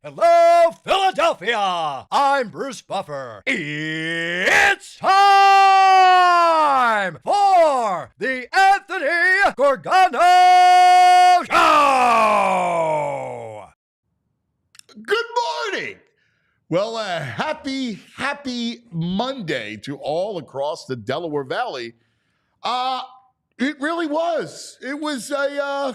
Hello, Philadelphia! I'm Bruce Buffer. It's time for the Anthony Gargano Show! Good morning! Well, happy Monday to all across the Delaware Valley. It really was. It was a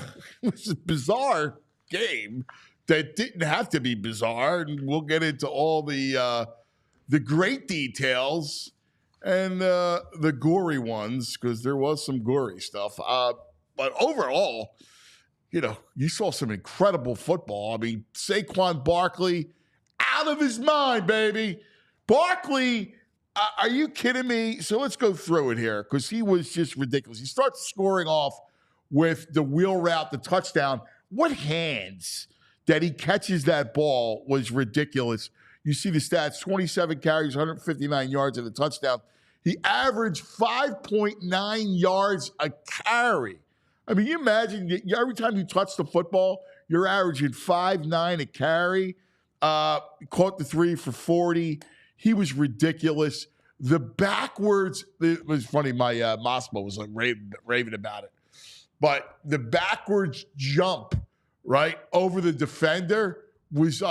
bizarre game that didn't have to be bizarre, and we'll get into all the great details and the gory ones, because there was some gory stuff. But overall, you saw some incredible football. I mean, Saquon Barkley, out of his mind, baby. Barkley, are you kidding me? So let's go through it here, because he was just ridiculous. He starts scoring off with the wheel route, the touchdown. What hands that he catches that ball was ridiculous. You see the stats, 27 carries, 159 yards and a touchdown. He averaged 5.9 yards a carry. I mean, you imagine every time you touch the football, you're averaging 5.9 a carry. Caught the 3 for 40. He was ridiculous. The backwards, it was funny, my Mosmo was like raving about it. But the backwards jump, right, over the defender was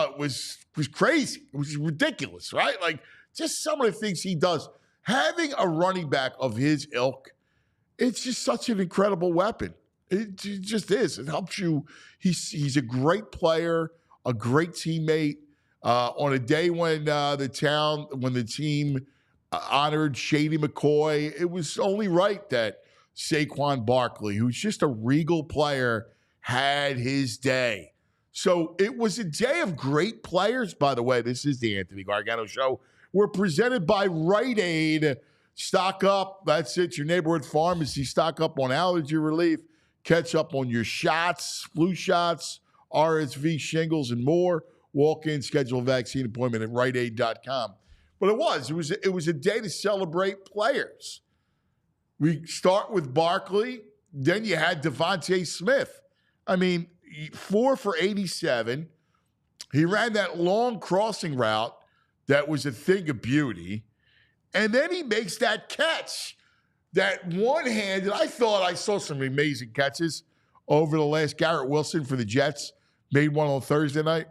crazy. It was ridiculous, right? Like, just some of the things he does. Having a running back of his ilk, it's just such an incredible weapon. It just is. It helps you. He's a great player, a great teammate. On a day when the team honored Shady McCoy, it was only right that Saquon Barkley, who's just a regal player, had his day. So it was a day of great players. By the way, this is the Anthony Gargano Show. We're presented by Rite Aid. Stock up. That's it. Your neighborhood pharmacy. Stock up on allergy relief. Catch up on your shots, flu shots, RSV, shingles, and more. Walk in, schedule a vaccine appointment at riteaid.com. But it was a day to celebrate players. We start with Barkley. Then you had Devonta Smith. I mean, 4 for 87. He ran that long crossing route that was a thing of beauty. And then he makes that catch, that one-handed. I thought I saw some amazing catches over the last. Garrett Wilson for the Jets made one on Thursday night.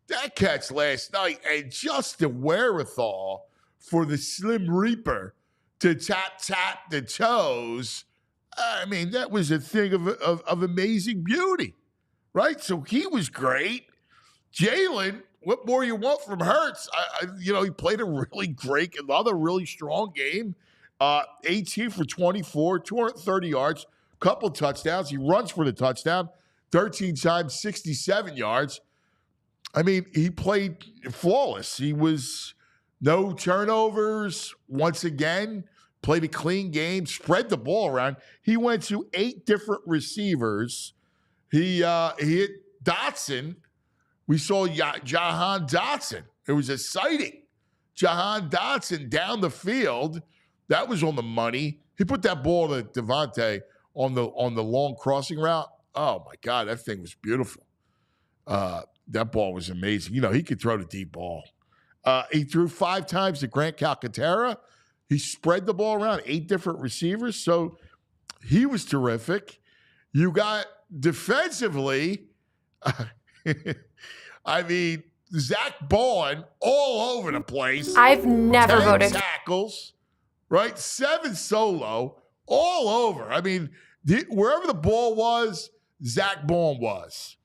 That catch last night, and just the wherewithal for the Slim Reaper to tap the toes. I mean, that was a thing of amazing beauty, right? So he was great. Jalen, what more you want from Hurts? He played a really great, another really strong game. 18 for 24, 230 yards, couple touchdowns. He runs for the touchdown, 13 times, 67 yards. I mean, he played flawless. He was no turnovers. Once again, played a clean game, spread the ball around. He went to 8 different receivers. He hit Dotson. We saw Jahan Dotson. It was a sighting. Jahan Dotson down the field. That was on the money. He put that ball to Devontae on the long crossing route. Oh, my God, that thing was beautiful. That ball was amazing. He could throw the deep ball. He threw 5 times to Grant Calcaterra. He spread the ball around, 8 different receivers. So he was terrific. You got defensively, I mean, Zach Bowen all over the place. I've never 10 voted. tackles, right? 7 solo, all over. I mean, wherever the ball was, Zach Bowen was.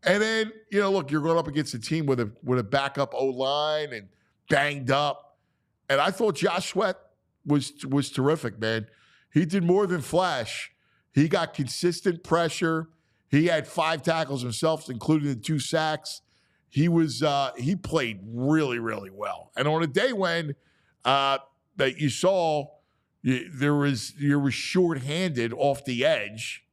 And then, look, you're going up against a team with a backup O-line and banged up. And I thought Josh Sweat was terrific, man. He did more than flash. He got consistent pressure. He had 5 tackles himself, including the 2 sacks. He played really, really well. And on a day when that you saw you were shorthanded off the edge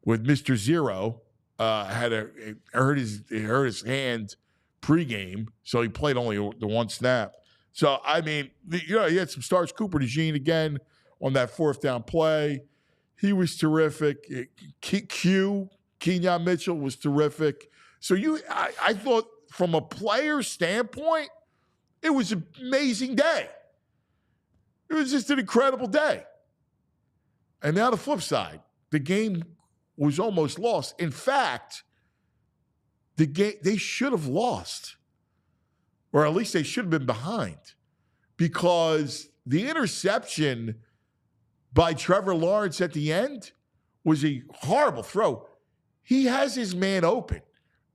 with Mr. Zero, hurt his hand pregame, so he played only the 1 snap. So I mean, he had some starts. Cooper DeJean again on that 4th down play. He was terrific. Kenyon Mitchell was terrific. So I thought from a player standpoint, it was an amazing day. It was just an incredible day. And now the flip side, the game was almost lost. In fact, the game they should have lost, or at least they should have been behind, because the interception by Trevor Lawrence at the end was a horrible throw. He has his man open.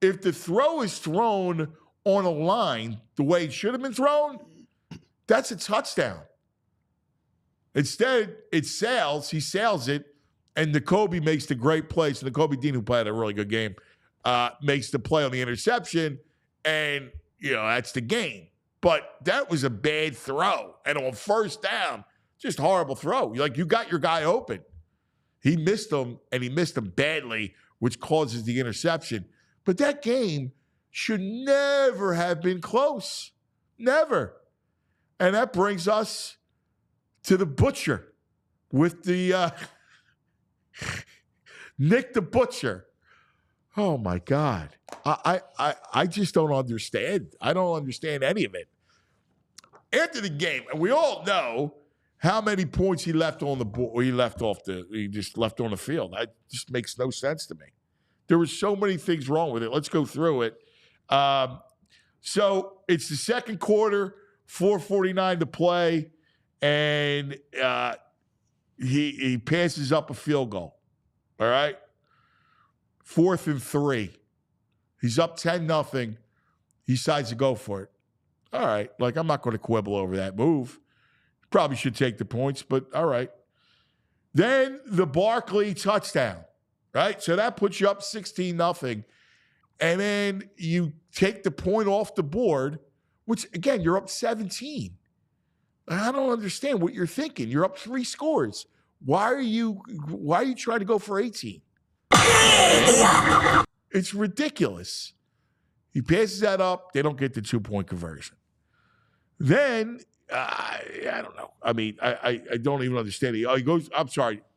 If the throw is thrown on a line the way it should have been thrown, that's a touchdown. Instead, it sails. He sails it, and N'Kobe makes the great play. So N'Kobe Dean, who played a really good game, makes the play on the interception, and, that's the game. But that was a bad throw. And on 1st down, just horrible throw. You got your guy open. He missed him, and he missed him badly, which causes the interception. But that game should never have been close. Never. And that brings us to the Butcher with the Nick the Butcher. Oh, my God. I just don't understand. I don't understand any of it. After the game, and we all know how many points he left on the board. He just left on the field. That just makes no sense to me. There were so many things wrong with it. Let's go through it. So it's the second quarter, 4:49 to play, and he passes up a field goal. All right? 4th and 3. He's up 10-0. He decides to go for it. All right. I'm not going to quibble over that move. Probably should take the points, but all right. Then the Barkley touchdown, right? So that puts you up 16-0. And then you take the point off the board, which, again, you're up 17. I don't understand what you're thinking. You're up 3 scores. Why are you trying to go for 18? It's ridiculous. He passes that up. They don't get the 2-point conversion. Then, I don't know. I mean, I don't even understand it.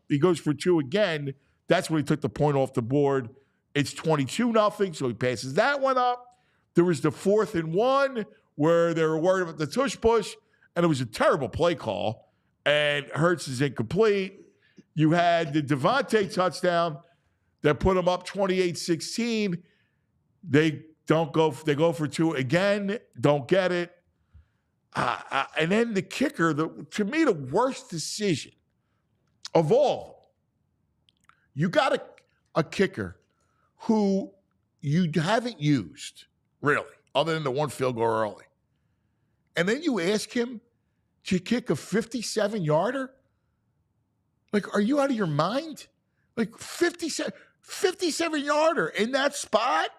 He goes for 2 again. That's when he took the point off the board. It's 22-0, so he passes that one up. There was the 4th and 1 where they were worried about the tush push, and it was a terrible play call, and Hurts is incomplete. You had the Devontae touchdown that put them up 28-16. They go for 2 again, don't get it. And then the kicker, to me, the worst decision of all, you got a kicker who you haven't used, really, other than the 1 field goal early. And then you ask him to kick a 57-yarder? Are you out of your mind? 57-yarder in that spot?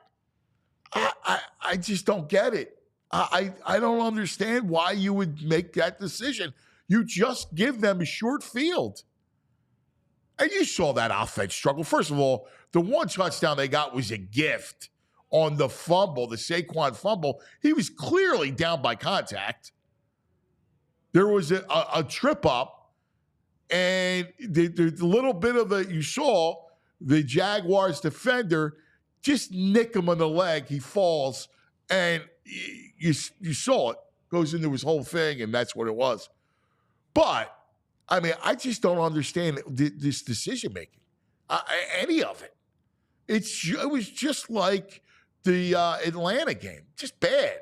I just don't get it. I don't understand why you would make that decision. You just give them a short field. And you saw that offense struggle. First of all, the 1 touchdown they got was a gift on the fumble, the Saquon fumble. He was clearly down by contact. There was a trip up, and the little bit of you saw the Jaguars defender just nick him on the leg. He falls, and you saw it. Goes into his whole thing, and that's what it was. But, I mean, I just don't understand this decision-making, any of it. It was just like the Atlanta game, just bad.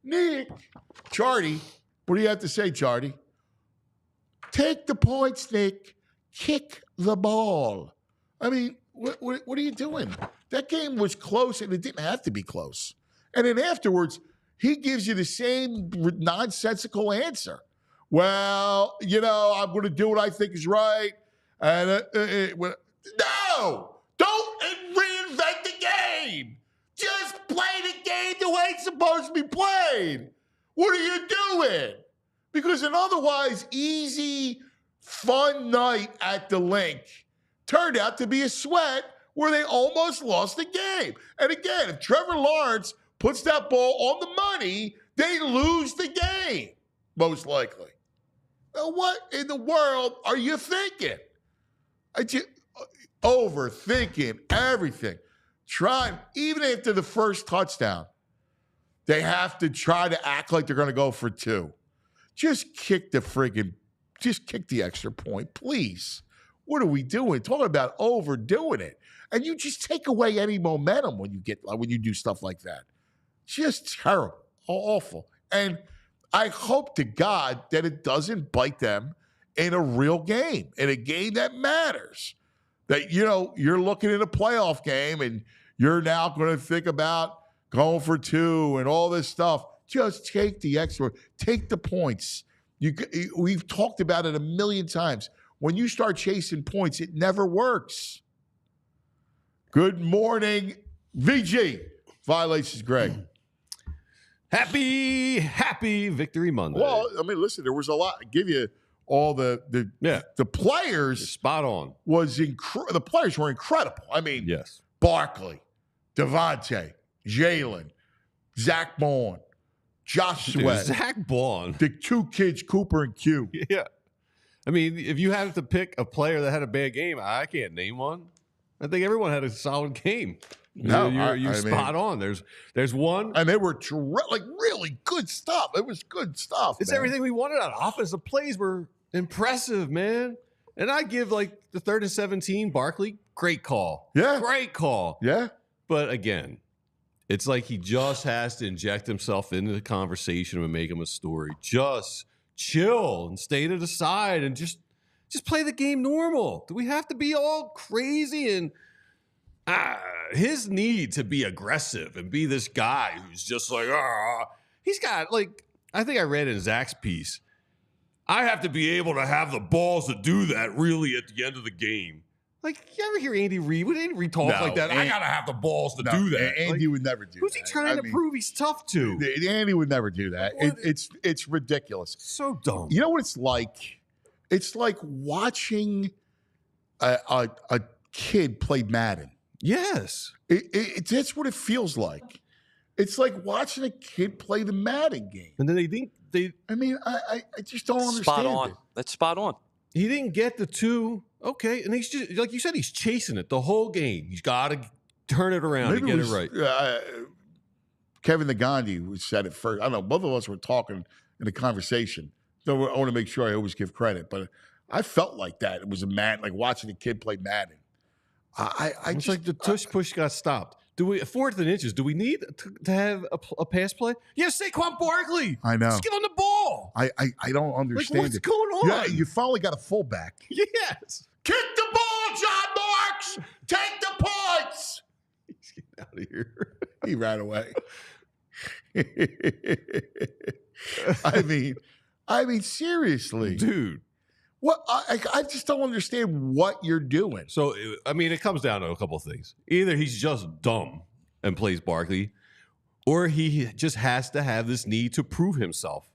Nick, Chardy, what do you have to say, Chardy? Take the points, Nick. Kick the ball. I mean, what are you doing? That game was close, and it didn't have to be close. And then afterwards, he gives you the same nonsensical answer. Well, I'm going to do what I think is right. And no! Don't reinvent the game. Just play the game the way it's supposed to be played. What are you doing? Because an otherwise easy, fun night at the link turned out to be a sweat where they almost lost the game. And again, if Trevor Lawrence puts that ball on the money, they lose the game, most likely. Now, what in the world are you thinking? Overthinking everything. Even after the first touchdown, they have to try to act like they're going to go for 2. Just kick the extra point, please. What are we doing? Talking about overdoing it. And you just take away any momentum when you do stuff like that. Just terrible, awful. And I hope to God that it doesn't bite them in a real game, in a game that matters. That, you're looking at a playoff game and you're now going to think about going for 2 and all this stuff. Just take the extra, take the points. We've talked about it a million times. When you start chasing points, it never works. Good morning, VG. Violations, Greg. Happy Victory Monday. Well, listen, there was a lot. I give you all the players. You're spot on. The players were incredible. Yes. Barkley, Devonta, Jalen, Zach Bond, Josh Sweat. Zach Bond. The 2 kids, Cooper and Q. Yeah. If you had to pick a player that had a bad game, I can't name one. I think everyone had a solid game. No, you're spot on. There's one, and they were really good stuff. It was good stuff. It's everything we wanted out of offense. The plays were impressive, man. And I give the 3rd and 17 Barkley, great call. Yeah, great call. Yeah, but again, it's like he just has to inject himself into the conversation and make him a story. Just chill and stay to the side and just play the game normal. Do we have to be all crazy? And his need to be aggressive and be this guy who's just he's got I think I read in Zach's piece, I have to be able to have the balls to do that really at the end of the game. You ever hear Andy Reid? Would Andy Reid talk like that? I got to have the balls to do that. Andy would never do that. Who's he trying to prove he's tough to? Andy would never do that. It's ridiculous. So dumb. You know what it's like? It's like watching a kid play Madden. Yes. That's what it feels like. It's like watching a kid play the Madden game. And then they think I just don't understand. Spot on. It. That's spot on. He didn't get the 2. Okay. And he's just, like you said, he's chasing it the whole game. He's got to turn it around and get it right. Kevin the Gandhi said it first. I don't know. Both of us were talking in a conversation. So I want to make sure I always give credit. But I felt like that. It was like watching a kid play Madden. It's like the tush push got stopped. 4th and inches? Do we need to have a pass play? Yes, Saquon Barkley. I know. Just get on the ball. I don't understand what's going on? Yeah, you finally got a fullback. Yes. Kick the ball, John Marks. Take the points. He's getting out of here. He ran away. I mean, seriously, dude. What I just don't understand what you're doing. So, it comes down to a couple of things. Either he's just dumb and plays Barkley, or he just has to have this need to prove himself.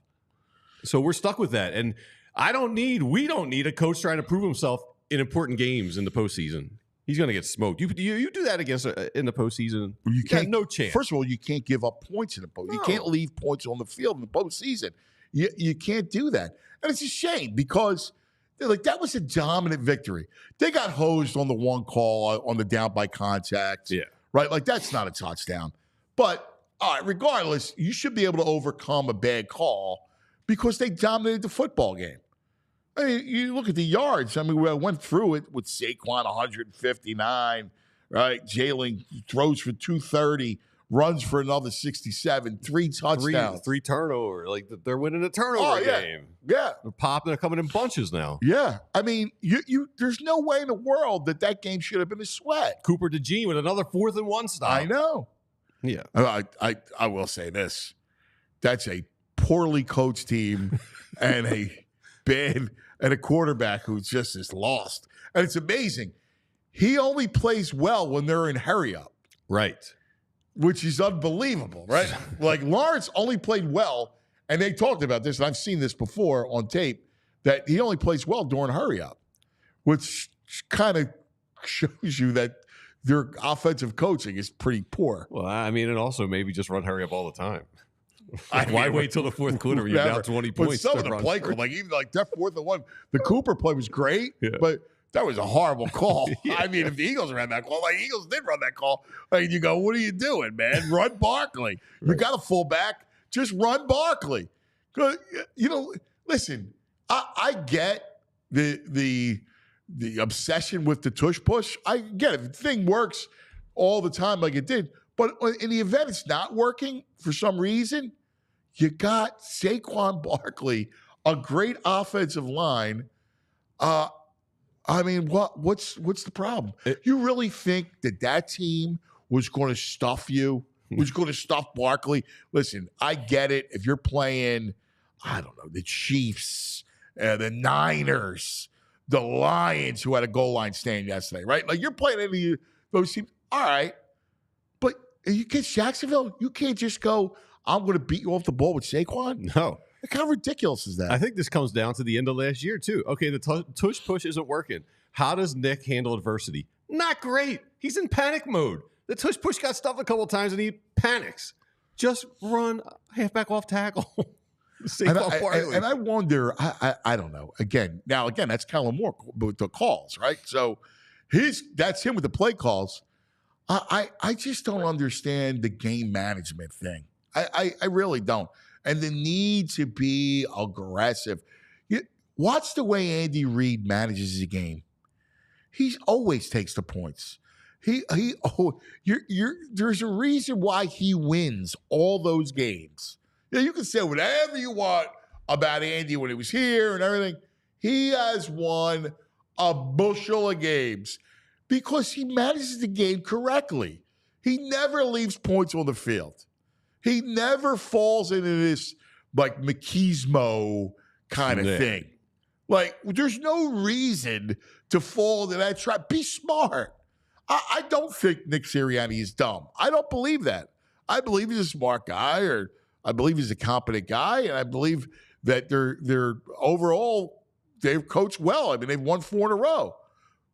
So we're stuck with that. And we don't need a coach trying to prove himself in important games in the postseason. He's going to get smoked. You do that in the postseason. You got no chance. First of all, you can't give up points in the postseason. No. You can't leave points on the field in the postseason. You can't do that. And it's a shame because that was a dominant victory. They got hosed on the one call on the down by contact. Yeah. Right? That's not a touchdown. But regardless, you should be able to overcome a bad call because they dominated the football game. You look at the yards. We went through it with Saquon 159, right? Jalen throws for 230. runs for another 67, 3 touchdowns. Three turnover. Like they're winning a turnover game. Yeah. They're popping. They're coming in bunches now. Yeah. I mean, there's no way in the world that game should have been a sweat. Cooper DeJean with another 4th and 1 stop. I know. Yeah. I will say this. That's a poorly coached team and a quarterback who just is lost. And it's amazing. He only plays well when they're in hurry up. Right. Which is unbelievable, right? Like Lawrence only played well, and they talked about this, and I've seen this before on tape, that he only plays well during hurry up, which kind of shows you that their offensive coaching is pretty poor. Well, I mean, and also maybe just run hurry up all the time. Why wait till the fourth quarter when you're down 20 points? But some of the play call, like even like that 4th and 1, the Cooper play was great, but that was a horrible call. I mean, if the Eagles ran that call, like Eagles did run that call, like you go, what are you doing, man? Run Barkley. You got a fullback, just run Barkley. Listen, I get the obsession with the tush push. I get it. The thing works all the time like it did. But in the event it's not working for some reason, you got Saquon Barkley, a great offensive line. I mean, what's the problem? You really think that team was going to stuff you? Was going to stuff Barkley? Listen, I get it. If you're playing, I don't know, the Chiefs, the Niners, the Lions, who had a goal line stand yesterday, right? Like you're playing any of those teams, all right. But you get Jacksonville, you can't just go, I'm going to beat you off the ball with Saquon. No. Like, how ridiculous is that? I think this comes down to the end of last year, too. Okay, the tush push isn't working. How does Nick handle adversity? Not great. He's in panic mode. The tush push got stuffed a couple of times, and he panics. Just run halfback off tackle. And I wonder, I don't know. Again, that's Kellen Moore with the calls, right? So that's him with the play calls. I just don't understand the game management thing. I really don't. And the need to be aggressive. Watch the way Andy Reid manages the game. He always takes the points. There's a reason why he wins all those games. You can say whatever you want about Andy when he was here and everything. He has won a bushel of games because he manages the game correctly. He never leaves points on the field. He never falls into this like machismo kind of thing. Like, there's no reason to fall into that trap. Be smart. I don't think Nick Sirianni is dumb. I don't believe that. I believe he's a smart guy, or I believe he's a competent guy, and I believe that they're overall, they've coached well. I mean, they've won 4 in a row.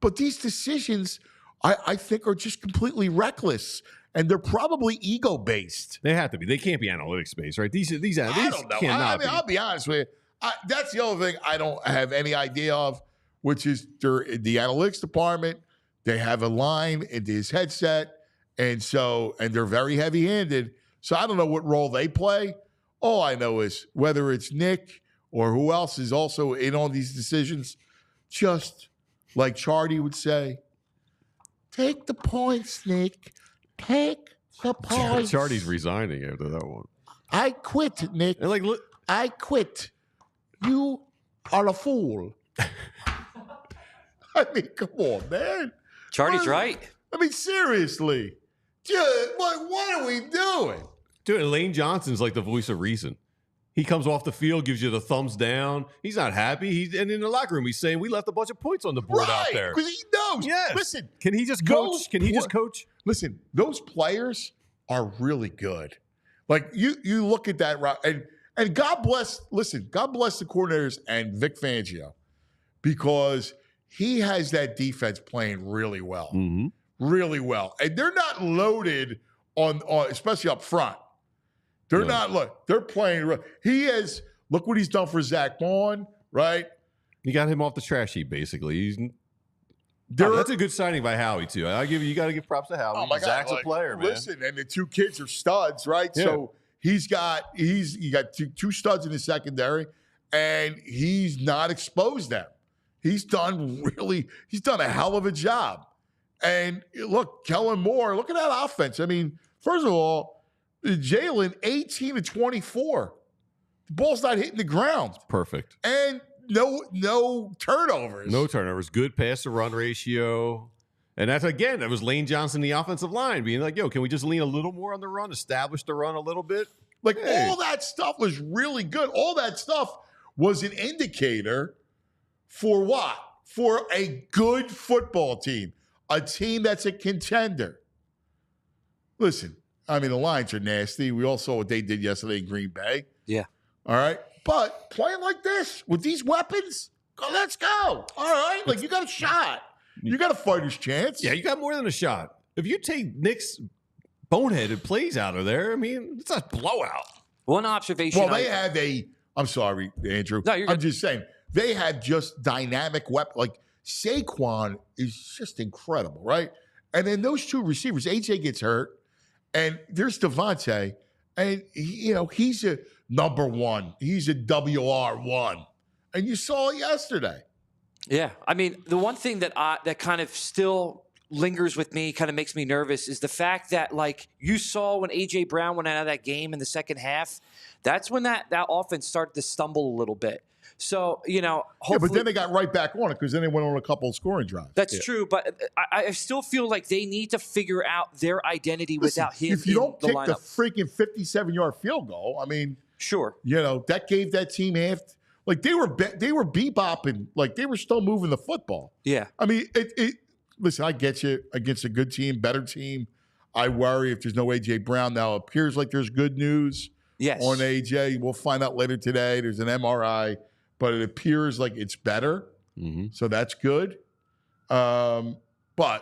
But these decisions, I think, are just completely reckless. And they're probably ego-based. They have to be. They can't be analytics-based, right? These I don't know. I mean, I'll be honest with you. That's the only thing I don't have any idea of, which is they're in the analytics department. They have a line into his headset, and they're very heavy-handed. So I don't know what role they play. All I know is whether it's Nick or who else is also in on these decisions, just like Chardy would say, take the points, Nick. Take the points. Chardy's resigning after that one. I quit, Nick. And look, I quit. You are a fool. I mean, come on, man. Chardy's right. I mean, seriously. Dude, what are we doing? Dude, Lane Johnson's like the voice of reason. He comes off the field, gives you the thumbs down. He's not happy. And in the locker room, he's saying, we left a bunch of points on the board out there. Because he knows. Yes. Listen. Can he just coach? Can he just coach? Listen, those players are really good. Like, you look at that route, and God bless the coordinators and Vic Fangio, because he has that defense playing really well. Mm-hmm. Really well. And they're not loaded on especially up front. They're not, they're playing. Look what he's done for Zach Bond, right? You got him off the trash heap, basically. That's a good signing by Howie, too. You got to give props to Howie. Oh my God, Zach's a player, man. Listen, and the 2 kids are studs, right? Yeah. So he got two studs in the secondary, and he's not exposed them. He's done a hell of a job. And look, Kellen Moore, look at that offense. I mean, First of all, Jalen 18 to 24. The ball's not hitting the ground. Perfect. And no turnovers. No turnovers. Good pass to run ratio. And that's, again, that was Lane Johnson, the offensive line, being like, yo, can we just lean a little more on the run, establish the run a little bit? Like, all that stuff was really good. All that stuff was an indicator for what? For a good football team, a team that's a contender. Listen, I mean, the Lions are nasty. We all saw what they did yesterday in Green Bay. Yeah. All right. But playing like this with these weapons, let's go. All right. Like, you got a shot. You got a fighter's chance. Yeah, you got more than a shot. If you take Nick's boneheaded plays out of there, I mean, it's a blowout. One observation. Well, they have I'm sorry, Andrew. No, you're good. I'm just saying, they had just dynamic weapons. Like, Saquon is just incredible, right? And then those two receivers, AJ gets hurt, and there's Devonta, and he's a number one. He's a WR1. And you saw it yesterday. Yeah, I mean, the one thing that kind of still lingers with me, kind of makes me nervous, is the fact that, like, you saw when A.J. Brown went out of that game in the second half, that's when that offense started to stumble a little bit. So, hopefully, yeah, but then they got right back on it because then they went on a couple of scoring drives. That's true, but I still feel like they need to figure out their identity without him. If you don't the kick lineup. the freaking 57-yard field goal, I mean, sure, that gave that team half. Like, they were bebopping, like they were still moving the football. Yeah, I mean, listen, I get you against a good team, better team. I worry if there's no A.J. Brown. Now, it appears like there's good news on A.J. We'll find out later today. There's an MRI, but it appears like it's better. Mm-hmm. So that's good. But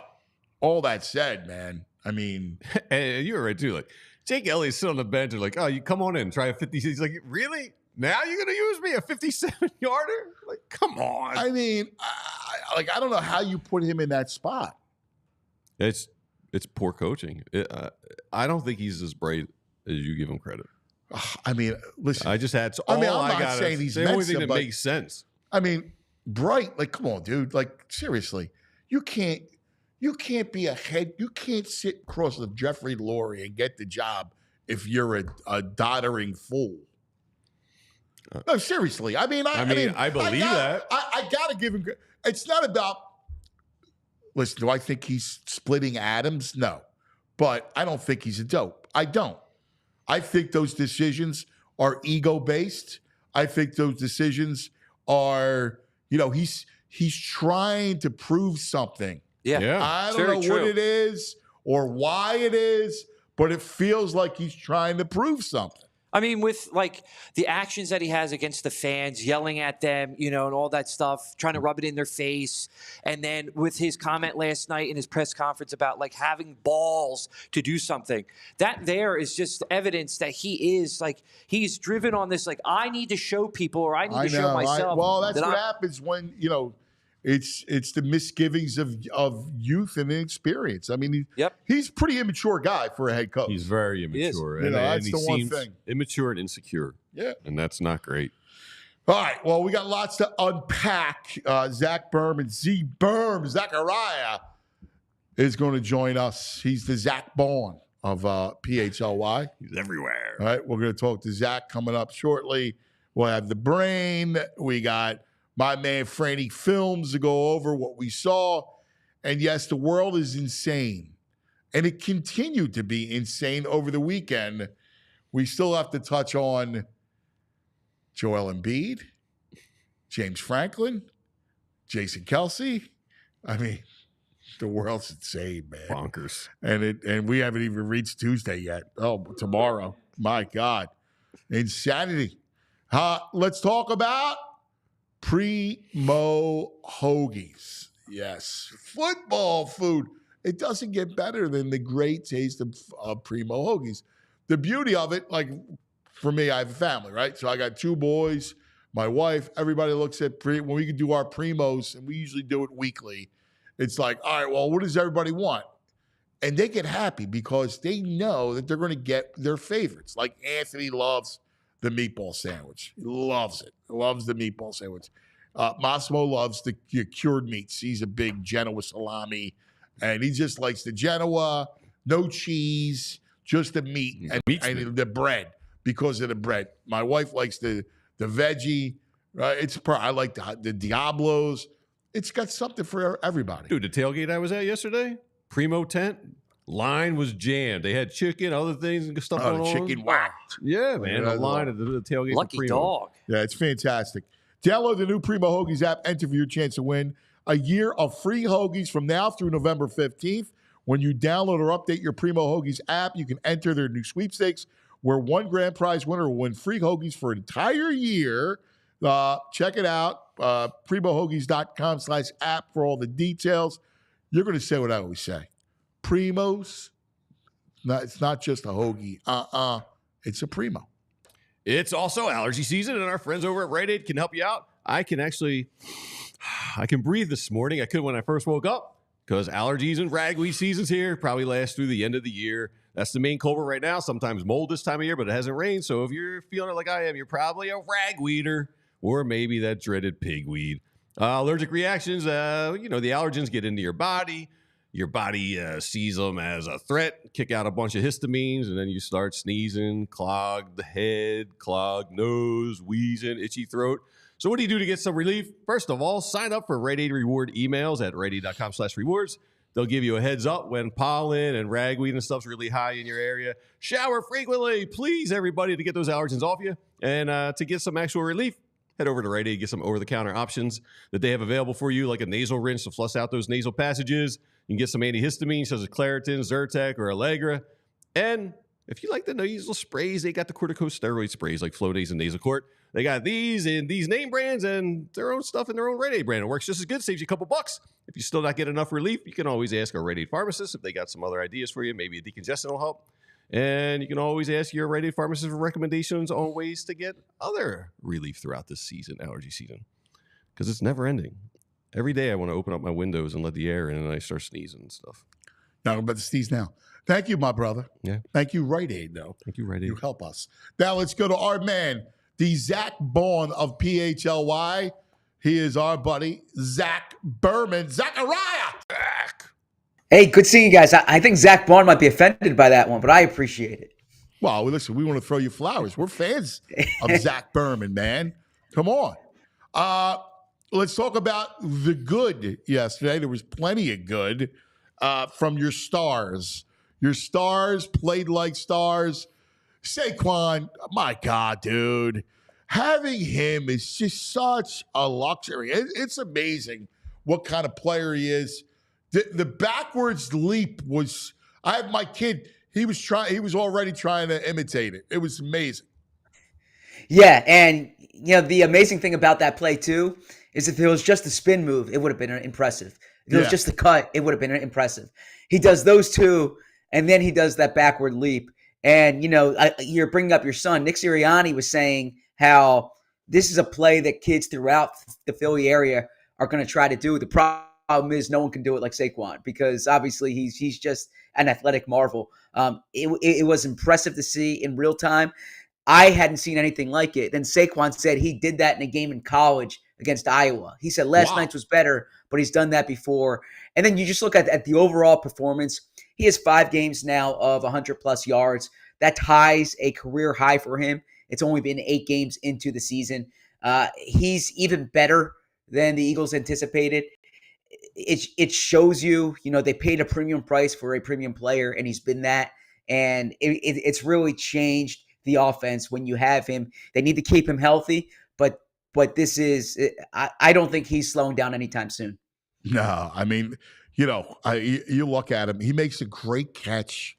all that said, man, I mean. And you were right, too. Like, Jake Elliott's sitting on the bench and like, oh, you come on in, try a 50. He's like, really? Now you're going to use me, a 57-yarder? Like, come on. I mean, I don't know how you put him in that spot. It's poor coaching. I don't think he's as bright as you give him credit. I mean, listen. I just had. I'm not saying he's the only Mensa, thing that but, makes sense. I mean, bright. Like, come on, dude. Like, seriously, you can't be a head. You can't sit across with Jeffrey Lurie and get the job if you're a doddering fool. No, seriously. I mean, I believe that. I got to give him. It's not about. Listen, do I think he's splitting atoms? No, but I don't think he's a dope. I don't. I think those decisions are ego-based. I think those decisions are, he's trying to prove something. Yeah. I don't know what it is or why it is, but it feels like he's trying to prove something. I mean, with like the actions that he has against the fans, yelling at them, and all that stuff, trying to rub it in their face. And then with his comment last night in his press conference about like having balls to do something, that there is just evidence that he is like, he's driven on this, like, I need to show people or I need to show myself. That's what happens when, it's the misgivings of youth and inexperience. I mean, he's a pretty immature guy for a head coach. He's very immature. And that's he the one seems thing. Immature and insecure. Yeah. And that's not great. All right. Well, we got lots to unpack. Zach Berman, Zachariah, is going to join us. He's the Zach Bond of PHLY. He's everywhere. All right. We're going to talk to Zach coming up shortly. We'll have the brain. We got my man Franny Films to go over what we saw. And yes, the world is insane. And it continued to be insane over the weekend. We still have to touch on Joel Embiid, James Franklin, Jason Kelsey. I mean, the world's insane, man. Bonkers. And we haven't even reached Tuesday yet. Oh, tomorrow. My God. Insanity. Let's talk about Primo Hoagies. Yes. Football food. It doesn't get better than the great taste of Primo Hoagies. The beauty of it, like for me, I have a family, right? So I got two boys, my wife, everybody looks at when we can do our Primos, and we usually do it weekly. It's like, all right, well, what does everybody want? And they get happy because they know that they're going to get their favorites. Like Anthony loves the meatball sandwich. He loves it. Loves the meatball sandwich. Massimo loves the cured meats. He's a big Genoa salami, and he just likes the Genoa, no cheese, just the meat and the bread because of the bread. My wife likes the veggie. I like the Diablos. It's got something for everybody. Dude, the tailgate I was at yesterday, Primo tent, line was jammed. They had chicken, other things and stuff going on. Chicken, wow. Yeah, man, the line at the tailgate. Lucky for Primo. dog. Yeah, it's fantastic. Download the new Primo Hoagies app. Enter for your chance to win a year of free hoagies from now through November 15th. When you download or update your Primo Hoagies app, you can enter their new sweepstakes where one grand prize winner will win free hoagies for an entire year. Check it out, primohoagies.com/app for all the details. You're going to say what I always say. Primos, it's not just a hoagie. It's a Primo. It's also allergy season, and our friends over at Rite Aid can help you out. I can breathe this morning. I could when I first woke up because allergies and ragweed season's here. Probably last through the end of the year. That's the main culprit right now. Sometimes mold this time of year, but it hasn't rained. So if you're feeling it like I am, you're probably a ragweeder or maybe that dreaded pigweed. Allergic reactions, the allergens get into your body. Your body sees them as a threat, kick out a bunch of histamines, and then you start sneezing, clogged head, clogged nose, wheezing, itchy throat. So what do you do to get some relief? First of all, sign up for Rite Aid Reward emails at riteaid.com/rewards. They'll give you a heads up when pollen and ragweed and stuff's really high in your area. Shower frequently, please, everybody, to get those allergens off you. And to get some actual relief, head over to Rite Aid, get some over-the-counter options that they have available for you, like a nasal rinse to flush out those nasal passages. You can get some antihistamines such as Claritin, Zyrtec, or Allegra. And if you like the nasal sprays, they got the corticosteroid sprays like Flonase and Nasacort. They got these and these name brands and their own stuff in their own Rite Aid brand. It works just as good, saves you a couple bucks. If you still not get enough relief, you can always ask our Rite Aid pharmacist if they got some other ideas for you. Maybe a decongestant will help. And you can always ask your Rite Aid pharmacist for recommendations on ways to get other relief throughout this season, allergy season, because it's never ending. Every day I want to open up my windows and let the air in, and I start sneezing and stuff. Now I'm about to sneeze now. Thank you, my brother. Yeah. Thank you, Rite Aid, though. Thank you, Rite Aid. You help us. Now let's go to our man, the Zach Baun of PHLY. He is our buddy, Zach Berman. Zachariah! Zach! Hey, good seeing you guys. I think Zach Baun might be offended by that one, but I appreciate it. Well, listen, we want to throw you flowers. We're fans of Zach Berman, man. Come on. Let's talk about the good yesterday. There was plenty of good from your stars. Your stars played like stars. Saquon, my God, dude. Having him is just such a luxury. It's amazing what kind of player he is. The backwards leap was, I have my kid, he was already trying to imitate it. It was amazing. Yeah, and the amazing thing about that play too is if it was just a spin move, it would have been impressive. If it was just a cut, it would have been impressive. He does those two, and then he does that backward leap. And, you're bringing up your son. Nick Sirianni was saying how this is a play that kids throughout the Philly area are going to try to do. The problem is no one can do it like Saquon because obviously he's just an athletic marvel. It was impressive to see in real time. I hadn't seen anything like it. Then Saquon said he did that in a game in college against Iowa. He said last night's was better, but he's done that before. And then you just look at the overall performance. He has 5 games now of 100-plus yards. That ties a career high for him. It's only been 8 games into the season. He's even better than the Eagles anticipated. It shows you, they paid a premium price for a premium player, and he's been that. And it's really changed the offense when you have him. They need to keep him healthy, but this is I don't think he's slowing down anytime soon. No, I mean, you look at him. He makes a great catch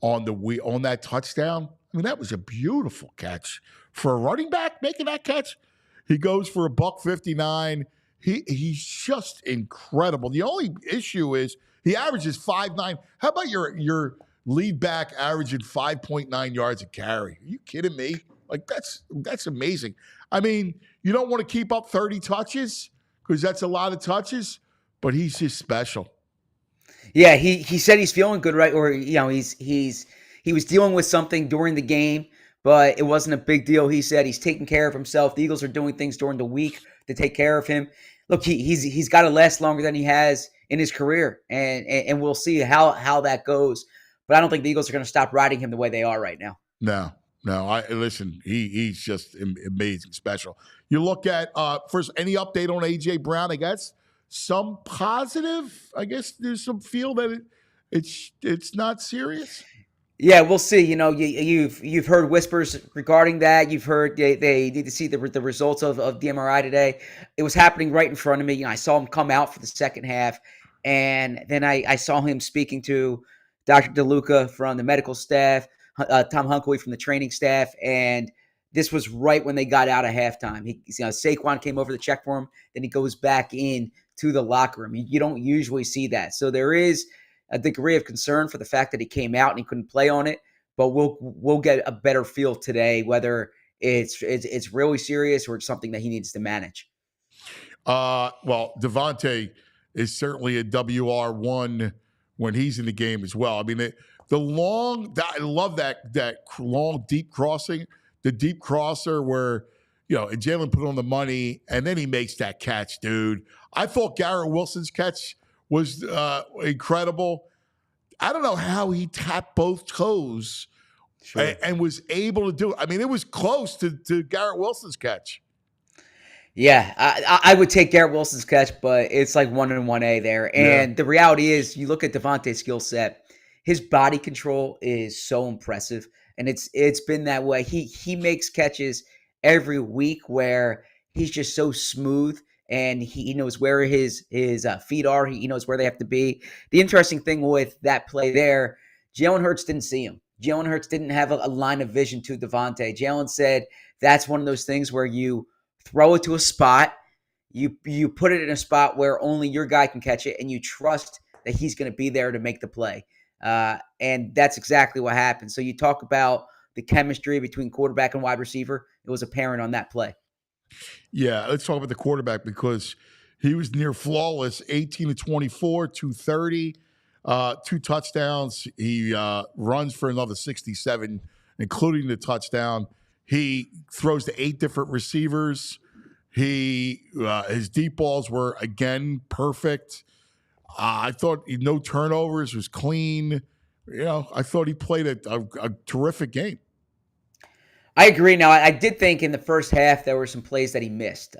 on that touchdown. I mean, that was a beautiful catch for a running back making that catch. He goes for $159. He's just incredible. The only issue is he averages 5.9. How about your lead back averaging 5.9 yards a carry? Are you kidding me? Like that's amazing. I mean, you don't want to keep up 30 touches because that's a lot of touches, but he's just special. Yeah, he said he's feeling good, right? Or he was dealing with something during the game, but it wasn't a big deal. He said he's taking care of himself. The Eagles are doing things during the week to take care of him. Look, he's got to last longer than he has in his career, and we'll see how that goes. but I don't think the Eagles are going to stop riding him the way they are right now. No. Listen, he's just amazing, special. You look at first, any update on AJ Brown? I guess some positive. I guess there's some feel that it's not serious. Yeah, we'll see. You know, you've heard whispers regarding that. You've heard they need to see the results of the MRI today. It was happening right in front of me. You know, I saw him come out for the second half, and then I saw him speaking to Dr. DeLuca from the medical staff, Tom Hunkley from the training staff, and this was right when they got out of halftime. Saquon came over to check for him, then he goes back in to the locker room. You don't usually see that, so there is a degree of concern for the fact that he came out and he couldn't play on it. But we'll get a better feel today whether it's really serious or it's something that he needs to manage. Well, Devonta is certainly a WR1 when he's in the game as well. I mean, I love that long deep crossing, the deep crosser where Jalen put on the money and then he makes that catch, dude. I thought Garrett Wilson's catch was incredible. I don't know how he tapped both toes and was able to do it. I mean, it was close to Garrett Wilson's catch. Yeah, I would take Garrett Wilson's catch, but it's like 1 and 1A there. And the reality is, you look at Devonta's skill set, his body control is so impressive, and it's been that way. He makes catches every week where he's just so smooth. And he knows where his feet are. He knows where they have to be. The interesting thing with that play there, Jalen Hurts didn't see him. Jalen Hurts didn't have a line of vision to Devonta. Jalen said that's one of those things where you throw it to a spot, you put it in a spot where only your guy can catch it, and you trust that he's going to be there to make the play. And that's exactly what happened. So you talk about the chemistry between quarterback and wide receiver. It was apparent on that play. Yeah, let's talk about the quarterback because he was near flawless, 18 to 24, 230, 2 touchdowns. He runs for another 67, including the touchdown. He throws to 8 different receivers. His deep balls were, again, perfect. I thought no turnovers, was clean. I thought he played a terrific game. I agree. Now, I did think in the first half there were some plays that he missed.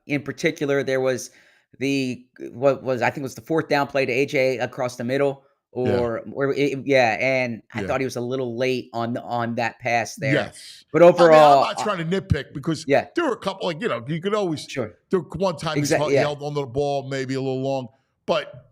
In particular, there was I think it was the 4th down play to AJ across the middle, and I thought he was a little late on that pass there. Yes, but overall, I'm not trying to nitpick because there were a couple you could always There one time he held onto the ball maybe a little long, but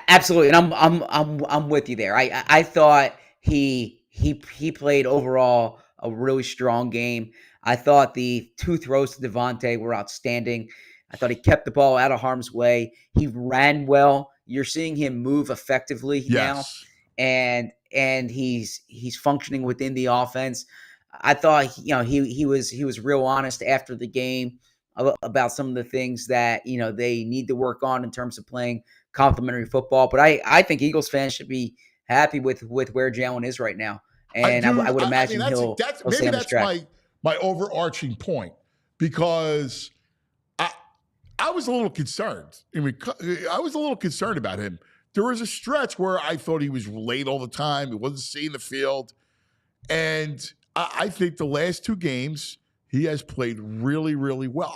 absolutely, and I'm with you there. I thought. He played overall a really strong game. I thought the 2 throws to Devonta were outstanding. I thought he kept the ball out of harm's way. He ran well. You're seeing him move effectively now, and he's functioning within the offense. I thought he was real honest after the game about some of the things that they need to work on in terms of playing complementary football. But I think Eagles fans should be happy with where Jalen is right now, and I would imagine he'll stay on this track. My overarching point, because I was a little concerned. I was a little concerned about him. There was a stretch where I thought he was late all the time. He wasn't seeing the field, and I think the last 2 games he has played really, really well.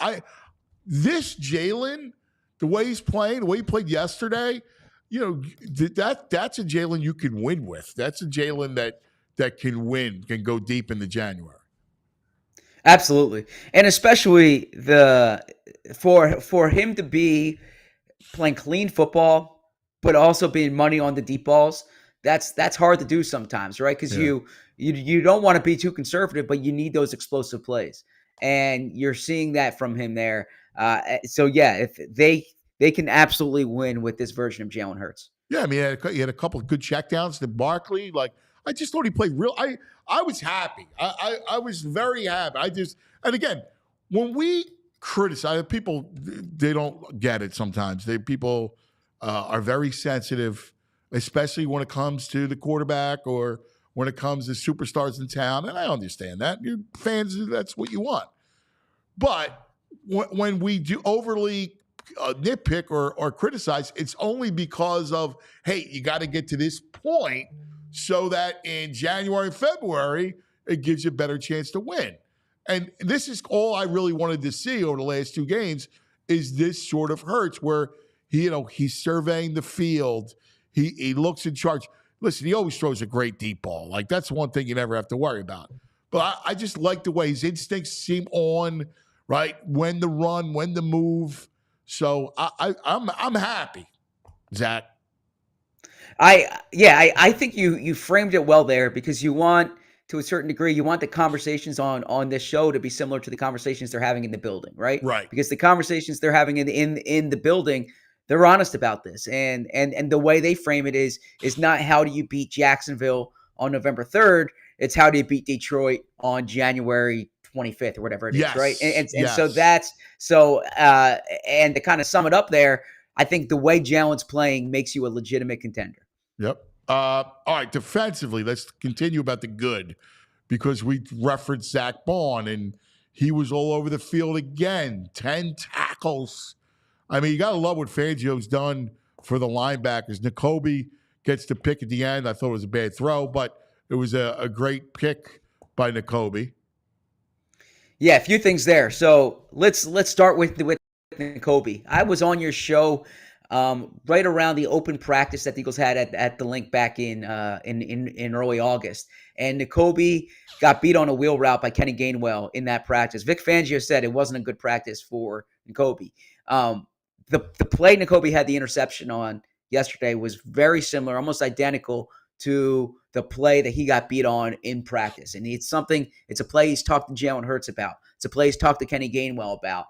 This Jalen, the way he's playing, the way he played yesterday. That's a Jalen you can win with. That's a Jalen that can win, can go deep into January. Absolutely, and especially for him to be playing clean football, but also being money on the deep balls. That's hard to do sometimes, right? Because you don't want to be too conservative, but you need those explosive plays, and you're seeing that from him there. If they can absolutely win with this version of Jalen Hurts. Yeah, I mean, he had a couple of good checkdowns to Barkley. I just thought he played real. I was happy. I was very happy. And again, when we criticize people, they don't get it sometimes. People are very sensitive, especially when it comes to the quarterback or when it comes to superstars in town. And I understand that. You're fans, that's what you want. But when we do overly nitpick or criticize, it's only because of, hey, you got to get to this point so that in January and February, it gives you a better chance to win. And this is all I really wanted to see over the last 2 games is this sort of Hurts where he's surveying the field. He looks in charge. Listen, he always throws a great deep ball. Like, that's one thing you never have to worry about. But I just like the way his instincts seem on, right? When to run, when to move. So I'm happy, Zach. I think you framed it well there because you want, to a certain degree, you want the conversations on this show to be similar to the conversations they're having in the building, right? Right. Because the conversations they're having in the building, they're honest about this, and the way they frame it is not how do you beat Jacksonville on November 3rd, it's how do you beat Detroit on January 25th or whatever it is, right? And so that's and to kind of sum it up there, I think the way Jalen's playing makes you a legitimate contender. Yep. All right, defensively, let's continue about the good because we referenced Zach Bond, and he was all over the field again, 10 tackles. I mean, you got to love what Fangio's done for the linebackers. Nakobe gets the pick at the end. I thought it was a bad throw, but it was a great pick by Nakobe. Yeah, a few things there. So let's start with Nakobe. I was on your show right around the open practice that the Eagles had at the link back in early August, and Nakobe got beat on a wheel route by Kenny Gainwell in that practice. Vic Fangio said it wasn't a good practice for Nakobe. The play Nakobe had the interception on yesterday was very similar, almost identical to the play that he got beat on in practice. And it's a play he's talked to Jalen Hurts about. It's a play he's talked to Kenny Gainwell about.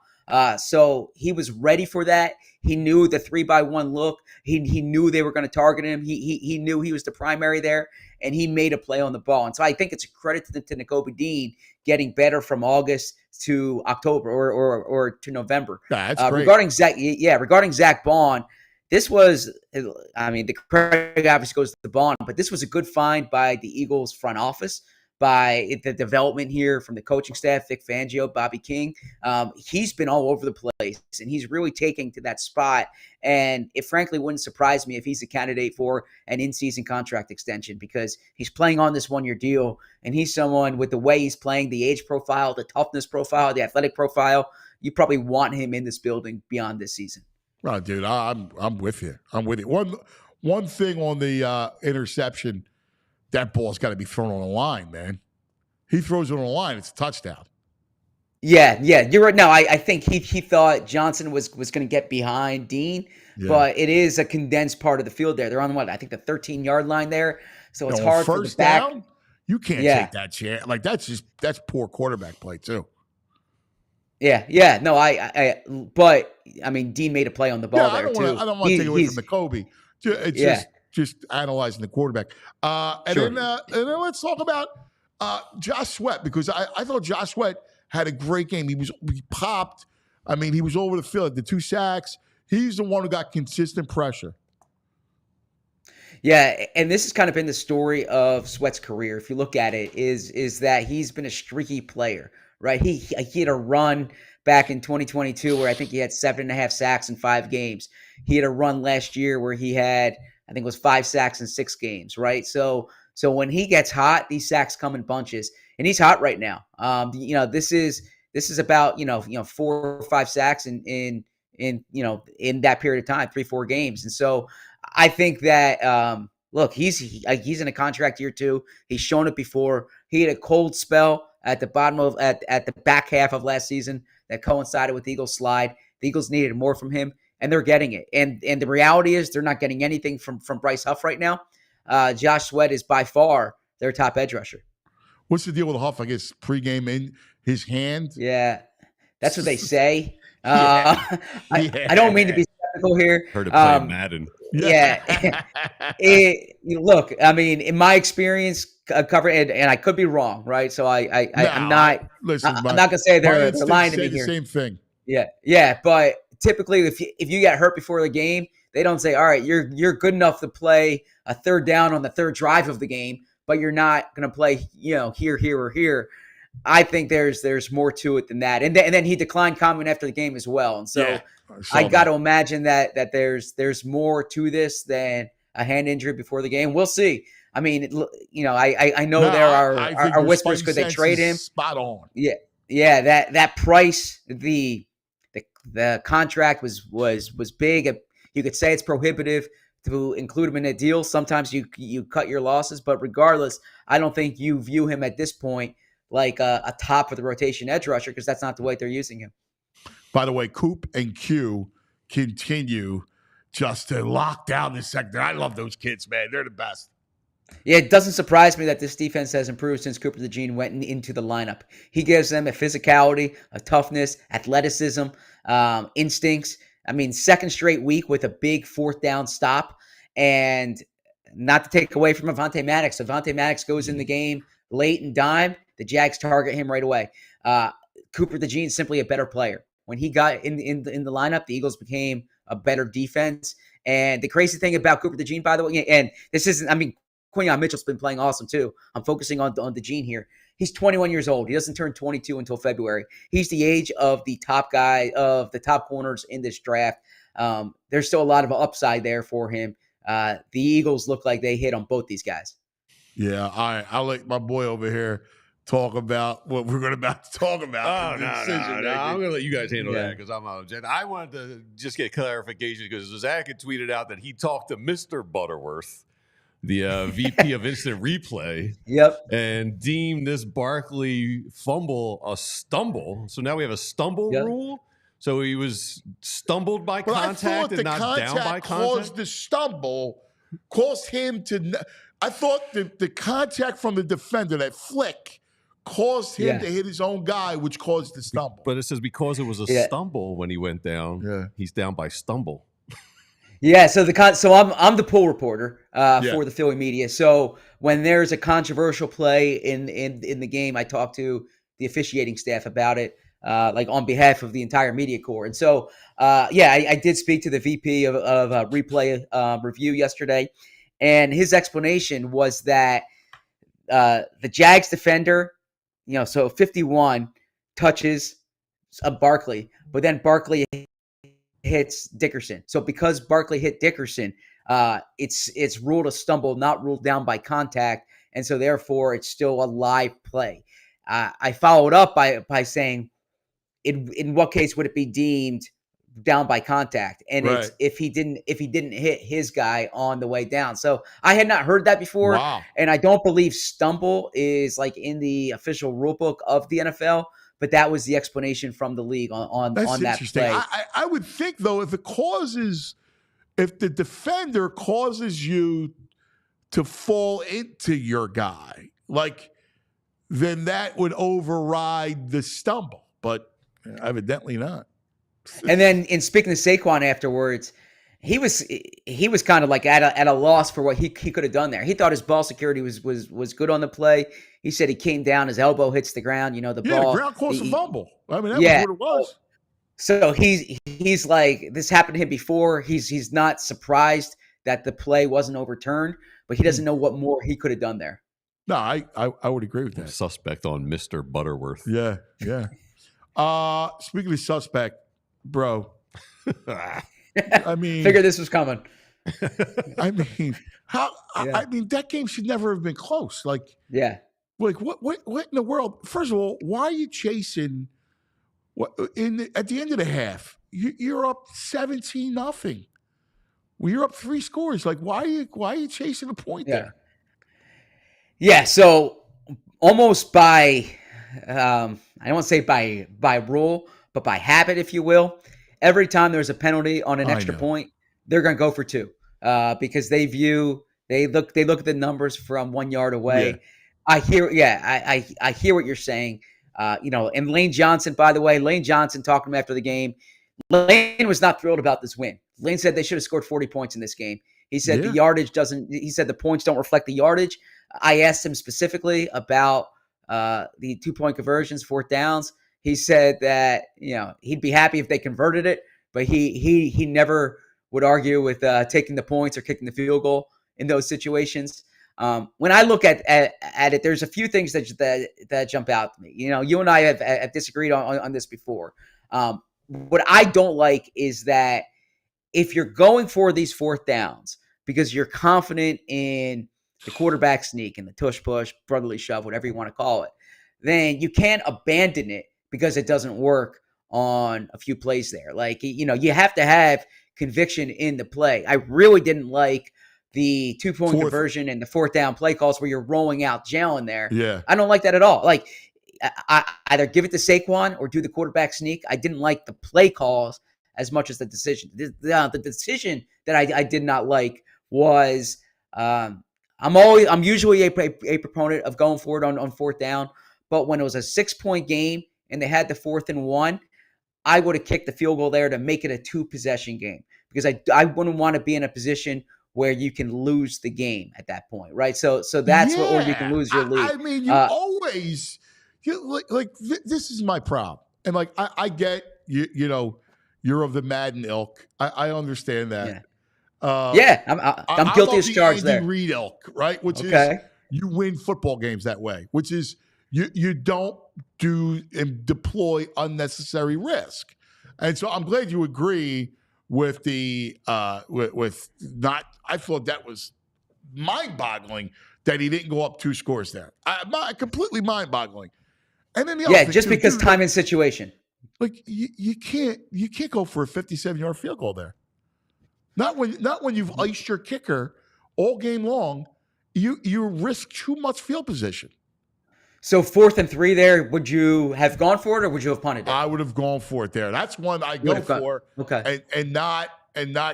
So he was ready for that. He knew the 3-by-1 look. He knew they were going to target him. He knew he was the primary there, and he made a play on the ball. And so I think it's a credit to Nakobe Dean getting better from August to October or to November. That's great. Regarding Zach Bond, this was, I mean, the credit obviously goes to Bond, but this was a good find by the Eagles front office, by the development here from the coaching staff, Vic Fangio, Bobby King. He's been all over the place, and he's really taking to that spot. And it frankly wouldn't surprise me if he's a candidate for an in-season contract extension because he's playing on this one-year deal, and he's someone with the way he's playing, the age profile, the toughness profile, the athletic profile, you probably want him in this building beyond this season. Oh, dude, I'm with you. I'm with you. One thing on the interception, that ball's got to be thrown on the line, man. He throws it on the line, it's a touchdown. Yeah, you're right. No, I think he thought Johnson was going to get behind Dean, but it is a condensed part of the field there. They're on I think the 13-yard line there, so it's hard for the back. Down, you can't take that chance. Like that's poor quarterback play too. Yeah. No, but I mean, Dean made a play on the ball there too. I don't want to take away from Nakobe. It's just analyzing the quarterback. Then let's talk about Josh Sweat because I thought Josh Sweat had a great game. He popped. I mean, he was over the field. The 2 sacks. He's the one who got consistent pressure. Yeah, and this has kind of been the story of Sweat's career. If you look at it, is that he's been a streaky player. Right, he had a run back in 2022 where I think he had 7.5 sacks in 5 games. He had a run last year where he had, I think it was 5 sacks in 6 games. Right, so when he gets hot, these sacks come in bunches, and he's hot right now. This is about 4 or 5 sacks in that period of time, 3-4 games, and so I think that look, he's in a contract year too. He's shown it before. He had a cold spell at the bottom of at the back half of last season that coincided with the Eagles slide. The Eagles needed more from him, and they're getting it. And the reality is they're not getting anything from Bryce Huff right now. Josh Sweat is by far their top edge rusher. What's the deal with Huff? I guess pregame in his hand. Yeah, that's what they say. I don't mean to be skeptical here. Heard it play Madden. Yeah. Look, I mean, in my experience, covering, and I could be wrong, right? So I'm not. Listen, I'm not gonna say they're lying to me here. The same thing. Yeah. But typically, if you get hurt before the game, they don't say, "All right, you're good enough to play a 3rd down on the 3rd drive of the game," but you're not gonna play, here or here. I think there's more to it than that. And then he declined comment after the game as well. And so I got to imagine that there's more to this than a hand injury before the game. We'll see. I mean, I know there are whispers. Could they trade him? Spot on. Yeah. That price, the contract was big. You could say it's prohibitive to include him in a deal. Sometimes you cut your losses, but regardless, I don't think you view him at this point like a top of the rotation edge rusher, because that's not the way they're using him. By the way, Coop and Q continue just to lock down this sector. I love those kids, man. They're the best. Yeah, it doesn't surprise me that this defense has improved since Cooper DeJean went into the lineup. He gives them a physicality, a toughness, athleticism, instincts. I mean, second straight week with a big fourth down stop. And not to take away from Avonte Maddox. Avonte Maddox goes in the game late and dime. The Jags target him right away. Cooper DeJean is simply a better player. When he got in the lineup, the Eagles became a better defense. And the crazy thing about Cooper DeJean, by the way, and this isn't, I mean, Quinyon Mitchell's been playing awesome too. I'm focusing on DeJean here. He's 21 years old. He doesn't turn 22 until February. He's the age of the top guy, of the top corners in this draft. There's still a lot of upside there for him. The Eagles look like they hit on both these guys. Yeah, all right. I'll let my boy over here talk about what we're about to talk about. Oh, no. I'm going to let you guys handle that because I'm out of I wanted to just get clarification because Zach had tweeted out that he talked to Mr. Butterworth, the VP of Instant Replay. Yep. And deemed this Barkley fumble a stumble. So now we have a stumble rule. So he was stumbled by contact and not down by contact. Caused the stumble, caused him to. I thought the contact from the defender, that flick, caused him to hit his own guy, which caused the stumble. But it says because it was a stumble when he went down, he's down by stumble. Yeah, so I'm the pool reporter for the Philly media. So when there's a controversial play in the game, I talk to the officiating staff about it, like on behalf of the entire media corps. And so, I did speak to the VP of replay review yesterday, and his explanation was that the Jags defender, so 51 touches Barkley, but then Barkley hits Dickerson. So because Barkley hit Dickerson, it's ruled a stumble, not ruled down by contact, and so therefore it's still a live play. I followed up by saying, in what case would it be deemed down by contact? And it's if he didn't hit his guy on the way down. So I had not heard that before, and I don't believe stumble is like in the official rule book of the NFL. But that was the explanation from the league on that play. I would think, though, if the defender causes you to fall into your guy, then that would override the stumble. But evidently not. And then in speaking to Saquon afterwards, he was kind of like at a loss for what he could have done there. He thought his ball security was good on the play. He said he came down, his elbow hits the ground. The ball. The ground caused a fumble. I mean, that was what it was. So he's like, this happened to him before. He's not surprised that the play wasn't overturned, but he doesn't know what more he could have done there. No, I would agree with that. Suspect on Mr. Butterworth. Yeah. Speaking of suspect, bro. I mean, figure this was coming. I mean, I mean, that game should never have been close. What in the world? First of all, why are you chasing? At the end of the half, you're up 17-0. Well, you're up 3 scores. Why are you chasing a point there? Yeah. So almost by, I don't want to say by rule, but by habit, if you will. Every time there's a penalty on an extra point, they're going to go for 2 because they look at the numbers from 1 yard away. Yeah. I hear what you're saying. And Lane Johnson, by the way, talking to him after the game. Lane was not thrilled about this win. Lane said they should have scored 40 points in this game. He said the yardage doesn't. He said the points don't reflect the yardage. I asked him specifically about the 2-point conversions, 4th downs. He said that he'd be happy if they converted it, but he never would argue with taking the points or kicking the field goal in those situations. When I look at it, there's a few things that jump out to me. You and I have disagreed on this before. What I don't like is that if you're going for these fourth downs because you're confident in the quarterback sneak and the tush push, brotherly shove, whatever you want to call it, then you can't abandon it because it doesn't work on a few plays there. Like, you have to have conviction in the play. I really didn't like the 2-point conversion and the fourth down play calls where you're rolling out Jalen there. Yeah. I don't like that at all. Like, I either give it to Saquon or do the quarterback sneak. I didn't like the play calls as much as the decision. The decision that I did not like was I'm usually a proponent of going for it on fourth down, but when it was a 6-point game and they had the 4th and 1, I would have kicked the field goal there to make it a 2-possession game because I wouldn't want to be in a position where you can lose the game at that point, right? So that's or you can lose your lead. I mean, you always this is my problem, and like I get you're of the Madden ilk. I understand that. I'm guilty as charged there. Andy Reid ilk, right? Which is you win football games that way. Which is you don't do and deploy unnecessary risk, and so I'm glad you agree with the with not. I thought that was mind-boggling that he didn't go up 2 scores there. Completely mind-boggling. And then the other thing just because time and situation. Like you can't go for a 57-yard field goal there. Not when you've iced your kicker all game long. You risk too much field position. So 4th and 3 there, would you have gone for it or would you have punted it? I would have gone for it there. That's one I go for. Okay. And not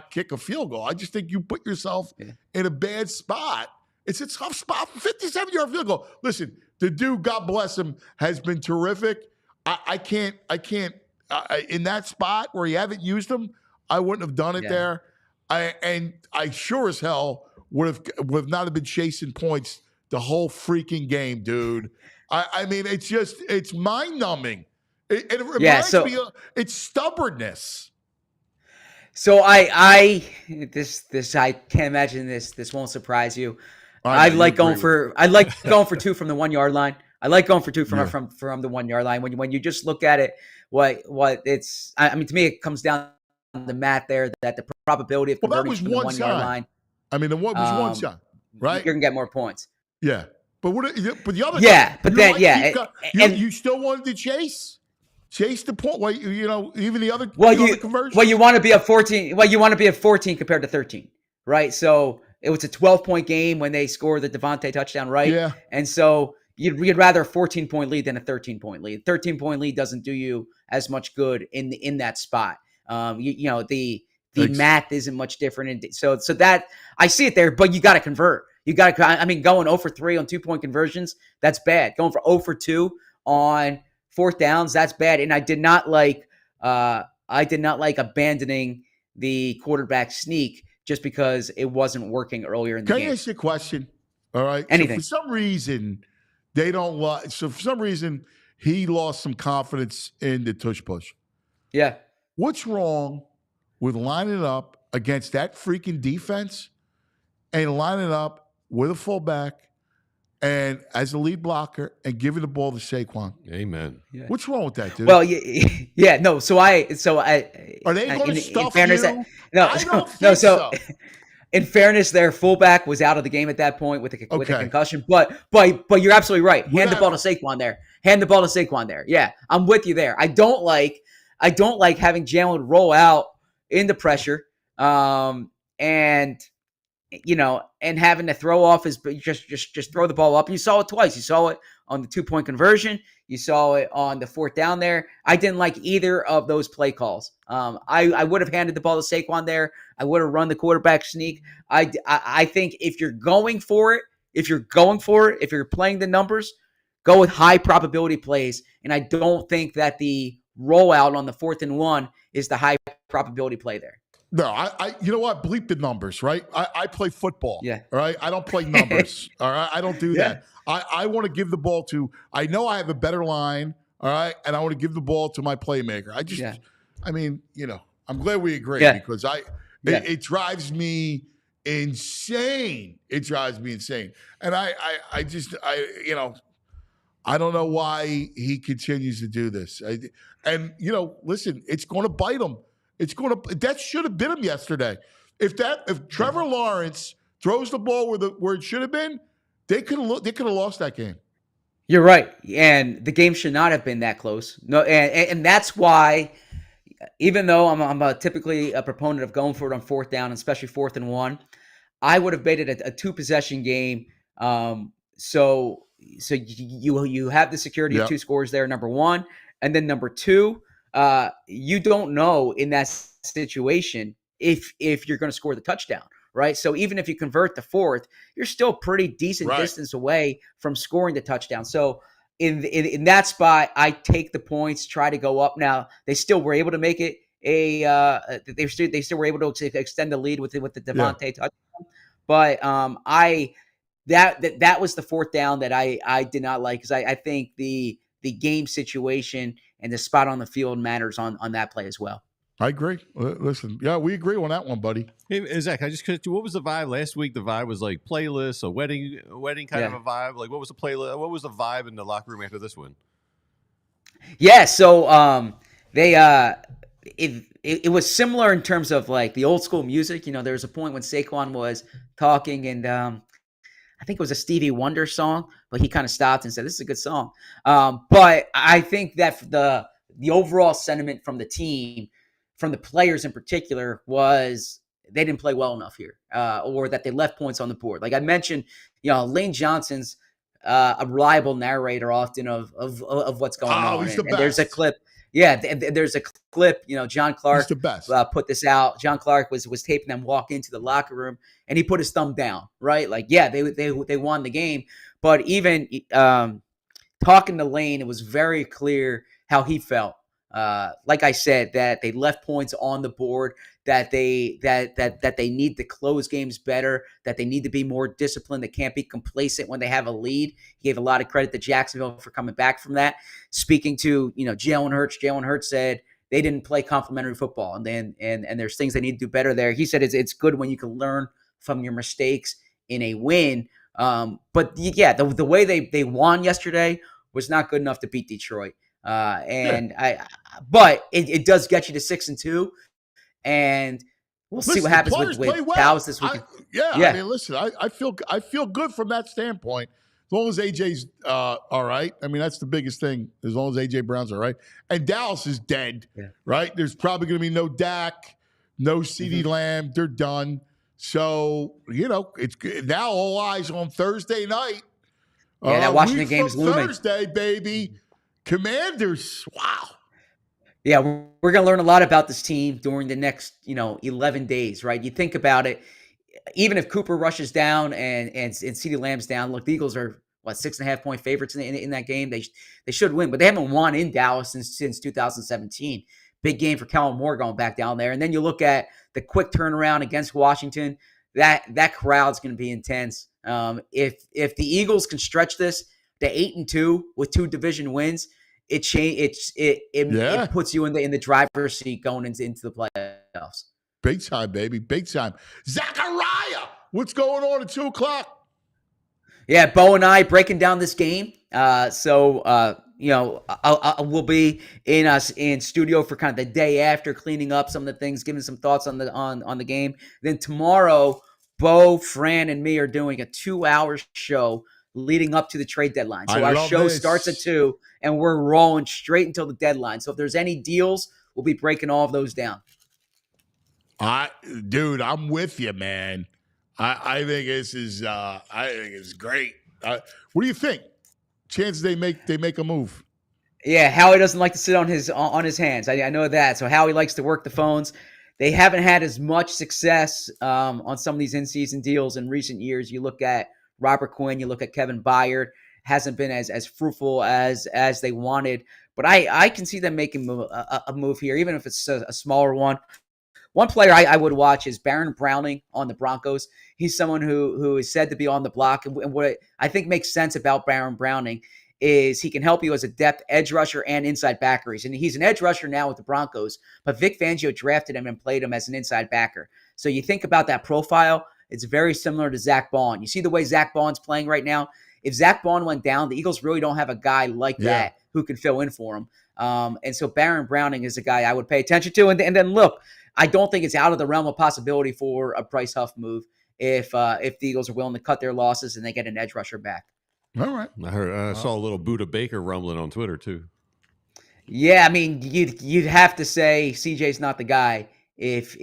kick a field goal. I just think you put yourself in a bad spot. It's a tough spot. 57-yard field goal. Listen, the dude, God bless him, has been terrific. I can't in that spot where you haven't used him, I wouldn't have done it there. I sure as hell would have not have been chasing points the whole freaking game, dude. I mean, it's mind numbing. It reminds me of it's stubbornness. So I can't imagine this won't surprise you. I like going for 2 from the 1-yard line. I like going for 2 from the 1-yard line. When you just look at it, what it's, I mean, to me, it comes down to the math there that the probability of converting from the 1-yard line. I mean, the one was one shot, right? You're gonna get more points. Yeah, but the other you still wanted to chase the point. Well, even the other conversion. Well, you want to be at 14. Well, you want to be at 14 compared to 13, right? So it was a 12-point game when they scored the Devonta touchdown, right? Yeah. And so you'd rather a 14-point lead than a 13-point lead. 13-point lead doesn't do you as much good in that spot. The math isn't much different, and so that I see it there. But you got to convert. You got to. I mean, going 0 for 3 on 2-point conversions, that's bad. Going for 0 for 2 on 4th downs, that's bad. And I did not like abandoning the quarterback sneak just because it wasn't working earlier in the game. Can I ask you a question? All right. Anything. So for some reason, they don't like. So for some reason, he lost some confidence in the tush push. Yeah. What's wrong with lining up against that freaking defense and lining up with a fullback and as a lead blocker and giving the ball to Saquon? Amen. Yeah. What's wrong with that, dude? Well, yeah, no. So I are they going to stuff in fairness, you? I don't think so. In fairness, their fullback was out of the game at that point with a concussion. But you're absolutely right. Hand the ball to Saquon there. Yeah, I'm with you there. I don't like having Jalen roll out into pressure, and having to throw off his just throw the ball up. You saw it twice. You saw it on the 2-point conversion. You saw it on the 4th down there. I didn't like either of those play calls. I would have handed the ball to Saquon there. I would have run the quarterback sneak. I think if you're going for it, if you're playing the numbers, go with high probability plays. And I don't think that the rollout on the 4th and 1 is the high probability play there. No, I you know what? Bleep the numbers, right? I play football. Yeah. All right. I don't play numbers. All right. I don't do that. I want to give the ball to, I know I have a better line. All right. And I want to give the ball to my playmaker. I mean, I'm glad we agree because it drives me insane. It drives me insane. And I don't know why he continues to do this. Listen, it's going to bite him. That should have been him yesterday. If Trevor Lawrence throws the ball where it should have been, they could have lost that game. You're right, and the game should not have been that close. No, and that's why, even though I'm typically a proponent of going for it on fourth down, especially 4th and 1, I would have made it a 2-possession game. So you have the security of 2 scores there, number 1, and then number 2, you don't know in that situation if you're going to score the touchdown. Right. So even if you convert the 4th, you're still pretty decent distance away from scoring the touchdown. So in that spot, I take the points, try to go up. Now, they still were able to make it they still were able to extend the lead with the Devonta touchdown. But that was the 4th down that I did not like, because I think the game situation and the spot on the field matters on that play as well. I agree. Listen, we agree on that one, buddy. Hey, Zach, I just what was the vibe last week? The vibe was like playlist, a wedding kind of a vibe. Like, what was the playlist? What was the vibe in the locker room after this one? Yeah, so it was similar in terms of like the old school music. There was a point when Saquon was talking, and I think it was a Stevie Wonder song, but he kind of stopped and said, "This is a good song." But I think that the overall sentiment from the team, from the players in particular, was they didn't play well enough here, or that they left points on the board. Like I mentioned, Lane Johnson's a reliable narrator often of what's going on. He's the best. There's a clip. Yeah, there's a clip. John Clark put this out. John Clark was taping them walk into the locker room, and he put his thumb down. Right, like they won the game, but even talking to Lane, it was very clear how he felt. Like I said, that they left points on the board, that they need to close games better, that they need to be more disciplined. They can't be complacent when they have a lead. He gave a lot of credit to Jacksonville for coming back from that. Speaking to Jalen Hurts said they didn't play complimentary football, and there's things they need to do better there. He said it's good when you can learn from your mistakes in a win. But the way they won yesterday was not good enough to beat Detroit. But it does get you to 6-2, and we'll see what happens with Dallas this weekend. I mean, listen, I feel good from that standpoint. As long as AJ's all right. I mean, that's the biggest thing. As long as AJ Brown's all right, and Dallas is dead, right? There's probably going to be no Dak, no CeeDee Lamb. They're done. So it's now all eyes on Thursday night. That Washington game is looming. Thursday, baby. Commanders, wow. Yeah, we're going to learn a lot about this team during the next, 11 days, right? You think about it, even if Cooper rushes down and CeeDee Lamb's down, look, the Eagles are, 6.5-point favorites in that game. They should win, but they haven't won in Dallas since 2017. Big game for Kellen Moore going back down there. And then you look at the quick turnaround against Washington, that crowd's going to be intense. If the Eagles can stretch this to 8-2 with 2 division wins, it puts you in the driver's seat going into the playoffs. Big time, baby, big time. Zachariah, what's going on at 2:00? Yeah, Bo and I breaking down this game. We'll be in studio for kind of the day after, cleaning up some of the things, giving some thoughts on the game. Then tomorrow, Bo, Fran, and me are doing a 2-hour show leading up to the trade deadline. So our show starts at 2, and we're rolling straight until the deadline. So if there's any deals, we'll be breaking all of those down. Dude, I'm with you, man. I think this is great. What do you think? Chances they make a move? Yeah, Howie doesn't like to sit on his hands. I know that. So Howie likes to work the phones. They haven't had as much success on some of these in-season deals in recent years. You look at Robert Quinn, you look at Kevin Byard, hasn't been as fruitful as they wanted. But I can see them making a move here, even if it's a smaller one. One player I would watch is Baron Browning on the Broncos. He's someone who is said to be on the block. And what I think makes sense about Baron Browning is he can help you as a depth edge rusher and inside backer. He's an edge rusher now with the Broncos, but Vic Fangio drafted him and played him as an inside backer. So you think about that profile. It's very similar to Zach Bond. You see the way Zach Bond's playing right now? If Zach Bond went down, the Eagles really don't have a guy like that who can fill in for him. And so Baron Browning is a guy I would pay attention to. And then look, I don't think it's out of the realm of possibility for a Bryce Huff move if the Eagles are willing to cut their losses and they get an edge rusher back. All right. I saw a little Buda Baker rumbling on Twitter too. Yeah, I mean, you'd have to say CJ's not the guy if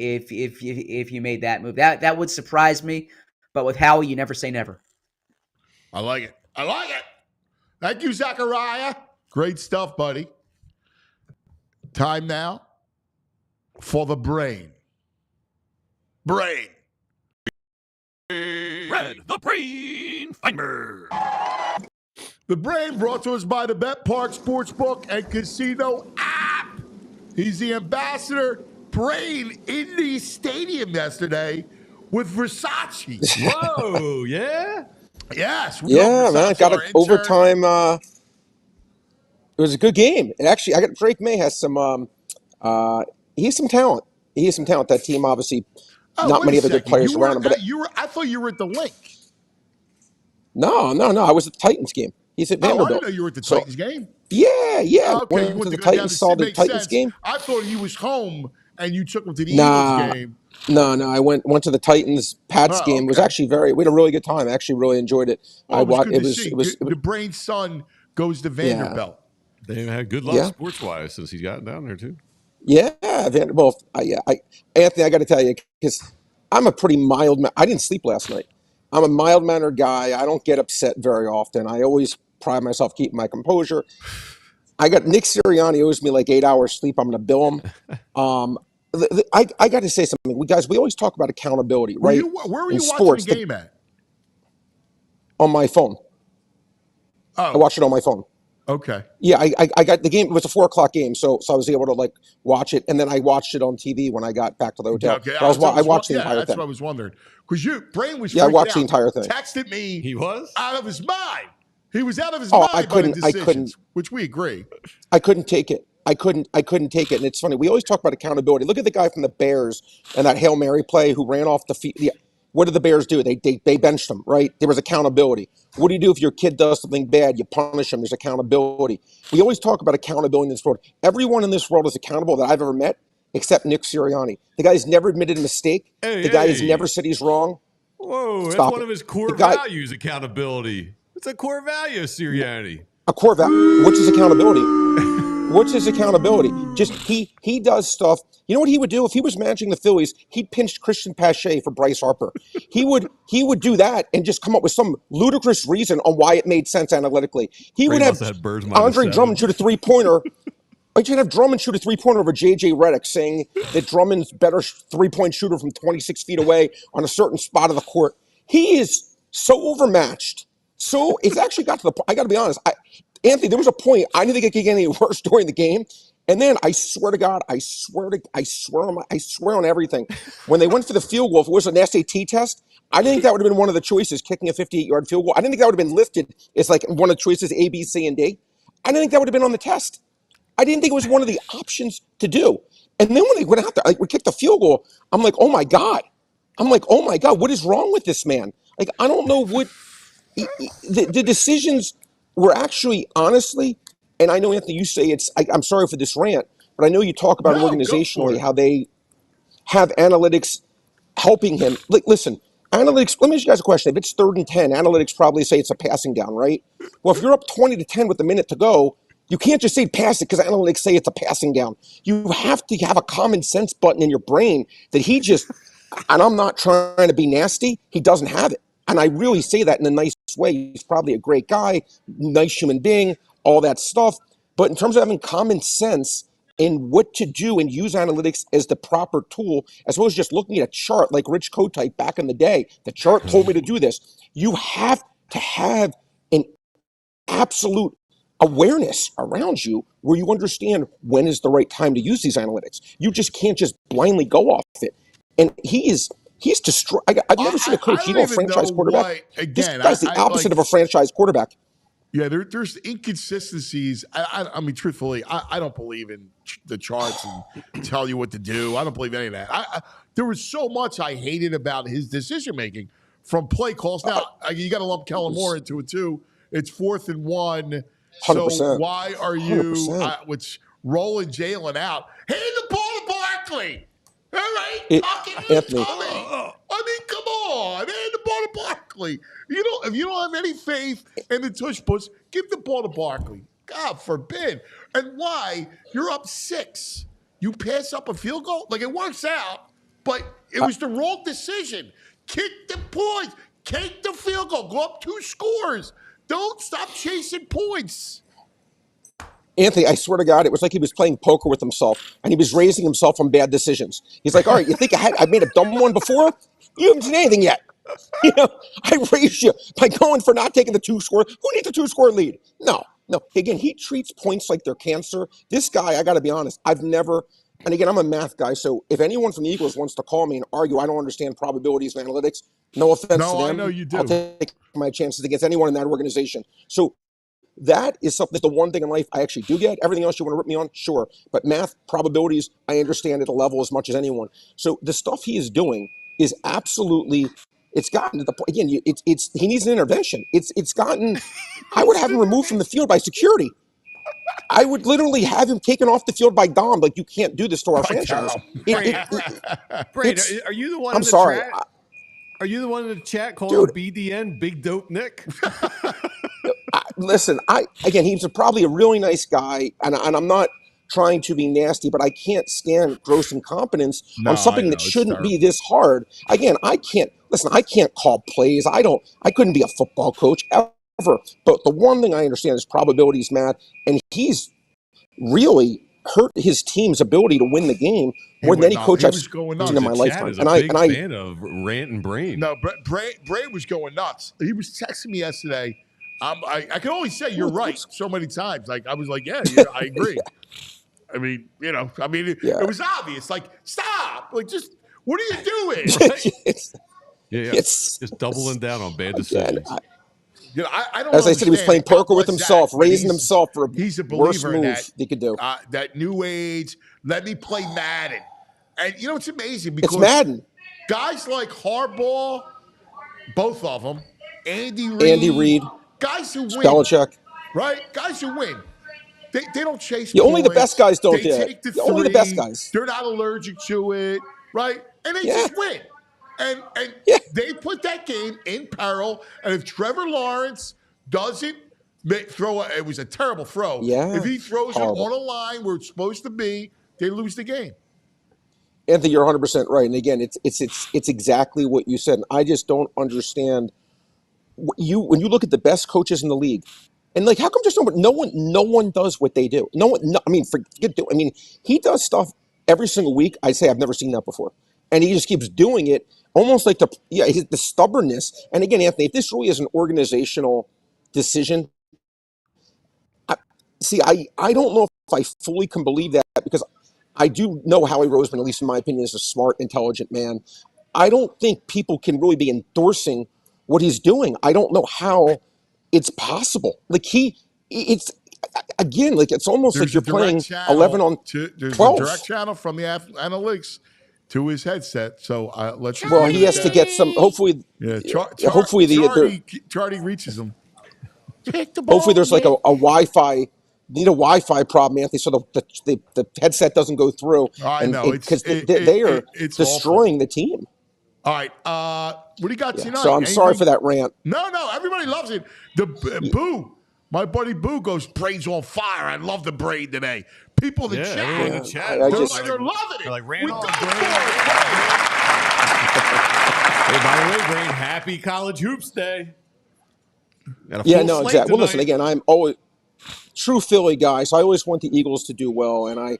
you made that move. That would surprise me. But with Howie, you never say never. I like it. Thank you, Zachariah. Great stuff, buddy. Time now for the brain. Brain. Red, the brain finder. The brain brought to us by the Bet Park Sportsbook and Casino app. He's the ambassador. Brain in the stadium yesterday with Versace. Whoa, yeah? Yes. Yeah, man. Got an overtime. It was a good game. And actually, Drake May has some. He has some talent. That team, obviously, not many other good players around him. But I thought you were at the link. No. I was at the Titans game. He's at Vanderbilt. I didn't know you were at the Titans game. Yeah. Okay, Went to the Titans, saw the Titans game. I thought he was home and you took him to the Eagles game. No. I went to the Titans Pats game. It was actually we had a really good time. I actually really enjoyed it. It was the brain's son goes to Vanderbilt. They had good luck sports-wise since he's gotten down there too. Yeah, Vanderbilt. Anthony, I got to tell you, because I'm a pretty mild man. I didn't sleep last night. I'm a mild-mannered guy. I don't get upset very often. I always pride myself keeping my composure. I got Nick Sirianni owes me like 8 hours sleep. I'm going to bill him. I got to say something. We always talk about accountability, right? Where were you watching the game at? On my phone. I watched it on my phone. Okay. Yeah, I got the game. It was a 4:00 game, so I was able to watch it, and then I watched it on TV when I got back to the hotel. Okay. I watched the entire thing. That's what I was wondering. Because Brain was I watched out. the entire thing. Texted me. He was out of his mind. He was out of his mind by the decisions, which we agree. I couldn't take it. I couldn't take it. And it's funny. We always talk about accountability. Look at the guy from the Bears and that Hail Mary play who ran off the field. Yeah. What did the Bears do? They benched him, right? There was accountability. What do you do if your kid does something bad? You punish him. There's accountability. We always talk about accountability in this world. Everyone in this world is accountable that I've ever met, except Nick Sirianni. The guy's never admitted a mistake. The guy has never said he's wrong. Whoa, that's one of his core values, accountability. It's a core value, Sirianni. A core value. What's his accountability? What's his accountability? Just he does stuff. You know what he would do if he was managing the Phillies? He'd pinch Christian Pache for Bryce Harper. He would do that and just come up with some ludicrous reason on why it made sense analytically. He would have Andre Drummond shoot a three-pointer. I should have Drummond shoot a three-pointer over J.J. Redick, saying that Drummond's better three-point shooter from 26 feet away on a certain spot of the court. He is so overmatched. So it's actually got to the point. I got to be honest. Anthony, there was a point I didn't think it could get any worse during the game, and then I swear to God, I swear on everything. When they went for the field goal, if it was an SAT test, I didn't think that would have been one of the choices, kicking a 58-yard field goal. I didn't think that would have been listed as like one of the choices A, B, C, and D. I didn't think that would have been on the test. I didn't think it was one of the options to do. And then when they went out there, we kicked the field goal. I'm like, oh my God, what is wrong with this man? Like, I don't know what the decisions were actually, honestly, and I know, Anthony, you say I'm sorry for this rant, but I know you talk about organizationally how they have analytics helping him. Listen, analytics, let me ask you guys a question. If it's 3rd and 10, analytics probably say it's a passing down, right? Well, if you're up 20-10 with a minute to go, you can't just say pass it because analytics say it's a passing down. You have to have a common sense button in your brain that he just, and I'm not trying to be nasty, he doesn't have it. And I really say that in a nice way. He's probably a great guy, nice human being, all that stuff. But in terms of having common sense in what to do and use analytics as the proper tool, as well as just looking at a chart like Rich Kotite back in the day, the chart told me to do this. You have to have an absolute awareness around you where you understand when is the right time to use these analytics. You just can't just blindly go off it. And he's destroyed. I've never seen a coach, a franchise quarterback. This guy's the opposite of a franchise quarterback. Yeah, there's inconsistencies. I mean, truthfully, I don't believe in the charts and tell you what to do. I don't believe any of that. There was so much I hated about his decision making from play calls. Now, you got to lump Kellen Moore into it too. It's 4th and 1. 100%. So why are you, 100%. which rolling Jalen out? Hand the ball to Barkley. All right, Anthony. I mean, come on, hand the ball to Barkley. If you don't have any faith in the tush push, give the ball to Barkley. God forbid. And why? You're up 6. You pass up a field goal? Like, it works out, but it was the wrong decision. Kick the points. Take the field goal. Go up 2 scores. Don't stop chasing points. Anthony, I swear to God, it was like he was playing poker with himself, and he was raising himself from bad decisions. He's like, all right, you think I made a dumb one before? You haven't seen anything yet. I raised you by going for not taking the 2-score. Who needs a 2-score lead? No. Again, he treats points like they're cancer. This guy, I got to be honest, I've never, and again, I'm a math guy, so if anyone from the Eagles wants to call me and argue I don't understand probabilities and analytics, no offense to them. I know you do. I'll take my chances against anyone in that organization. So that is something, that's the one thing in life I actually do get. Everything else you want to rip me on, sure. But math, probabilities, I understand at a level as much as anyone. So the stuff he is doing is absolutely, it's gotten to the point, again, he needs an intervention. It's gotten, I would have him removed from the field by security. I would literally have him taken off the field by Dom, like, you can't do this to our franchise. Brad, are you the one I'm sorry. chat? Are you the one in the chat calling Dude. BDN Big Dope Nick? Listen, again, he's probably a really nice guy, and I'm not trying to be nasty, but I can't stand gross incompetence on something that shouldn't be this hard. Again, I can't call plays. I couldn't be a football coach ever. But the one thing I understand is probabilities, Matt, and he's really hurt his team's ability to win the game more than any coach I've seen in my lifetime. And I fan of Rant and Brain. No, Bray was going nuts. He was texting me yesterday. I can only say you're right so many times. Like, I was like, yeah, I agree. I mean, it was obvious. Like, stop. Like, just, what are you doing? It's just doubling down on bad decisions. I don't. As I said, he was playing poker with himself, raising himself for he's a worst believer in move that he could do. That new age. Let me play Madden, and it's amazing because it's Madden. Guys like Harbaugh, both of them, Andy Reid, guys who win, Belichick, right? Guys who win. They don't chase. Only the best guys don't do it. Only the best guys. They're not allergic to it, right? And they just win. And they put that game in peril. And if Trevor Lawrence doesn't throw it was a terrible throw. Yeah, if he throws it on a line where it's supposed to be, they lose the game. Anthony, you're 100% right. And again, it's exactly what you said. And I just don't understand when you look at the best coaches in the league. And like, how come just no one does what they do? He does stuff every single week. I say I've never seen that before, and he just keeps doing it, almost like the stubbornness. And again, Anthony, if this really is an organizational decision, I don't know if I fully can believe that, because I do know Howie Roseman, at least in my opinion, is a smart, intelligent man. I don't think people can really be endorsing what he's doing. I don't know how it's possible. Like it's almost like you're playing 11 on 12. There's a direct channel from the analytics to his headset. So let's. Well, he has to get some. Hopefully, hopefully Charlie reaches him. Hopefully, there's like a Wi-Fi. Need a Wi-Fi problem, Anthony, so the headset doesn't go through. I know, because they are destroying the team. All right, what do you got tonight? So I'm sorry for that rant. No, everybody loves it. Boo, my buddy Boo goes, brain's on fire. I love the brain today. People in the chat, they're loving it. They're like, ran on Hey, by the way, Brain, happy College Hoops Day. No, exactly. Well, listen, again, I'm always true Philly guy, so I always want the Eagles to do well, and I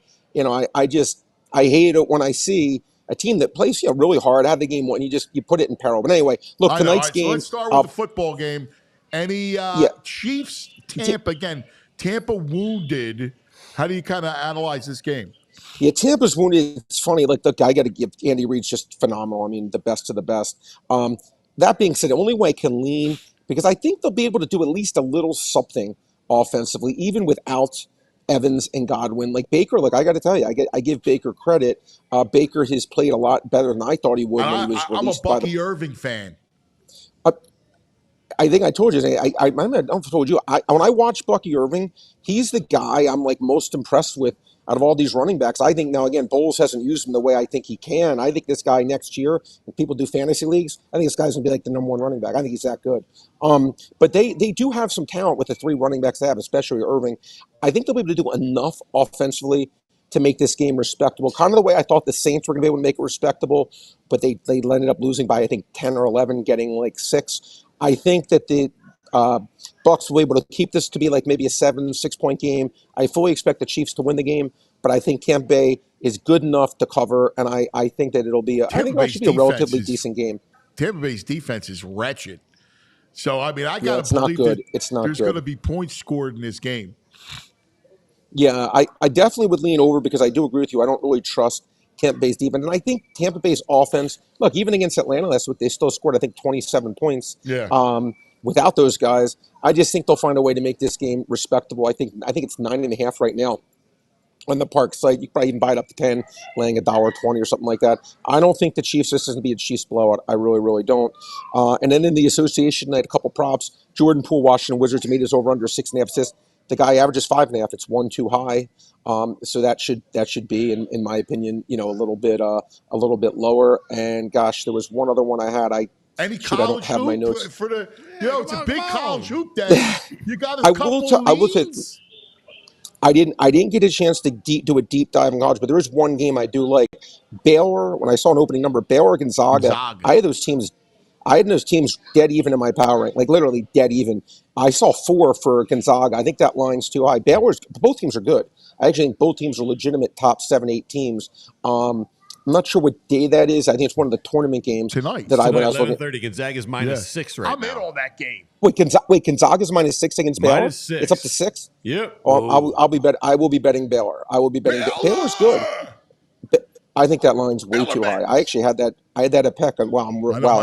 hate it when I see a team that plays really hard, have the game won, you put it in peril. But anyway, look, tonight's game. So let's start with the football game. Any Chiefs, Tampa again. Tampa wounded. How do you kind of analyze this game? Yeah, Tampa's wounded. It's funny. Like, look, I got to give Andy Reid's just phenomenal. I mean, the best of the best. That being said, the only way I can lean because I think they'll be able to do at least a little something offensively, even without Evans and Godwin. Like Baker, like I got to tell you, I give Baker credit. Baker has played a lot better than I thought he would when he was released. I'm a Bucky Irving fan. I think I told you. I don't know if I told you. When I watch Bucky Irving, he's the guy I'm like most impressed with out of all these running backs. I think now again, Bowles hasn't used him the way I think he can. I think this guy next year, if people do fantasy leagues, I think this guy's gonna be like the #1 running back. I think he's that good. But they do have some talent with the 3 running backs they have, especially Irving. I think they'll be able to do enough offensively to make this game respectable. Kind of the way I thought the Saints were going to be able to make it respectable, but they ended up losing by, I think, 10 or 11, getting like 6. I think that the Bucs will be able to keep this to be like maybe a 7-6 point game. I fully expect the Chiefs to win the game, but I think Tampa Bay is good enough to cover, and I think that it'll be I think it should be a relatively decent game. Tampa Bay's defense is wretched. So, I mean, I got it's to believe not good. that It's not there's good. going to be points scored in this game. Yeah, I definitely would lean over because I do agree with you. I don't really trust Tampa Bay's defense. And I think Tampa Bay's offense, look, even against Atlanta last week, they still scored, I think, 27 points. Yeah. Without those guys, I just think they'll find a way to make this game respectable. I think it's 9.5 right now on the Park site. You could probably even buy it up to 10, laying $1.20 or something like that. I don't think the Chiefs, this is going to be a Chiefs blowout. I really, really don't. And then in the association, I had a couple props. Jordan Poole, Washington Wizards, made his over under 6.5 assists. The guy averages 5.5. It's 1 too high. So that should be, in my opinion, a little bit lower. And gosh, there was one other one I had. Any I college don't have my notes. hoop for the it's a big college hoop day. You got a couple leads. I didn't get a chance to do a deep dive in college, but there is one game I do like. Baylor, when I saw an opening number, Baylor Gonzaga. I had those teams dead even in my power rank, like literally dead even. I saw 4 for Gonzaga. I think that line's too high. Both teams are good. I actually think both teams are legitimate top 7-8 teams. I'm not sure what day that is. I think it's one of the tournament games tonight. That I was looking. 11:30. Gonzaga's -6 right I'm now. in on that game. Wait, Gonzaga's -6 against Baylor. -6. It's up to 6. Yep. I will be betting Baylor. I will be betting Baylor's good. I think that line's way too high. I actually had that. I had that at Peck. Wow,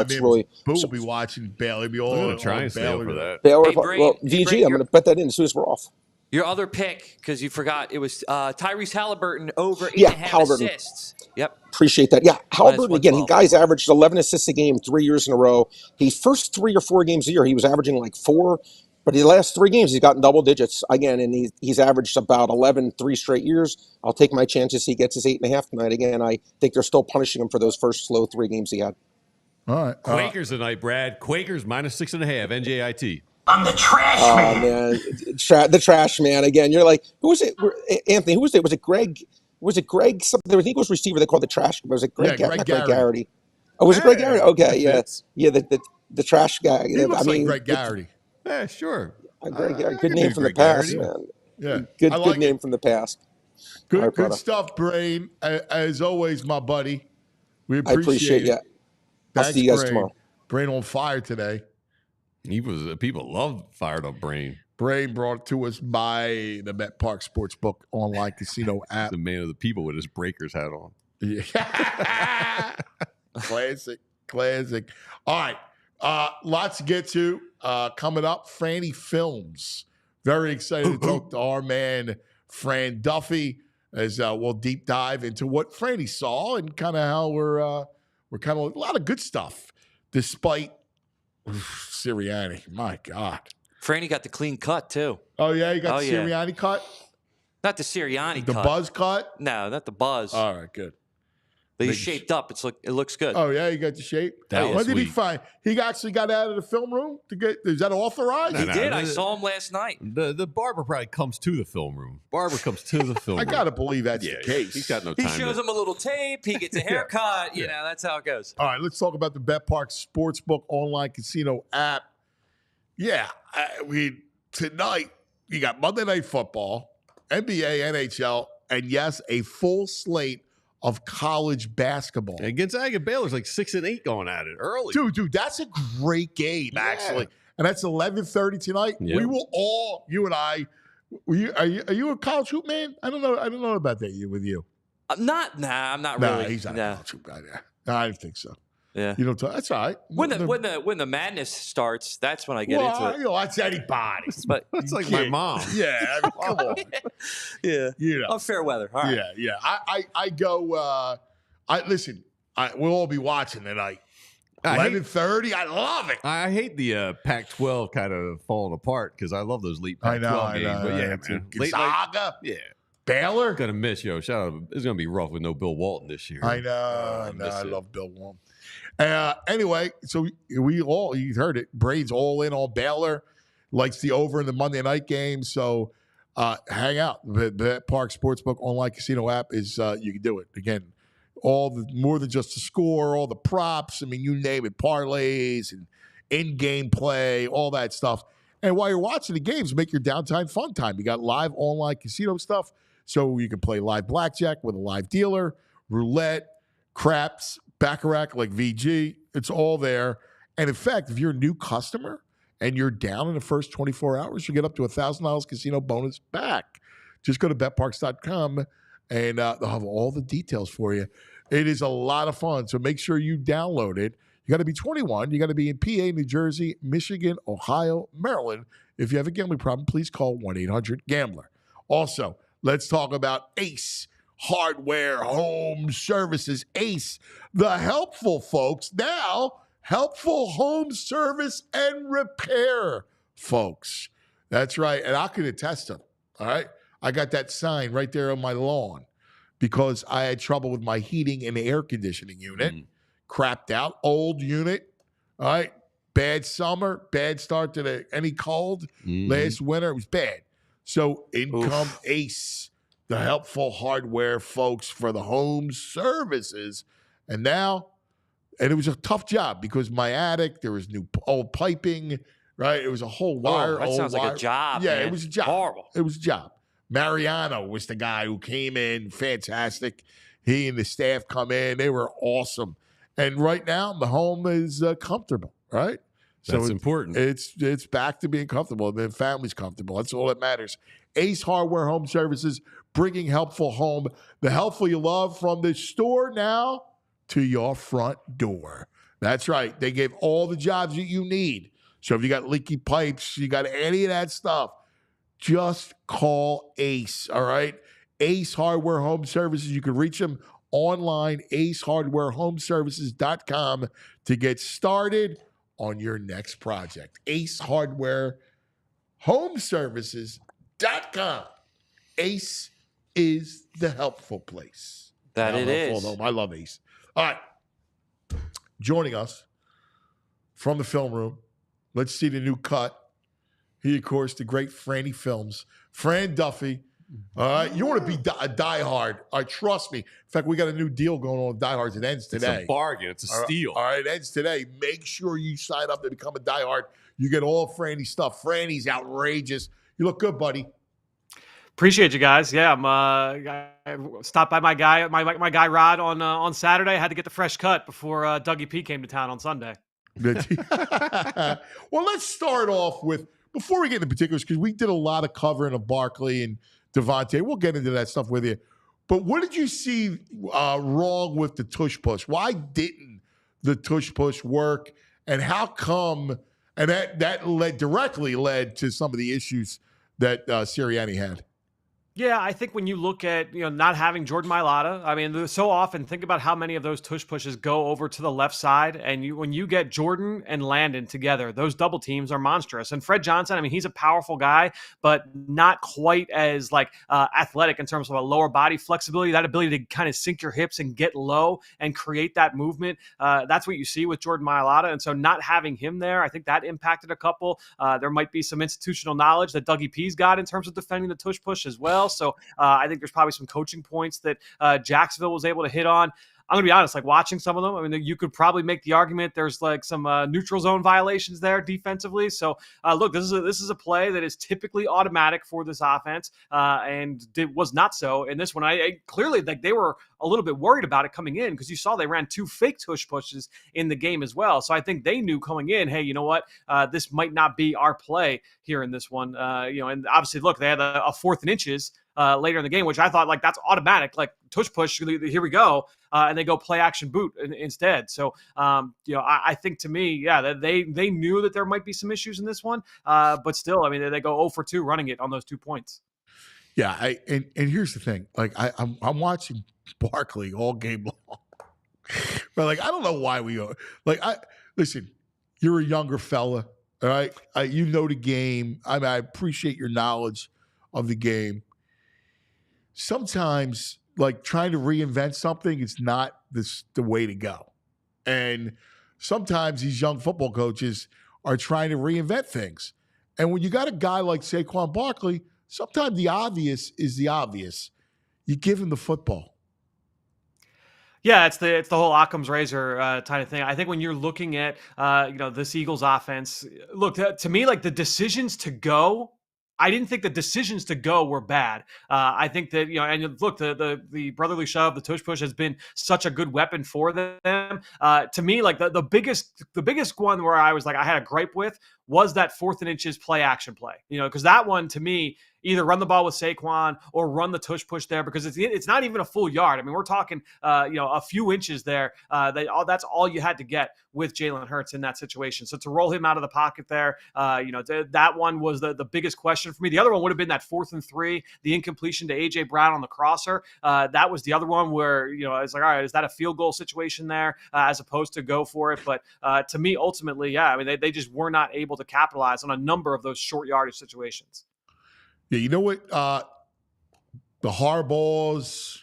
it's really. We'll be watching Baylor. Be all I'm gonna try and stay up for that. Baylor. Hey, Brain, well, VG, I'm going to bet that in as soon as we're off. Your other pick, because you forgot, it was Tyrese Halliburton over 8.5 Halliburton. assists. Yep. Appreciate that. Yeah, Halliburton, again, he 112. guys averaged 11 assists a game 3 years in a row. His first 3 or 4 games a year, he was averaging like 4. But his last 3 games, he's gotten double digits again, and he's averaged about 11 3 straight years. I'll take my chances he gets his 8.5 tonight. Again, I think they're still punishing him for those first slow 3 games he had. All right. Quakers tonight, Brad. Quakers -6.5. NJIT. I'm the trash man. Oh, man. The trash man again. You're like, who was it? Anthony, who was it? Was it Greg? Was it Greg? Something. I think it was receiver they called the trash. Was it Greg? Greg Garrity. Oh, was it Greg Garrity? Okay, yeah. fits. Yeah, the trash guy. He looks like Greg Garrity. Yeah, sure. Greg Garrity. I Good can name do from the Greg past, Garrity. man. Yeah. Good name from the past. All right, Good brother. stuff, Brain. As always, my buddy. We I appreciate it. you. I'll see you guys Brain. tomorrow. Brain on fire today. People love Fired Up Brain. Brain brought to us by the Met Park Sportsbook online casino app. The man of the people with his breakers hat on. Yeah. Classic. All right. Lots to get to. Coming up, Franny Films. Very excited to talk to our man, Fran Duffy, as we'll deep dive into what Franny saw and kind of how we're kind of a lot of good stuff, despite Sirianni. My God. Franny got the clean cut, too. Oh, yeah? You got the yeah. Sirianni cut? Not the Sirianni The cut. buzz cut? No, not the buzz. All right, good. But he's shaped up. It looks good. Oh, yeah? You got the shape? That was When did he sweet. find? He actually got out of the film room to get, is that authorized? He No, did. no, I saw him last night. The barber probably comes to the film room. Barber comes to the film I room. got to believe that's Yeah, the case. he's got no He time. shows him a little tape. He gets a haircut. You know, that's how it goes. All right, let's talk about the Bet Park Sportsbook online casino app. Yeah, tonight you got Monday Night Football, NBA, NHL, and yes, a full slate of college basketball. And Gonzaga Baylor's like 6-8 going at it early. Dude, that's a great game, actually. And that's 11:30 tonight. Yeah. We will all, you and I, are you a college hoop man? I don't know about that with you. I'm not Nah, really. he's not a No. college hoop guy there. No, I didn't think so. Yeah. You know, that's all right. When the madness starts, that's when I get into it. You know, that's anybody. But It's like my mom. Yeah, I mean, come on. yeah, You know. on fair weather. All right. Yeah. I go. Listen. We'll all be watching tonight. 11:30. I love it. I hate the Pac-12 kind of falling apart because I love those late Pac-12 games. But yeah, man. Gonzaga. Yeah. Baylor. Gonna miss shout out. It's gonna be rough with no Bill Walton this year. I know. I love Bill Walton. Anyway, so you heard it. Braid's all in on Baylor. Likes the over in the Monday night game. So hang out. The Bet Park Sportsbook online casino app is you can do it. Again, more than just the score, all the props. I mean, you name it, parlays and in-game play, all that stuff. And while you're watching the games, make your downtime fun time. You got live online casino stuff, so you can play live blackjack with a live dealer, roulette, craps, baccarat like VG. It's all there. And in fact, if you're a new customer and you're down in the first 24 hours, you get up to $1,000 casino bonus back. Just go to betparks.com and they'll have all the details for you. It is a lot of fun, so make sure you download it. You got to be 21. You got to be in PA, New Jersey, Michigan, Ohio, Maryland. If you have a gambling problem, please call 1-800-GAMBLER. Also, let's talk about Ace Hardware Home Services. Ace, the helpful folks. Now, helpful home service and repair folks. That's right, and I can attest to them, all right? I got that sign right there on my lawn because I had trouble with my heating and air conditioning unit. Crapped out, old unit, all right? Bad summer, bad start to any cold. Last winter, it was bad. So Ace, the helpful hardware folks for the home services. And it was a tough job because my attic, there was new old piping, right? It was a whole wire. That sounds like a job, Yeah, man. it was a job. Horrible. It was a job. Mariano was the guy who came in, fantastic. He and the staff come in. They were awesome. And right now, the home is comfortable, right? That's important. It's back to being comfortable. The family's comfortable. That's all that matters. Ace Hardware Home Services, bringing helpful home. The helpful you love from the store now to your front door. That's right. They gave all the jobs that you need. So if you got leaky pipes, you got any of that stuff, just call Ace, all right? Ace Hardware Home Services. You can reach them online, acehardwarehomeservices.com to get started on your next project. acehardwarehomeservices.com. Ace is the helpful place. That it is. I love Ace. All right. Joining us from the film room, let's see the new cut. He, of course, the great Franny Films. Fran Duffy. All right, you want to be a diehard. All right, trust me. In fact, we got a new deal going on with diehards. It ends today. It's a bargain. It's a steal. All right, it ends today. Make sure you sign up to become a diehard. You get all Franny's stuff. Franny's outrageous. You look good, buddy. Appreciate you guys. Yeah, I stopped by my guy Rod on Saturday. I had to get the fresh cut before Dougie P came to town on Sunday. Well, let's start off with, before we get into particulars, because we did a lot of covering of Barkley and Devontae. We'll get into that stuff with you. But what did you see wrong with the tush push? Why didn't the tush push work? And how come? And that directly led to some of the issues that Sirianni had. Yeah, I think when you look at, not having Jordan Mailata, I mean, so often think about how many of those tush pushes go over to the left side. And when you get Jordan and Landon together, those double teams are monstrous. And Fred Johnson, I mean, he's a powerful guy, but not quite as athletic in terms of a lower body flexibility, that ability to kind of sink your hips and get low and create that movement. That's what you see with Jordan Mailata. And so not having him there, I think that impacted a couple. There might be some institutional knowledge that Dougie P's got in terms of defending the tush push as well. So I think there's probably some coaching points that Jacksonville was able to hit on. I'm going to be honest, watching some of them, I mean, you could probably make the argument there's some neutral zone violations there defensively. So, look, this is a play that is typically automatic for this offense, and it was not so in this one. I clearly, they were a little bit worried about it coming in because you saw they ran 2 fake tush pushes in the game as well. So I think they knew coming in, hey, you know what, this might not be our play here in this one. And obviously, look, they had a 4th and inches later in the game, which I thought like that's automatic, like tush push, here we go. And they go play action boot instead. So, I think to me, yeah, they knew that there might be some issues in this one. But still, I mean, they go 0 for 2 running it on those 2 points. Yeah. And here's the thing. Like I'm watching Barkley all game long. But like, I don't know why we are like, listen, you're a younger fella. All right. You know the game. I appreciate your knowledge of the game. Sometimes like trying to reinvent something is not the way to go. And sometimes these young football coaches are trying to reinvent things. And when you got a guy like Saquon Barkley, sometimes the obvious is the obvious. You give him the football. Yeah, it's the whole Occam's razor kind of thing. I think when you're looking at this Eagles offense, look to me like the decisions to go. I didn't think the decisions to go were bad. I think that and look, the brotherly shove, the tush push has been such a good weapon for them. To me, like the biggest one where I was like I had a gripe with was that 4th and inches play action play. Because that one to me, either run the ball with Saquon or run the tush push there because it's not even a full yard. I mean, we're talking a few inches there. That's all you had to get with Jalen Hurts in that situation. So to roll him out of the pocket there, that one was the biggest question for me. The other one would have been that 4th and 3, the incompletion to AJ Brown on the crosser. That was the other one where it's like, all right, is that a field goal situation there as opposed to go for it? But to me, ultimately, yeah, I mean, they just were not able to capitalize on a number of those short yardage situations. Yeah, you know what? The Harbaughs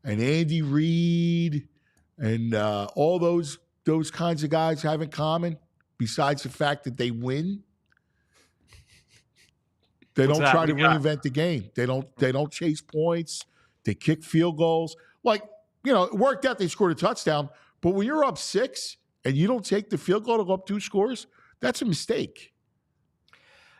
and Andy Reid and all those kinds of guys have in common, besides the fact that they win. They don't try to reinvent the game. They don't chase points. They kick field goals. Like, it worked out. They scored a touchdown. But when you're up 6 and you don't take the field goal to go up 2 scores, that's a mistake.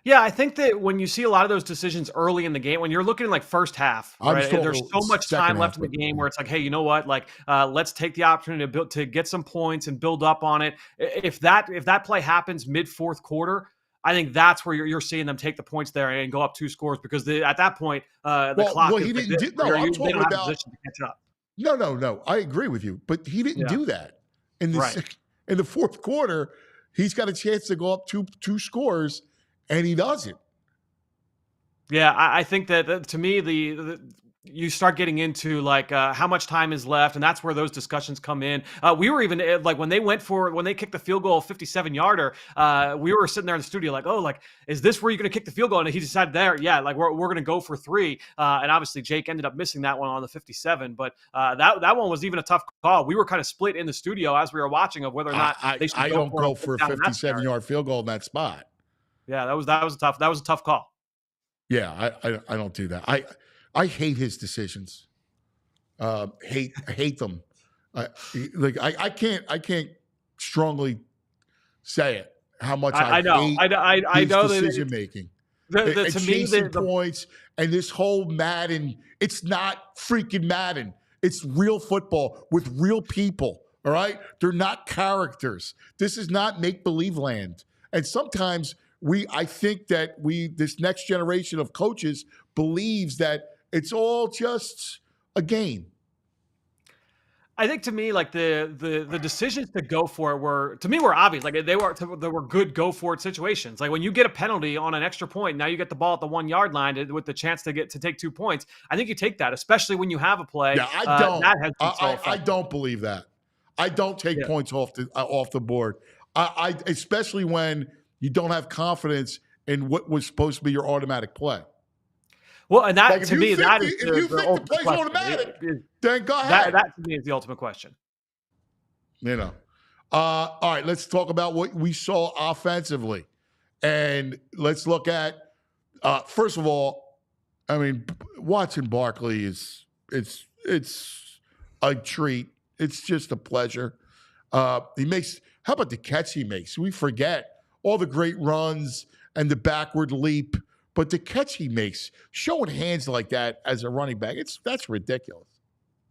Yeah, I think that when you see a lot of those decisions early in the game, when you're looking like first half, right, there's so much time left in the game where it's like, hey, you know what? Like, let's take the opportunity to get some points and build up on it. If that play happens mid 4th quarter, I think that's where you're seeing them take the points there and go up 2 scores because at that point the clock. Well, he didn't. I'm talking about position to catch up. No. I agree with you, but he didn't do that in the 4th quarter. He's got a chance to go up two scores. And he doesn't. Yeah, I think that to me, you start getting into like how much time is left, and that's where those discussions come in. We were even like when they kicked the field goal 57-yarder, we were sitting there in the studio like, oh, like is this where you're going to kick the field goal? And he decided there, yeah, like we're going to go for 3. And obviously Jake ended up missing that one on the 57, but that one was even a tough call. We were kind of split in the studio as we were watching of whether or not they should go for a 57-yard field goal in that spot. Yeah, that was a tough call. Yeah, I don't do that. I hate his decisions. Hate them. I can't strongly say it. How much I know. I know decision making. To chasing points and this whole Madden. It's not freaking Madden. It's real football with real people. All right, they're not characters. This is not make believe land. And sometimes I think that this next generation of coaches believes that it's all just a game. I think to me, like the decisions to go for it were obvious. Like they were good go for it situations. Like when you get a penalty on an extra point, now you get the ball at the 1 yard line with the chance to take 2 points. I think you take that, especially when you have a play. Yeah, I don't. I don't believe that. I don't take points off the board. I especially when you don't have confidence in what was supposed to be your automatic play. Well, and that to me, that is if you think the play's automatic, then go ahead. That to me is the ultimate question. All right, let's talk about what we saw offensively, and let's look at first of all. I mean, watching Barkley it's a treat. It's just a pleasure. He makes. How about the catch he makes? We forget all the great runs and the backward leap, but the catch he makes, showing hands like that as a running back, that's ridiculous.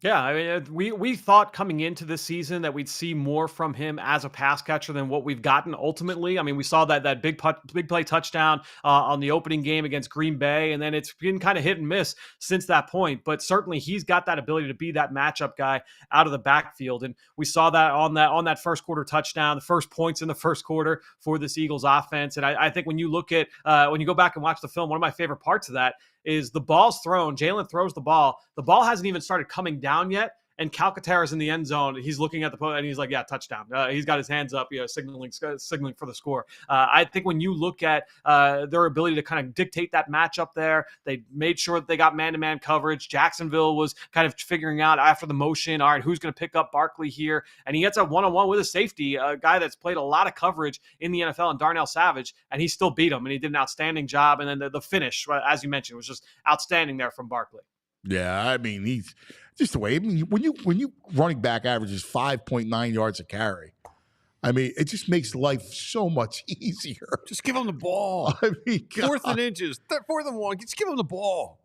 Yeah, I mean, we thought coming into this season that we'd see more from him as a pass catcher than what we've gotten ultimately. I mean, we saw that big play touchdown on the opening game against Green Bay, and then it's been kind of hit and miss since that point. But certainly, he's got that ability to be that matchup guy out of the backfield, and we saw that on that first quarter touchdown, the first points in the first quarter for this Eagles offense. And I think when you look at when you go back and watch the film, one of my favorite parts of that is the ball's thrown. Jalen throws the ball. The ball hasn't even started coming down yet. And Calcaterra's in the end zone. He's looking at the and he's like, "Yeah, touchdown." He's got his hands up, signaling for the score. I think when you look at their ability to kind of dictate that matchup there, they made sure that they got man-to-man coverage. Jacksonville was kind of figuring out after the motion, all right, who's going to pick up Barkley here? And he gets a one-on-one with a safety, a guy that's played a lot of coverage in the NFL, and Darnell Savage, and he still beat him, and he did an outstanding job. And then the finish, as you mentioned, was just outstanding there from Barkley. Yeah, I mean, he's just the way. I mean, when you running back averages 5.9 yards a carry, I mean, it just makes life so much easier. Just give him the ball. I mean, Fourth and inches, 4th and 1. Just give him the ball.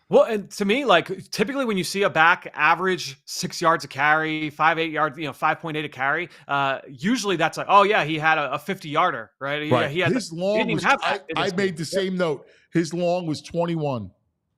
Well, and to me, like typically when you see a back average 6 yards a carry, 8 yards, 5.8 a carry, usually that's like, oh yeah, he had a 50-yarder, right? Right. He had his long was, I made the same note. His long was 21.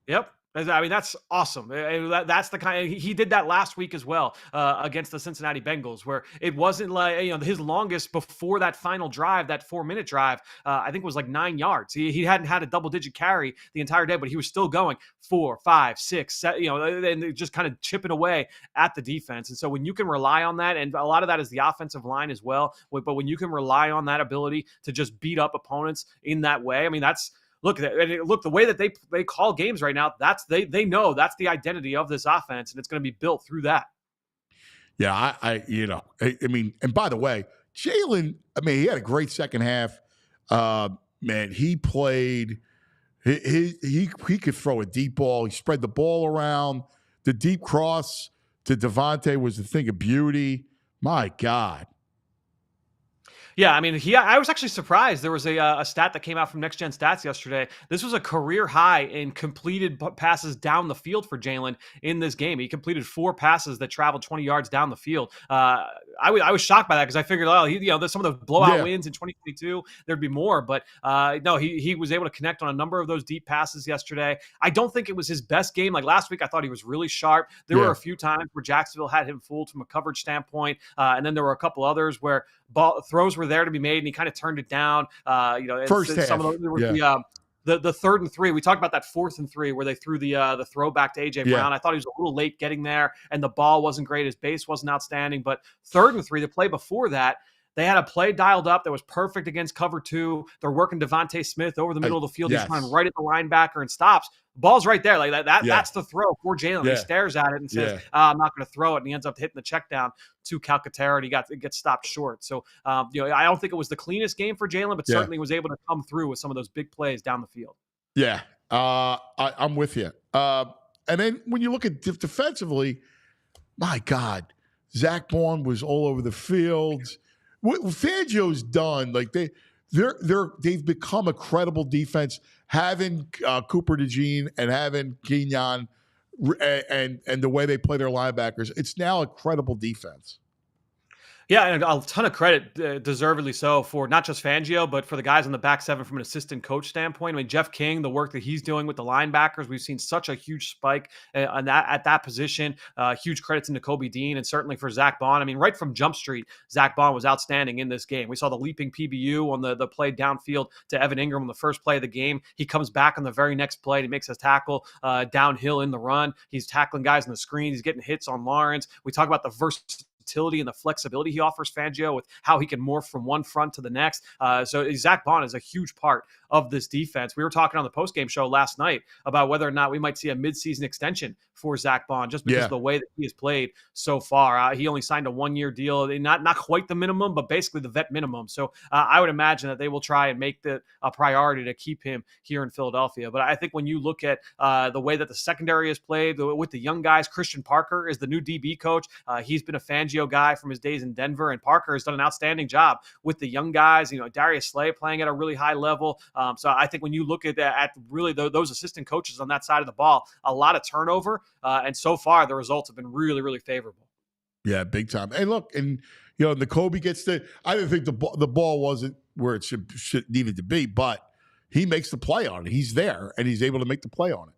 Yep. I mean, that's awesome. That's the kind he did that last week as well against the Cincinnati Bengals, where it wasn't like, his longest before that final drive, that 4-minute drive, I think was like 9 yards. He hadn't had a double-digit carry the entire day, but he was still going 4, 5, 6, 7, and just kind of chipping away at the defense. And so when you can rely on that, and a lot of that is the offensive line as well, but when you can rely on that ability to just beat up opponents in that way, I mean, that's Look, the way that they call games right now, they know that's the identity of this offense, and it's going to be built through that. Yeah, I mean, and by the way, Jalen, I mean, he had a great second half. Man, he played. He could throw a deep ball. He spread the ball around. The deep cross to Devonta was a thing of beauty. My God. Yeah, I mean, I was actually surprised. There was a stat that came out from Next Gen Stats yesterday. This was a career high in completed passes down the field for Jalen in this game. He completed 4 passes that traveled 20 yards down the field. I was shocked by that because I figured, there's some of those blowout wins in 2022, there'd be more. But no, he was able to connect on a number of those deep passes yesterday. I don't think it was his best game. Like last week, I thought he was really sharp. There were a few times where Jacksonville had him fooled from a coverage standpoint, and then there were a couple others where throws were there to be made, and he kind of turned it down. First half. Some of the 3rd and 3. We talked about that 4th and 3 where they threw the throwback to AJ Brown. I thought he was a little late getting there, and the ball wasn't great. His base wasn't outstanding. But 3rd and 3, the play before that, they had a play dialed up that was perfect against cover 2. They're working Devonta Smith over the middle of the field. He's running right at the linebacker and stops. The ball's right there. Like that. That's the throw for Jalen. He stares at it and says, I'm not going to throw it. And he ends up hitting the check down to Calcaterra, and it gets stopped short. So, I don't think it was the cleanest game for Jalen, but certainly was able to come through with some of those big plays down the field. Yeah, I'm with you. And then when you look at defensively, my God, Zach Bond was all over the field. What Fangio's done, like they've become a credible defense, having Cooper DeJean and having Kenyon and the way they play their linebackers. It's now a credible defense. Yeah, and a ton of credit, deservedly so, for not just Fangio, but for the guys on the back seven from an assistant coach standpoint. I mean, Jeff King, the work that he's doing with the linebackers, we've seen such a huge spike at that position. Huge credits to Kobe Dean, and certainly for Zach Bond. I mean, right from Jump Street, Zach Bond was outstanding in this game. We saw the leaping PBU on the play downfield to Evan Ingram on the first play of the game. He comes back on the very next play. He makes his tackle downhill in the run. He's tackling guys in the screen. He's getting hits on Lawrence. We talk about the versatility and the flexibility he offers Fangio with how he can morph from one front to the next. So Zach Bond is a huge part of this defense. We were talking on the postgame show last night about whether or not we might see a midseason extension for Zach Bond just because of the way that he has played so far. He only signed a 1-year deal, not quite the minimum, but basically the vet minimum. So I would imagine that they will try and make that a priority to keep him here in Philadelphia. But I think when you look at the way that the secondary is played with the young guys, Christian Parker is the new DB coach. He's been a Fangio Fangio guy from his days in Denver, and Parker has done an outstanding job with the young guys. Darius Slay playing at a really high level. So I think when you look at really those assistant coaches on that side of the ball, a lot of turnover, and so far the results have been really, really favorable. Yeah, big time. Hey, look, and the Kobe gets I didn't think the ball wasn't where it should needed to be, but he makes the play on it. He's there, and he's able to make the play on it.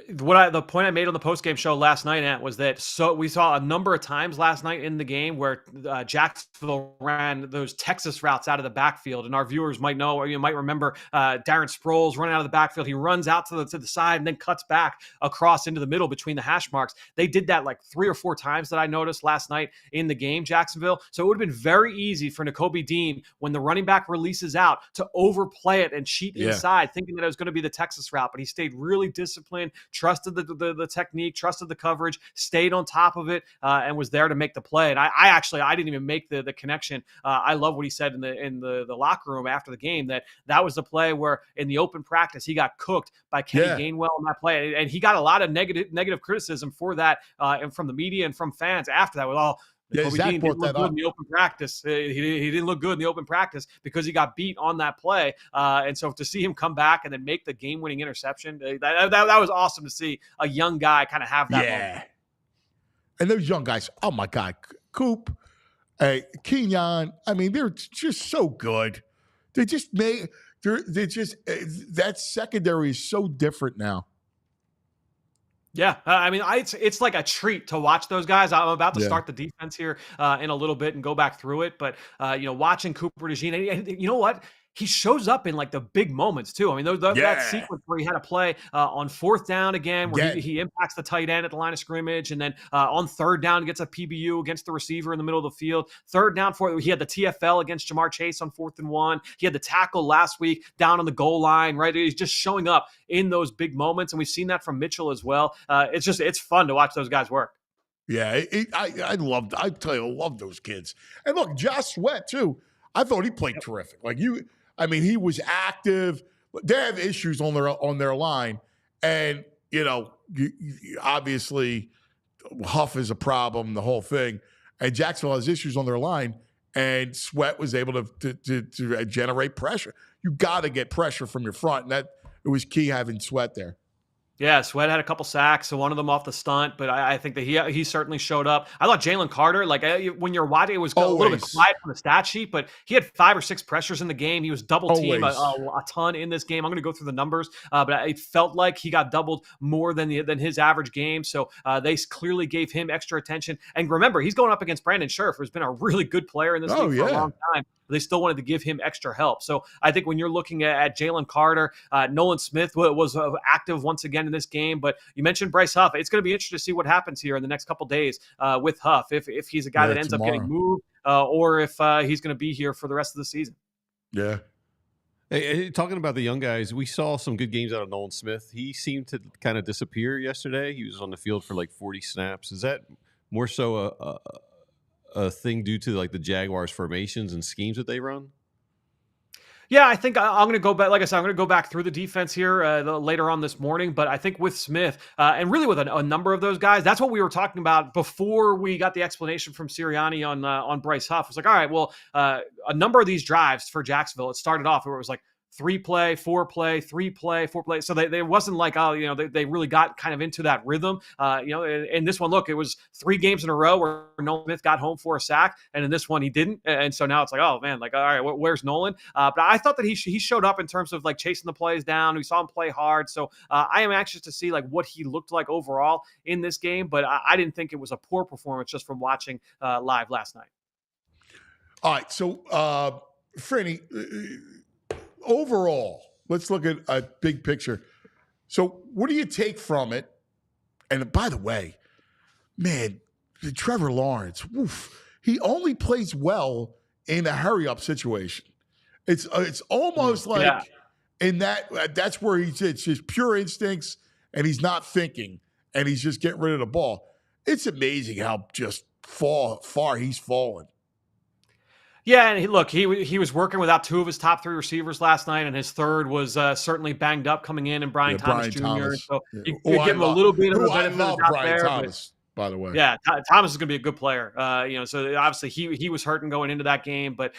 The point I made on the postgame show last night, Ant, was that we saw a number of times last night in the game where Jacksonville ran those Texas routes out of the backfield, and our viewers might know, or you might remember Darren Sproles running out of the backfield. He runs out to the side and then cuts back across into the middle between the hash marks. They did that like 3 or 4 times that I noticed last night in the game, Jacksonville. So it would have been very easy for Nakobe Dean, when the running back releases out, to overplay it and cheat inside, thinking that it was going to be the Texas route. But he stayed really disciplined, trusted the technique, trusted the coverage, stayed on top of it, and was there to make the play. And I didn't even make the connection. I love what he said in the locker room after the game, that was the play where in the open practice he got cooked by Kenny Gainwell in that play, and he got a lot of negative criticism for that, and from the media and from fans after that. Kobe Dean didn't look good in the open practice. He didn't look good in the open practice because he got beat on that play. And so to see him come back and then make the game-winning interception, that was awesome to see a young guy kind of have that moment. And those young guys, oh my God, Coop, Kenyon, I mean, they're just so good. They just that secondary is so different now. Yeah, I mean, it's like a treat to watch those guys. I'm about to start the defense here in a little bit and go back through it. But, watching Cooper DeJean, you know what? He shows up in like the big moments too. I mean, that sequence where he had a play on 4th down again, where he impacts the tight end at the line of scrimmage, and then on 3rd down gets a PBU against the receiver in the middle of the field. 3rd down, he had the TFL against Jamar Chase on 4th and 1. He had the tackle last week down on the goal line. Right, he's just showing up in those big moments, and we've seen that from Mitchell as well. It's fun to watch those guys work. Yeah, I love those kids. And look, Josh Sweat too. I thought he played terrific. He was active. They have issues on their line, and obviously Huff is a problem. The whole thing, and Jacksonville has issues on their line, and Sweat was able to generate pressure. You got to get pressure from your front, and it was key having Sweat there. Yeah, Sweat had a couple sacks, so one of them off the stunt, but I think that he certainly showed up. I thought Jalen Carter, when you're watching, it was a little bit quiet on the stat sheet, but he had 5 or 6 pressures in the game. He was double teamed a ton in this game. I'm going to go through the numbers, but it felt like he got doubled more than his average game, so they clearly gave him extra attention. And remember, he's going up against Brandon Scherf, who's been a really good player in this league for a long time. They still wanted to give him extra help. So I think when you're looking at Jalen Carter, Nolan Smith was active once again in this game. But you mentioned Bryce Huff. It's going to be interesting to see what happens here in the next couple days with Huff, if he's a guy that ends up getting moved or if he's going to be here for the rest of the season. Yeah. Hey, talking about the young guys, we saw some good games out of Nolan Smith. He seemed to kind of disappear yesterday. He was on the field for like 40 snaps. Is that more so a thing due to like the Jaguars formations and schemes that they run? Yeah, I think I'm going to go back. Like I said, I'm going to go back through the defense here later on this morning. But I think with Smith and really with a number of those guys, that's what we were talking about before we got the explanation from Sirianni on Bryce Huff. It's like, all right, well, a number of these drives for Jacksonville, it started off where it was like 3-play, 4-play, 3-play, 4-play. So they wasn't like, they really got kind of into that rhythm. In this one, look, it was 3 games in a row where Nolan Smith got home for a sack, and in this one he didn't. And so now it's like, oh man, like, all right, where's Nolan? But I thought that he showed up in terms of like chasing the plays down. We saw him play hard. So I am anxious to see like what he looked like overall in this game. But I didn't think it was a poor performance just from watching live last night. All right, so Franny, overall, let's look at a big picture. So what do you take from it? And by the way, man, Trevor Lawrence, he only plays well in a hurry-up situation. It's almost like in that's where it's just pure instincts, and he's not thinking, and he's just getting rid of the ball. It's amazing how just far he's fallen. Yeah, and he was working without 2 of his top 3 receivers last night, and his third was certainly banged up coming in, and Brian Thomas Jr. So you give him a little bit of a benefit of the doubt there. by the way. Yeah, Thomas is going to be a good player. So obviously he was hurting going into that game, but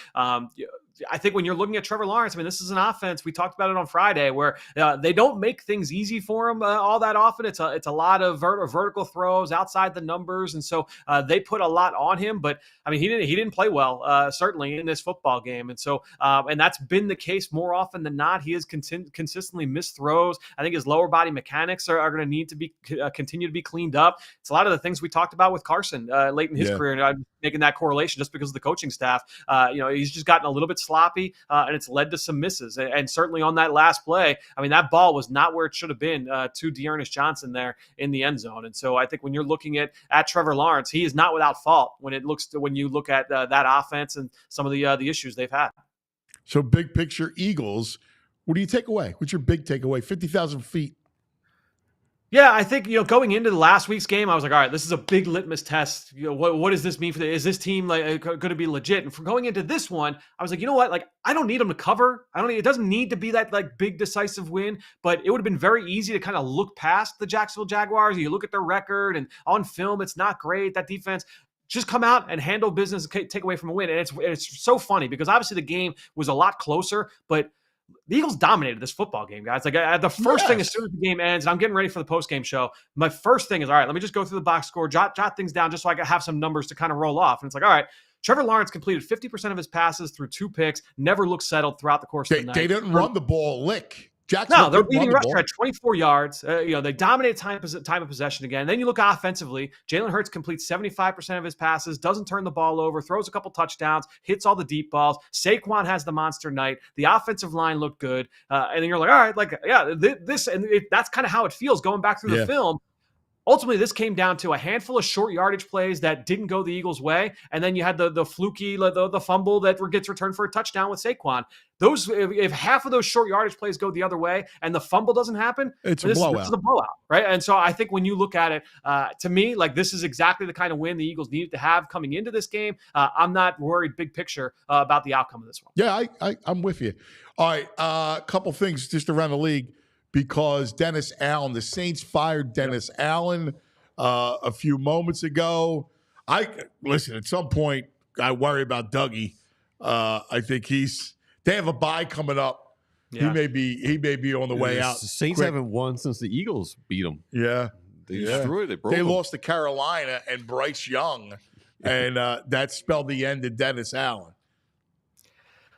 I think when you're looking at Trevor Lawrence, I mean, this is an offense. We talked about it on Friday, where they don't make things easy for him all that often. It's a lot of vertical throws outside the numbers, and so they put a lot on him. But I mean, he didn't play well, certainly in this football game, and so and that's been the case more often than not. He has consistently missed throws. I think his lower body mechanics are going to need to be continue to be cleaned up. It's a lot of the things we talked about with Carson late in his career, and I'm making that correlation just because of the coaching staff. He's just gotten a little bit sloppy, and it's led to some misses. And certainly on that last play, I mean, that ball was not where it should have been to Dearness Johnson there in the end zone. And so I think when you're looking at Trevor Lawrence, he is not without fault when you look at that offense and some of the issues they've had. So big picture Eagles, what do you take away? What's your big takeaway? 50,000 feet. Yeah, I think, going into the last week's game, I was like, all right, this is a big litmus test. What does this mean is this team going to be legit? And for going into this one, I was like, you know what? Like, I don't need them to cover. It doesn't need to be that big decisive win, but it would have been very easy to kind of look past the Jacksonville Jaguars. You look at their record and on film, it's not great. That defense, just come out and handle business, take away from a win. And it's so funny because obviously the game was a lot closer, but the Eagles dominated this football game, guys. Like the first thing, as soon as the game ends, and I'm getting ready for the post-game show, my first thing is, all right, let me just go through the box score, jot things down just so I can have some numbers to kind of roll off. And it's like, all right, Trevor Lawrence completed 50% of his passes through 2 picks, never looked settled throughout the course of the night. They didn't run the ball lick. No, their leading rusher had 24 yards. They dominated time of possession again. Then you look offensively, Jalen Hurts completes 75% of his passes, doesn't turn the ball over, throws a couple touchdowns, hits all the deep balls. Saquon has the monster night. The offensive line looked good. And then you're like, all right, that's kind of how it feels going back through the film. Ultimately, this came down to a handful of short yardage plays that didn't go the Eagles' way, and then you had the fluky, the fumble that gets returned for a touchdown with Saquon. Those, if half of those short yardage plays go the other way and the fumble doesn't happen, it's a blowout. This is a blowout, right? And so I think when you look at it, to me, like this is exactly the kind of win the Eagles needed to have coming into this game. I'm not worried big picture about the outcome of this one. Yeah, I'm with you. All right, a couple things just around the league. Because Dennis Allen, the Saints fired Dennis Allen a few moments ago. Listen, at some point, I worry about Dougie. I think they have a bye coming up. Yeah. He may be on the way out. The Saints haven't won since the Eagles beat them. Yeah. They destroyed it. They lost to Carolina and Bryce Young, and that spelled the end of Dennis Allen.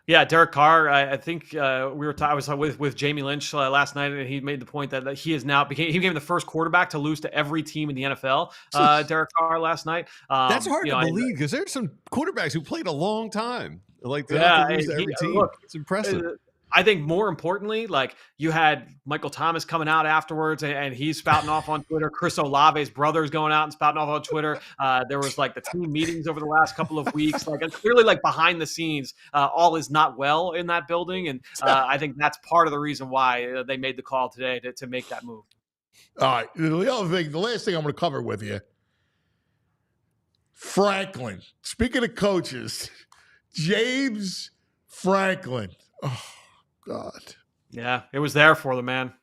Yeah, Derek Carr. I think I was with Jamie Lynch last night, and he made the point that he became the first quarterback to lose to every team in the NFL. Derek Carr last night. That's hard to believe because there's some quarterbacks who played a long time. Like they have to lose to every team. Look, it's impressive. I think more importantly, like you had Michael Thomas coming out afterwards and he's spouting off on Twitter. Chris Olave's brother's going out and spouting off on Twitter. There was like the team meetings over the last couple of weeks. Like it's clearly like behind the scenes, all is not well in that building. And I think that's part of the reason why they made the call today to make that move. All right. The last thing I'm going to cover with you, Franklin. Speaking of coaches, James Franklin. Oh, God. Yeah, it was there for them, man.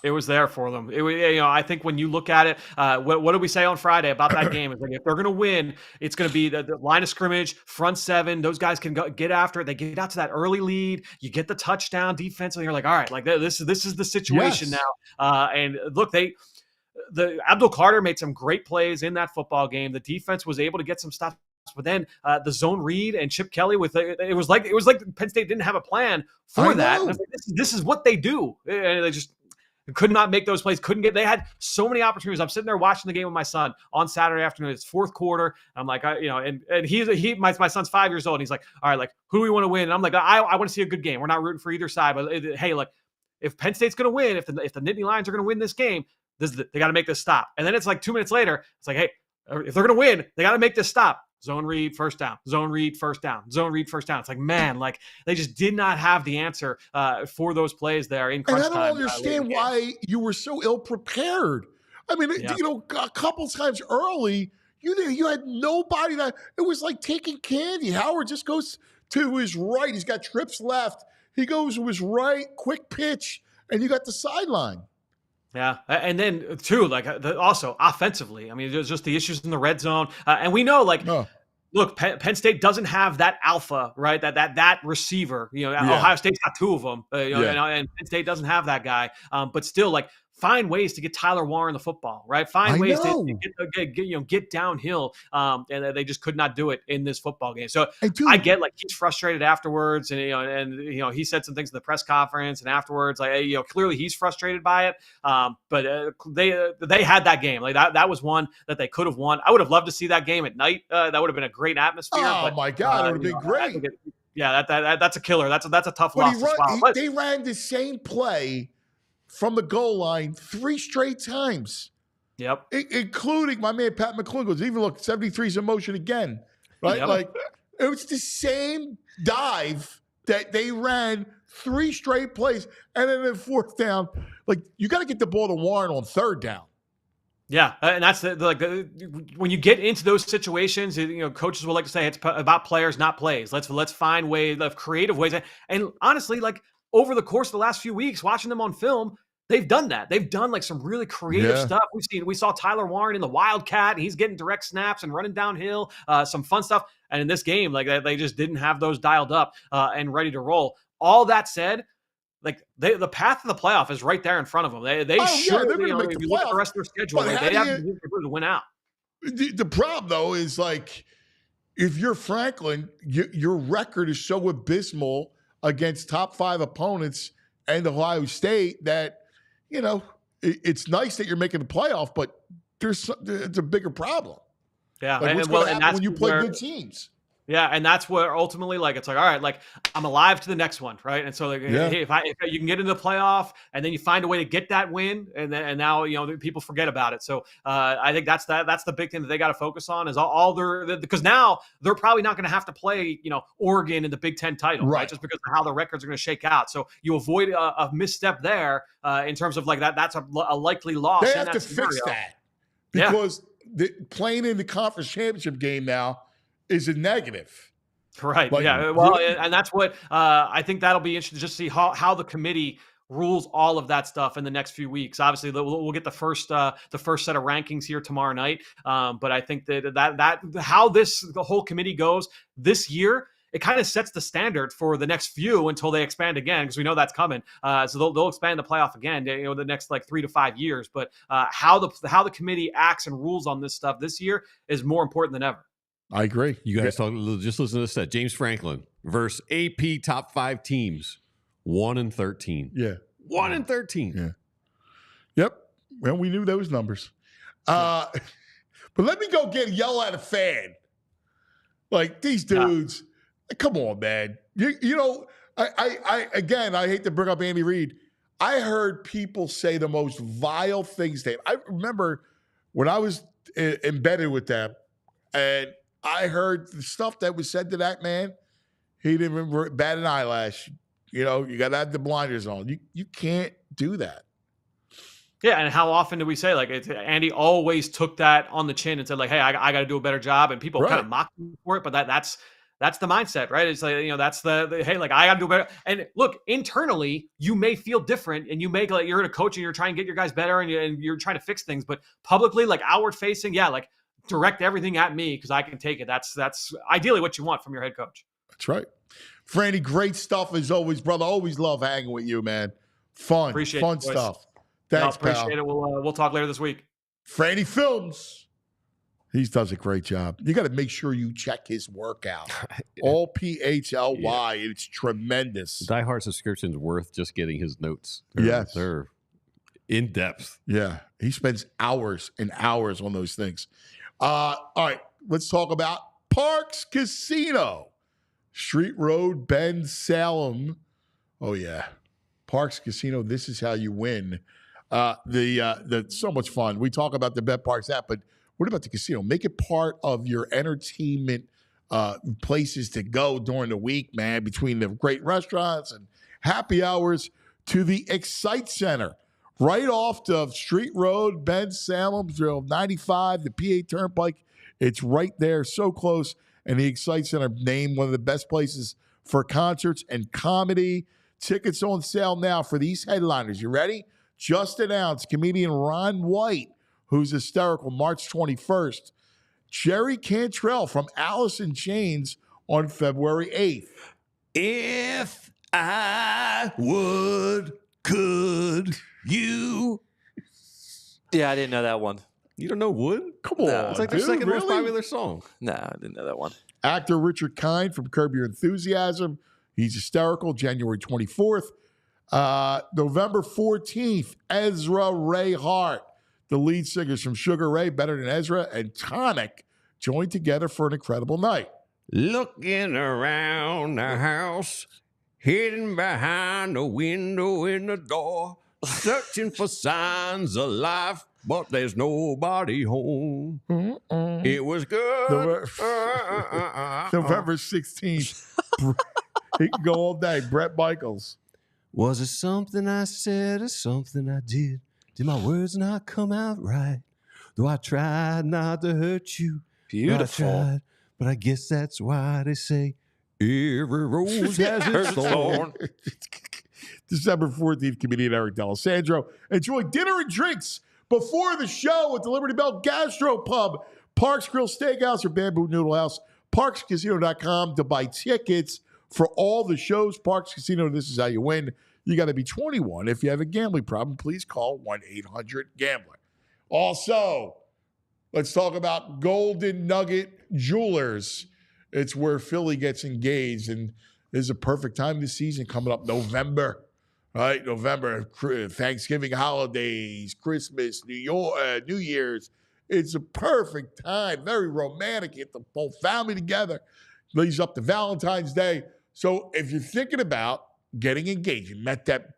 It was there for them. I think when you look at it, what did we say on Friday about that game? It's like if they're going to win, it's going to be the line of scrimmage, front seven. Those guys can get after it. They get out to that early lead. You get the touchdown defensively. You're like, all right, like this is the situation now. And look, Abdul Carter made some great plays in that football game. The defense was able to get some stuff. But then the zone read and Chip Kelly it was like Penn State didn't have a plan for that. Like, this is what they do, and they just could not make those plays. They had so many opportunities. I'm sitting there watching the game with my son on Saturday afternoon. It's fourth quarter. I'm like, and my son's 5 years old, and he's like, all right, like who do we want to win? And I'm like, I want to see a good game. We're not rooting for either side, but hey, like if Penn State's going to win, if the Nittany Lions are going to win this game, they got to make this stop. And then it's like 2 minutes later, it's like, hey, if they're going to win, they got to make this stop. Zone read, first down. Zone read, first down. Zone read, first down. It's like, man, like they just did not have the answer for those plays there in crunch time. And I don't understand why you were so ill prepared. I mean, a couple times early, you had nobody that it was like taking candy. Howard just goes to his right. He's got trips left. He goes to his right, quick pitch, and you got the sideline. Yeah, and then too, like also offensively, I mean, there's just the issues in the red zone, and we know, like, No. look, Penn State doesn't have that alpha, right? That receiver. You know, Yeah. Ohio State's got two of them. Yeah. And Penn State doesn't have that guy. But still, like, find ways to get Tyler Warren the football, right? Find ways to get downhill. And they just could not do it in this football game. So I get, like, he's frustrated afterwards, and he said some things in the press conference and afterwards, like, clearly he's frustrated by it. But they had that game, like that was one that they could have won. I would have loved to see that game at night. That would have been a great atmosphere. Oh my God, it would have been great. That's a killer. That's a tough loss to swallow. They ran the same play from the goal line 3 straight times. Yep. Including my man Pat McClung goes, even look, 73's in motion again. Right? Yep. Like, it was the same dive that they ran 3 straight plays. And then in 4th down, like, you got to get the ball to Warren on 3rd down. Yeah, and that's when you get into those situations, coaches will like to say it's about players, not plays. Let's find ways of creative ways. And honestly, like, over the course of the last few weeks, watching them on film, they've done that. They've done, like, some really creative stuff. We saw Tyler Warren in the Wildcat, and he's getting direct snaps and running downhill, some fun stuff. And in this game, like, they just didn't have those dialed up and ready to roll. All that said, like, the path to the playoff is right there in front of them. They should. They're going to make the playoff. Look at the rest of their schedule. They have to win out. The problem, though, is, like, if you're Franklin, your record is so abysmal against top 5 opponents and Ohio State that, it's nice that you're making the playoff, but it's a bigger problem. Yeah, like, what's going to happen when you play good teams? Yeah, and that's where ultimately, like, it's like, all right, like, I'm alive to the next one, right? And so, like, hey, if you can get into the playoff and then you find a way to get that win, and now people forget about it. So I think that's the big thing that they got to focus on is all because now they're probably not going to have to play Oregon in the Big Ten title, right? Just because of how the records are going to shake out. So you avoid a misstep there in terms of, like, that's a likely loss. They have to fix that because playing in the conference championship game now is a negative. Right. Like, yeah. Well, and that's what I think that'll be interesting to just see how the committee rules all of that stuff in the next few weeks. Obviously, we'll get the first set of rankings here tomorrow night. But I think that how the whole committee goes this year, it kind of sets the standard for the next few until they expand again, because we know that's coming. So they'll expand the playoff again, the next, like, 3 to 5 years. But how the committee acts and rules on this stuff this year is more important than ever. I agree. You guys just listen to this set. James Franklin versus AP top 5 teams, 1-13. Yeah. 1-13. Yeah. Yep. Well, we knew those numbers. But let me go yell at a fan. Like, these dudes, come on, man. I hate to bring up Andy Reid. I heard people say the most vile things to him. I remember when I was embedded with them, and I heard the stuff that was said to that man. He didn't even bat an eyelash. You got to have the blinders on. You can't do that. Yeah, and how often do we say, like, Andy always took that on the chin and said, like, hey, I got to do a better job, and people kind of mock him for it, but that's the mindset, right? It's like, that's the hey, like, I got to do better. And look, internally, you may feel different, and you make, like, you're in a coach and you're trying to get your guys better, and you're trying to fix things, but publicly, like, outward facing, like, direct everything at me because I can take it. That's ideally what you want from your head coach. That's right. Franny, great stuff as always, brother. Always love hanging with you, man. Fun stuff. Thanks, appreciate it. We'll talk later this week. Franny Films. He does a great job. You got to make sure you check his workout. All PHLY. Yeah. It's tremendous. Die Hard subscription's worth just getting his notes. They're in depth. Yeah. He spends hours and hours on those things. All right, let's talk about Parks Casino. Street Road, Bend, Salem. Oh, yeah. Parks Casino, this is how you win. So much fun. We talk about the Bet Parks app, but what about the casino? Make it part of your entertainment places to go during the week, man, between the great restaurants and happy hours to the Excite Center. Right off of Street Road, Bend, Salem, 95, the PA Turnpike. It's right there, so close. And the Excite Center named one of the best places for concerts and comedy. Tickets on sale now for these headliners. You ready? just announced comedian Ron White, who's hysterical, March 21st. Jerry Cantrell from Alice in Chains on February 8th. If I could you. Yeah, I didn't know that one. You don't know Wood? Come on, It's like their dude, second most really? popular song. No, I didn't know that one. Actor Richard Kind from Curb Your Enthusiasm. He's hysterical, January 24th. November 14th, Ezra Ray Hart. The lead singers from Sugar Ray, Better Than Ezra, and Tonic joined together for an incredible night. Looking around the house, hidden behind the window in the door, searching for signs of life, but there's nobody home. It was good. November 16th. He can go all day. Brett Michaels. Was it something I said or something I did? Did my words not come out right? Though I tried not to hurt you. Beautiful. I tried, but I guess that's why they say every rose has its thorn. December 14th, comedian Eric D'Alessandro. Enjoy dinner and drinks before the show at the Liberty Bell Gastro Pub, Parks Grill Steakhouse, or Bamboo Noodle House. ParksCasino.com to buy tickets for all the shows. Parks Casino, this is how you win. You got to be 21. If you have a gambling problem, please call 1-800-GAMBLER. Also, let's talk about Golden Nugget Jewelers. It's where Philly gets engaged, and this is a perfect time of the season coming up, November. Right, November, Thanksgiving holidays, Christmas, New Year's. It's a perfect time, very romantic. Get the whole family together. Leads up to Valentine's Day. So if you're thinking about getting engaged, you met that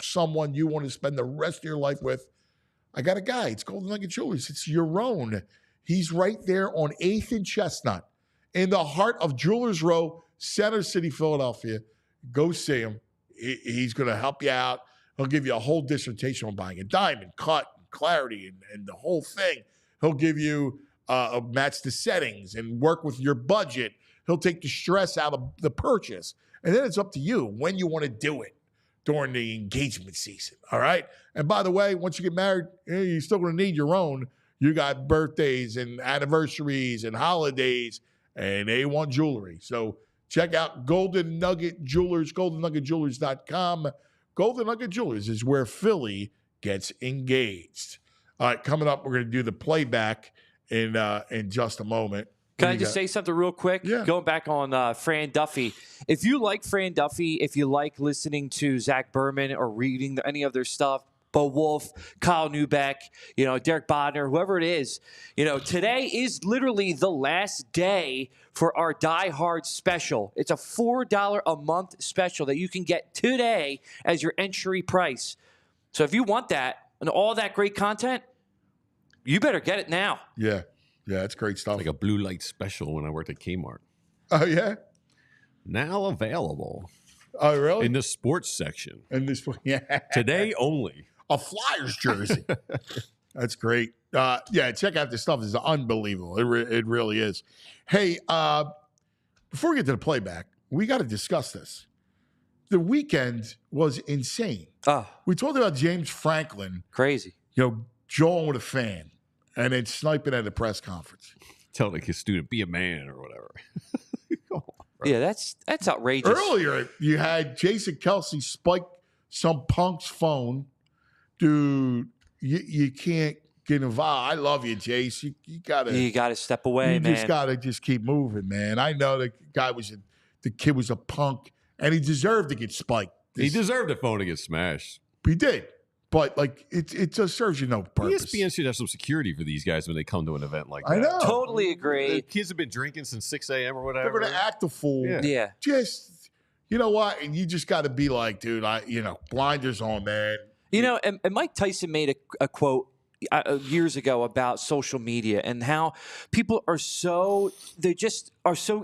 someone you want to spend the rest of your life with, I got a guy. It's Golden Nugget Jewelers. It's your own. He's right there on 8th and Chestnut in the heart of Jewelers Row, Center City, Philadelphia. Go see him. He's going to help you out. He'll give you a whole dissertation on buying a diamond, cut, clarity, and the whole thing. He'll give you match the settings and work with your budget. He'll take the stress out of the purchase. And then it's up to you when you want to do it during the engagement season, all right? And by the way, once you get married, you're still going to need your own. You got birthdays and anniversaries and holidays, and they want jewelry. So check out Golden Nugget Jewelers, goldennuggetjewelers.com. Golden Nugget Jewelers is where Philly gets engaged. All right, coming up, we're going to do the playback in just a moment. Can I just say something real quick? Yeah. Going back on Fran Duffy. If you like Fran Duffy, if you like listening to Zach Berman or reading any of their stuff, Bo Wolf, Kyle Neubeck, Derek Bodner, whoever it is, today is literally the last day for our Die Hard special. It's a $4 a month special that you can get today as your entry price. So if you want that and all that great content, you better get it now. Yeah. Yeah, it's great stuff. Like a blue light special when I worked at Kmart. Oh, yeah? Now available. Oh, really? In the sports section. In this, yeah. Today only. A Flyers jersey. That's great. Yeah, check out this stuff. It's unbelievable. It really is. Hey, before we get to the playback, we got to discuss this. The weekend was insane. Oh, We talked about James Franklin, crazy. jawing with a fan and then sniping at a press conference. Tell like his student, be a man or whatever. Come on, bro. Yeah, that's outrageous. Earlier, you had Jason Kelsey spike some punk's phone. Dude, you can't get involved. I love you, Jace. You gotta step away, man. You just gotta keep moving, man. I know the kid was a punk, and he deserved to get spiked. He deserved a phone to get smashed. He did, but it just serves you no purpose. ESPN should have some security for these guys when they come to an event like that. I know. Totally agree. The kids have been drinking since 6 a.m. or whatever. They're gonna act a fool. Yeah. Yeah. Just you know what, and you just got to be like, dude. Blinders on, man. And Mike Tyson made a quote years ago about social media and how people are so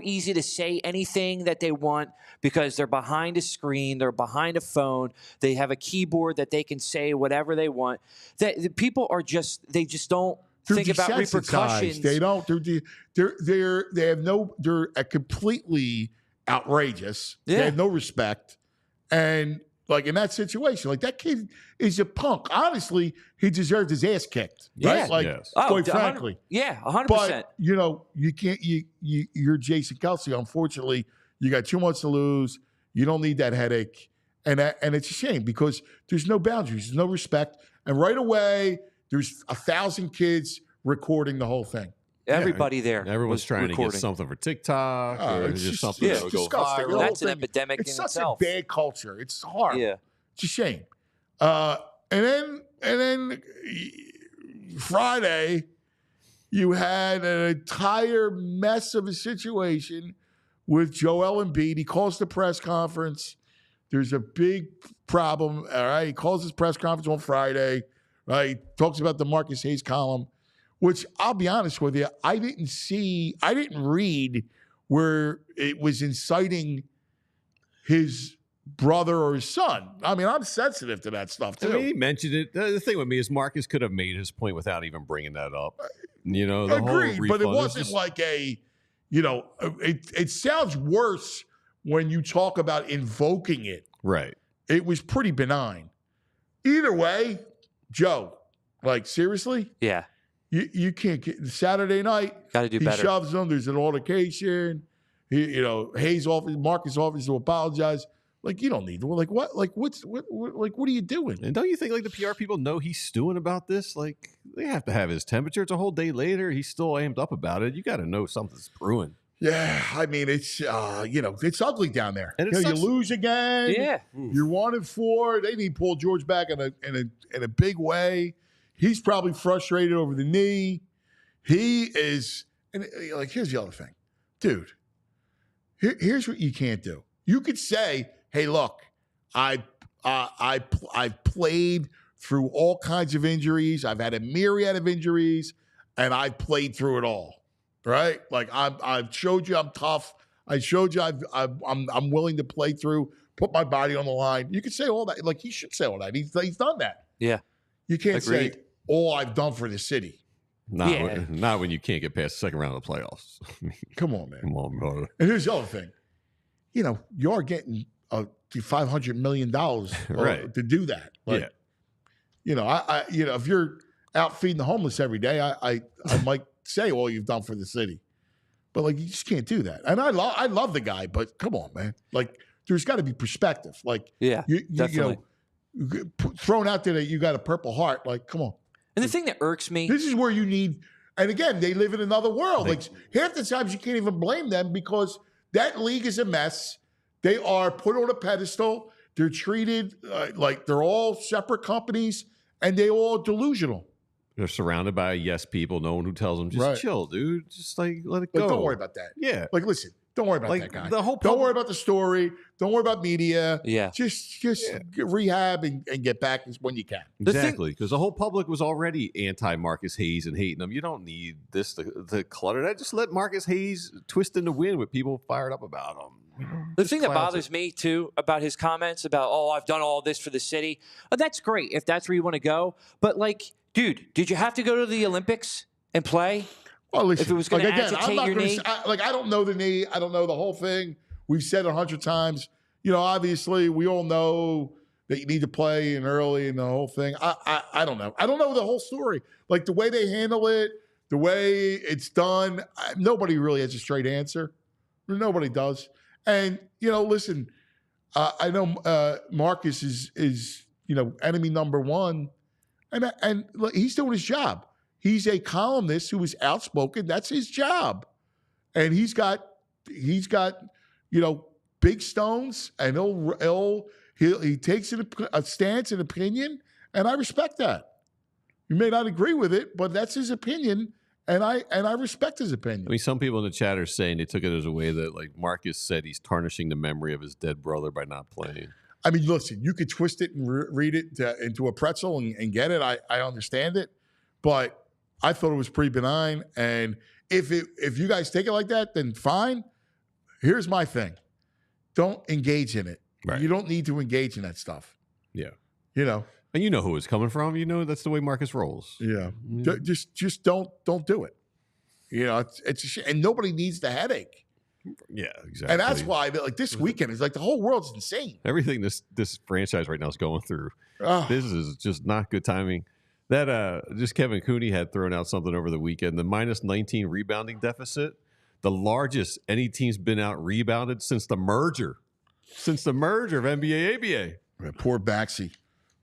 easy to say anything that they want because they're behind a screen, they're behind a phone, they have a keyboard that they can say whatever they want. That the people are they just don't think about desensitized. repercussions. They don't. They're completely outrageous. Yeah. They have no respect, and Like in that situation, like that kid is a punk. Honestly, he deserved his ass kicked. Right? Yeah. Like, Yes. quite frankly. 100%. But you can't. You're Jason Kelce. Unfortunately, you got 2 months to lose. You don't need that headache, and it's a shame because there's no boundaries, there's no respect, and right away there's 1,000 kids recording the whole thing. Everybody there. Everyone's was trying recording. to get something for TikTok or It's just just- something it's that would go disgusting. viral. That's an thing. epidemic It's in such itself. a bad culture. It's horrible. Yeah. It's a shame. And then Friday, you had an entire mess of a situation with Joel Embiid. He calls the press conference. There's a big problem. All right. He calls his press conference on Friday. Right. He talks about the Marcus Hayes column, which I'll be honest with you, I didn't read where it was inciting his brother or his son. I mean, I'm sensitive to that stuff I too. mean, he mentioned it. The thing with me is Marcus could have made his point without even bringing that up. You know, the Agreed, whole but it refund, wasn't like it sounds worse when you talk about invoking it. right. It was pretty benign. Either way, Joe, like seriously, Yeah. you can't get Saturday night. Got to do He better. shoves him. There's an altercation. Hayes offers, Marcus offers to apologize. Like you don't need to. Like what? Like what are you doing? And don't you think like the PR people know he's stewing about this? Like they have to have his temperature. It's a whole day later. He's still amped up about it. You got to know something's brewing. Yeah, I mean it's it's ugly down there. And it you sucks. lose again. Yeah. You're 1-4. They need Paul George back in a big way. He's probably frustrated over the knee. He is, and like here's the other thing, dude. Here's what you can't do. You could say, "Hey, look, I've played through all kinds of injuries. I've had a myriad of injuries, and I've played through it all." Right? Like I've showed you I'm tough. I showed you I'm willing to play through, put my body on the line. You could say all that. Like he should say all that. He's done that. Yeah. You can't Agreed. say all I've done for the city. Not when you can't get past the second round of the playoffs. I mean, Come on, man. come on, brother. And here's the other thing. You are getting $500 million Right. to do that. Like, I if you're out feeding the homeless every day, I might say all you've done for the city. But like you just can't do that. And I love the guy, but come on, man. Like there's got to be perspective. Like Yeah. Definitely. Thrown out there that you got a Purple Heart. Like, come on. And the thing that irks me. This is where you need, and again, they live in another world. Like half the times you can't even blame them because that league is a mess. They are put on a pedestal. They're treated like they're all separate companies, and they all delusional. They're surrounded by yes people. No one who tells them just Right. chill, dude. Just like let it Like, go. don't worry about that. Yeah. Like, listen, don't worry about Like, that guy. the whole don't pub- worry about the story. Don't worry about media. Yeah. Just get rehab and get back when you can. The thing- Exactly, because the whole public was already anti-Marcus Hayes and hating him. You don't need this to clutter that. Just let Marcus Hayes twist in the wind with people fired up about him. The thing that clowns bothers me too about his comments about, oh, I've done all this for the city. That's great if that's where you want to go. But like, dude, did you have to go to the Olympics and play? Well, listen, If it was gonna again, agitate I'm not your gonna knee? say- I don't know the knee. I don't know the whole thing. We've said it 100 times. Obviously, we all know that you need to play in early and the whole thing. I don't know. I don't know the whole story. Like the way they handle it, the way it's done. Nobody really has a straight answer. Nobody does. And listen, I know Marcus is enemy number one, and look, he's doing his job. He's a columnist who is outspoken. That's his job, and he's got big stones, and he takes a stance, an opinion, and I respect that. You may not agree with it, but that's his opinion, and I respect his opinion. I mean, some people in the chat are saying they took it as a way that, like Marcus said, he's tarnishing the memory of his dead brother by not playing. I mean, listen, you could twist it and read it into a pretzel and get it. I understand it, but I thought it was pretty benign. And if you guys take it like that, then fine. Here's my thing: don't engage in it. Right. You don't need to engage in that stuff. Yeah. And you know who it's coming from. That's the way Marcus rolls. Yeah. Just don't do it. It's a shame. And nobody needs the headache. Yeah, exactly. And that's why, like, this weekend is like the whole world's insane. Everything this franchise right now is going through. Oh. This is just not good timing. That just Kevin Cooney had thrown out something over the weekend. The minus 19 rebounding deficit, the largest any team's been out rebounded since the merger. Since the merger of NBA ABA. Man, poor Baxi.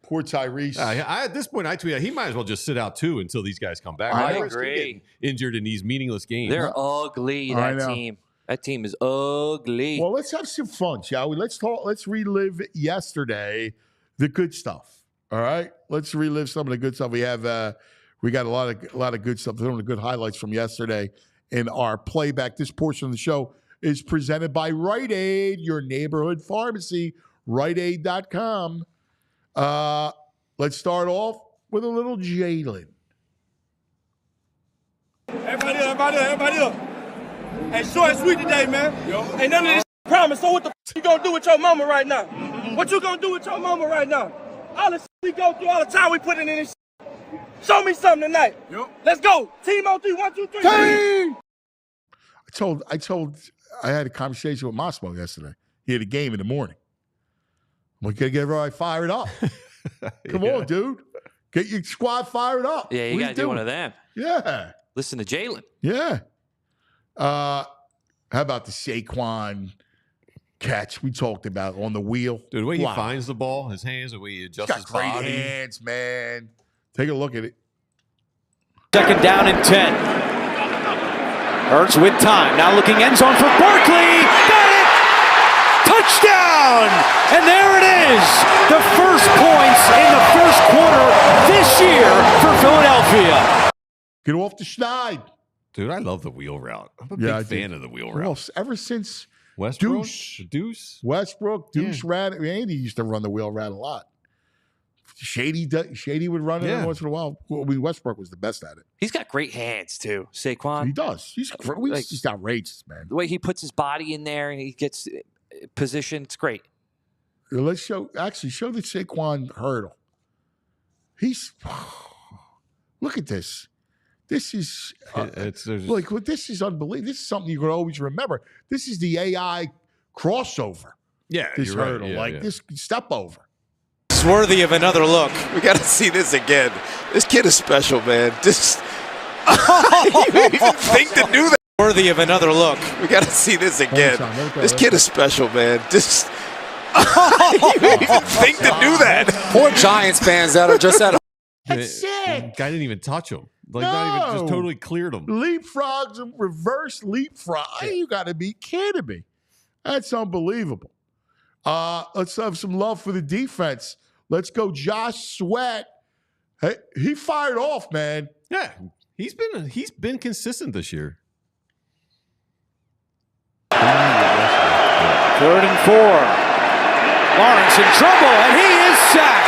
Poor Tyrese. At this point, I tweet he might as well just sit out too until these guys come back. I Why risk agree. getting injured in these meaningless games? They're ugly, I that know. team. That team is ugly. Well, let's have some fun, shall we? Let's relive yesterday, the good stuff. All right? Let's relive some of the good stuff. We have we got a lot of good stuff, some of the good highlights from yesterday in our playback. This portion of the show is presented by Rite Aid, your neighborhood pharmacy, riteaid.com. Let's start off with a little Jalen. Everybody up. Hey, short and sweet today, man. Ain't none of this promise. So what the you gonna do with your mama right now? What you gonna do with your mama right now? All the we go through, all the time we put in this. Show me something tonight. Let's go. Team on 3, 1, 2, 3. Team! I had a conversation with Mossmo yesterday. He had a game in the morning. We gotta get everybody fired up. Come on, dude. Get your squad fired up. Yeah, you got to do one of them. Yeah. Listen to Jalen. Yeah. How about the Saquon catch we talked about on the wheel? Dude, the way he finds the ball, his hands, the way he adjusts his great body. hands, man. Take a look at it. Second down and 10. Hurts with time. Now looking end zone for Barkley. Got it! Touchdown! And there it is. The first points in the first quarter this year for Philadelphia. Get off the schneid. Dude, I love the wheel route. I'm a big fan of the wheel route. Well, ever since Westbrook? Deuce ran. Andy used to run the wheel route a lot. Shady would run it every once in a while. Well, Westbrook was the best at it. He's got great hands, too, Saquon. He does. He's just outrageous, man. The way he puts his body in there and he gets positioned, it's great. Let's show the Saquon hurdle. Look at this. This is this is unbelievable. This is something you can always remember. This is the AI crossover. Yeah, this you're hurdle, right. Yeah, this step over. It's worthy of another look. We got to see this again. This kid is special, man. This you didn't even think to do that. Worthy of another look. We got to see this again. This kid is special, man. This you didn't even think to do that. Poor Giants fans that are just at That's sick. Guy didn't even touch him. Not even, just totally cleared him. Leapfrogs him, reverse leapfrog. You got to be kidding me. That's unbelievable. Let's have some love for the defense. Let's go, Josh Sweat. Hey, he fired off, man. Yeah, he's been consistent this year. 3rd and 4. Lawrence in trouble, and he is sacked.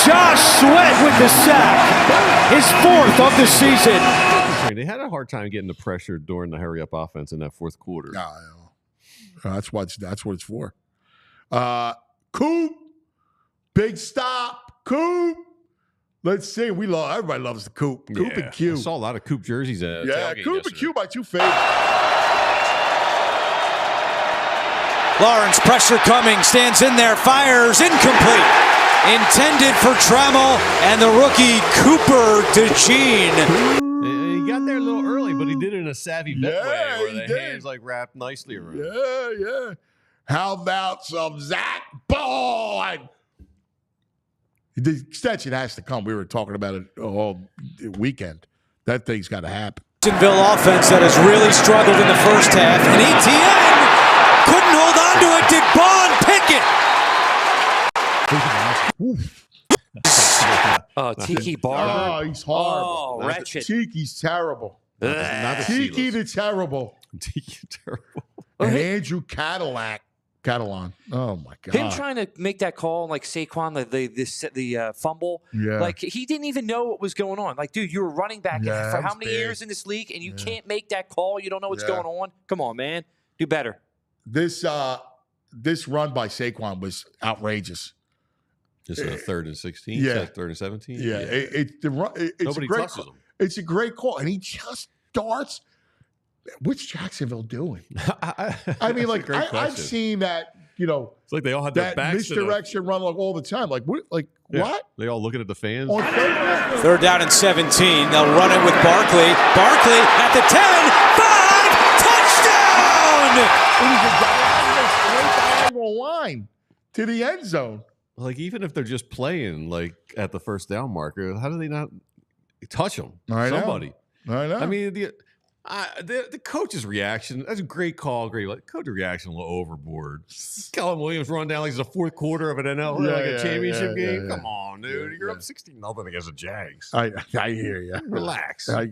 Josh Sweat with the sack. His 4th of the season. They had a hard time getting the pressure during the hurry-up offense in that 4th quarter. No. That's what it's for. Coop. Big stop. Coop. Let's see. Everybody loves the Coop. Coop and Q. I saw a lot of Coop jerseys at tailgate Coop yesterday. and Q, my two favorites. Lawrence pressure coming, stands in there, fires, incomplete. Intended for Trammell and the rookie Cooper DeJean. He got there a little early, but he did it in a savvy vet way where he the did. hands wrapped nicely around. Yeah. How about some Zach Bond? The extension has to come. We were talking about it all weekend. That thing's got to happen. Jacksonville offense that has really struggled in the first half. And ETN couldn't hold on to it. Did Bond pick it? Oh, Tiki Barber. Oh, he's horrible. Oh, wretched. Tiki's terrible. Not the Tiki Steelers. the terrible. Tiki terrible. And Andrew Catalan. Oh, my God. Him trying to make that call, like Saquon, the fumble. Yeah. Like, he didn't even know what was going on. Like, dude, you were running back Yeah, for that how was many bad. years in this league, and you can't make that call? You don't know what's Yeah. going on? Come on, man. Do better. This run by Saquon was outrageous. Just a 3rd and 16? Yeah. 3rd and 17? Yeah. It's Nobody a great touches him. It's a great call. And he just starts what's Jacksonville doing? I mean, like I've seen that. It's like they all had their that backs to misdirection run like all the time. Like what? Like what? They all looking at the fans. On Third down and 17. They'll run it with Barkley. Barkley at the 10. 5. Touchdown! It was a diagonal line to the end zone. Like even if they're just playing like at the first down marker, how do they not touch them? Somebody. I know. I mean, the coach's reaction, that's a great call. Great. Like, coach's reaction a little overboard. Kellen Williams run down like it's the fourth quarter of an championship game. Come on, dude. You're up 16-0 against the Jags. I hear you. Relax. Like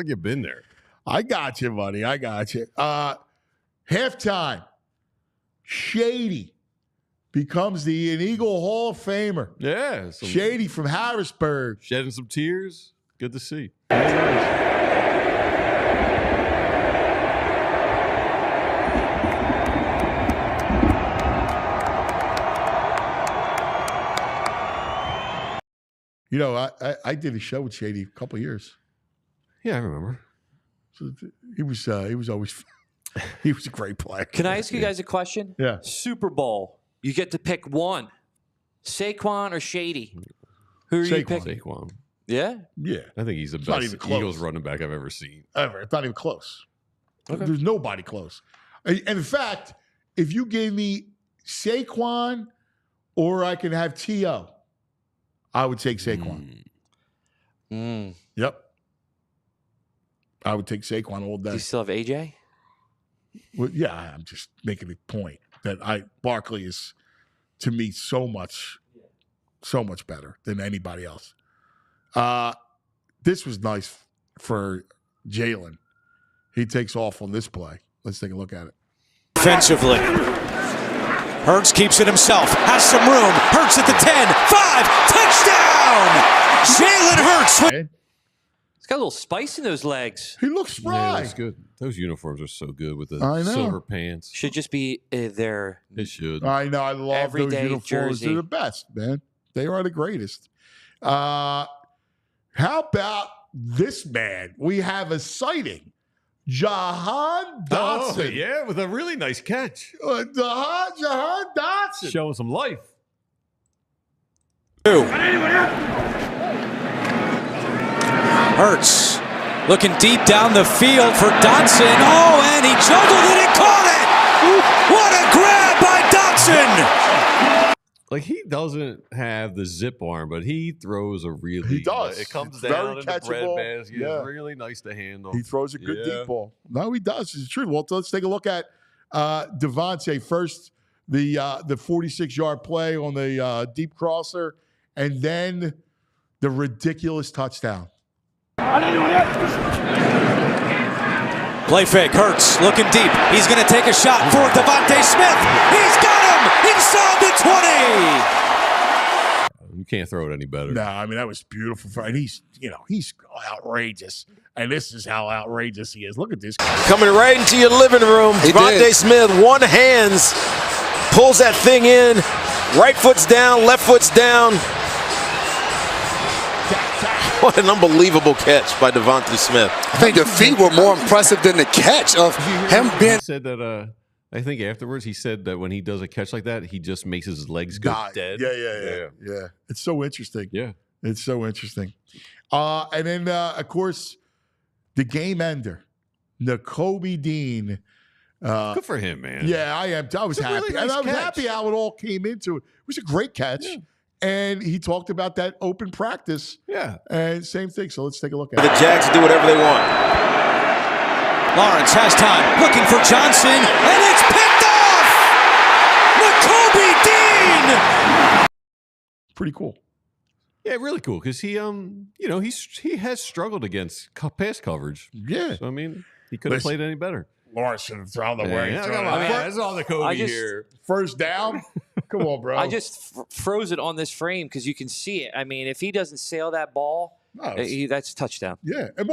you've been there. I got you, buddy. I got you. Halftime. Shady becomes an Eagle Hall of Famer. Yeah. Shady from Harrisburg. Shedding some tears. Good to see. I did a show with Shady a couple of years. Yeah, I remember. So he was always he was a great player. Can I ask you guys a question? Yeah. Super Bowl. You get to pick one. Saquon or Shady? Who are you picking? Saquon. Yeah? Yeah. I think he's the It's not best even close. Eagles running back I've ever seen. Ever. It's not even close. Okay. There's nobody close. And in fact, if you gave me Saquon or I can have T.O., I would take Saquon. Yep. I would take Saquon all day. Do you still have AJ? Well, yeah, I'm just making the point that Barkley is, to me, so much better than anybody else. This was nice for Jalen. He takes off on this play. Let's take a look at it. Defensively. Hurts keeps it himself. Has some room. Hurts at the 10. 5. Touchdown! Jalen Hurts. He's got a little spice in those legs. He looks spry. Yeah, that's good. Those uniforms are so good with the silver pants. Should just be their It should. I know. I love everyday those uniforms. jersey. They're the best, man. They are the greatest. How about this man? We have a sighting. Jahan Dotson. Oh, yeah, with a really nice catch. Jahan Dotson. Showing some life. Hurts looking deep down the field for Dotson. Oh, and he juggled it and caught it. What a grab by Dotson. Like, he doesn't have the zip arm, but he throws a really... He does. It comes It's down very in the bread catchable. basket. Yeah. It's really nice to handle. He throws a good deep ball. No, he does. It's true. Well, let's take a look at Devontae first. The 46-yard play on the deep crosser, and then the ridiculous touchdown. Play fake. Hurts looking deep. He's going to take a shot for Devonta Smith. He's got him inside the 20. You can't throw it any better. No, I mean, that was beautiful. And he's outrageous. And this is how outrageous he is. Look at this guy. Coming right into your living room. Devonta Smith, one hands, pulls that thing in. Right foot's down, left foot's down. What an unbelievable catch by Devonta Smith. I think the feet were more impressive than the catch of him being. He said that, I think afterwards, he said that when he does a catch like that, he just makes his legs go dead. Yeah. It's so interesting. Yeah. It's so interesting. And then, of course, the game ender, Nakobe Dean. Good for him, man. Yeah, I am. I was happy. Really nice and I was catch. happy how it all came into it. It was a great catch. Yeah. And he talked about that open practice. Yeah. And same thing. So let's take a look at The Jags do whatever they want. Lawrence has time, looking for Johnson, and it's picked off! Nakobe Dean! Pretty cool. Yeah, really cool because he has struggled against pass coverage. Yeah. So, I mean, he could have played any better. Lawrence should have thrown the way. That's all the Kobe here. First down? Come on, bro. I just froze it on this frame because you can see it. I mean, if he doesn't sail that ball, that's a touchdown. Yeah. And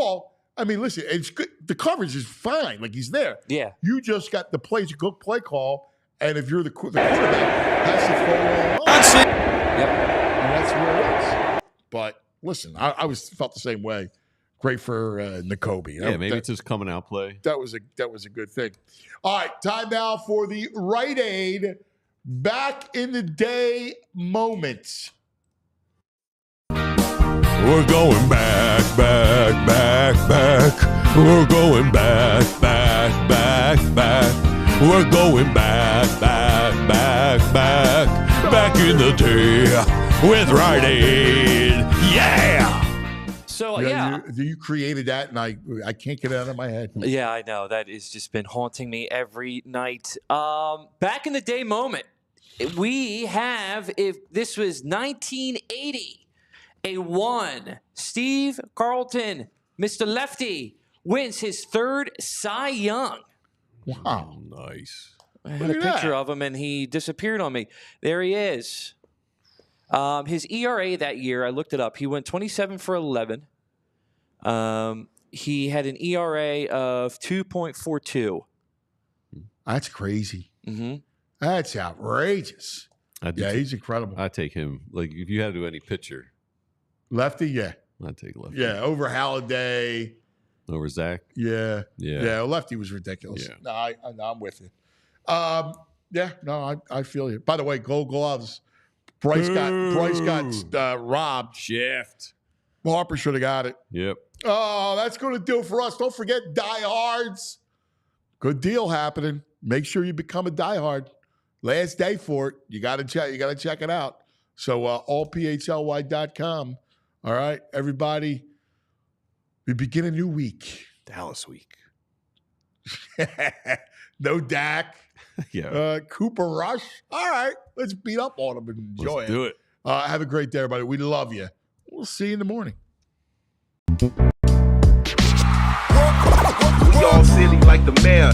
I mean, listen, it's good. The coverage is fine. Like, he's there. Yeah. You just got the good play call, and if you're the quarterback, has to throw all Johnson. Yep. And that's where it is. But listen, I felt the same way. great for N'Kobe. Yeah, maybe it's his coming out play. That was a good thing. All right, time now for the Rite Aid back in the day moments. We're going back. We're going back. We're going back in the day with Rite Aid. Yeah! So, You created that, and I can't get it out of my head. Yeah, I know. That has just been haunting me every night. Back in the day moment, we have, if this was 1980, a 1. Steve Carlton, Mr. Lefty, wins his 3rd Cy Young. Wow. Nice. I had a picture of him, and he disappeared on me. There he is. His ERA that year, I looked it up. He went 27 for 11. He had an ERA of 2.42. That's crazy. Mm-hmm. That's outrageous. He's incredible. I'd take him. Like, if you had to do any pitcher. Lefty, yeah. I'd take Lefty. Yeah, over Halladay. Over Zach? Yeah. Yeah. Lefty was ridiculous. Yeah. No, I'm with you. I feel you. By the way, Gold Gloves. Bryce got robbed. Shift. Harper should have got it. Yep. Oh, that's going to do it for us. Don't forget diehards. Good deal happening. Make sure you become a diehard. Last day for it. You got to check it out. So allphly.com. All right, everybody. We begin a new week. Dallas week. No Dak. Yeah. Cooper Rush. All right, let's beat up on them and enjoy Let's do it. Have a great day, everybody. We love you. We'll see you in the morning. We all silly like the mayor.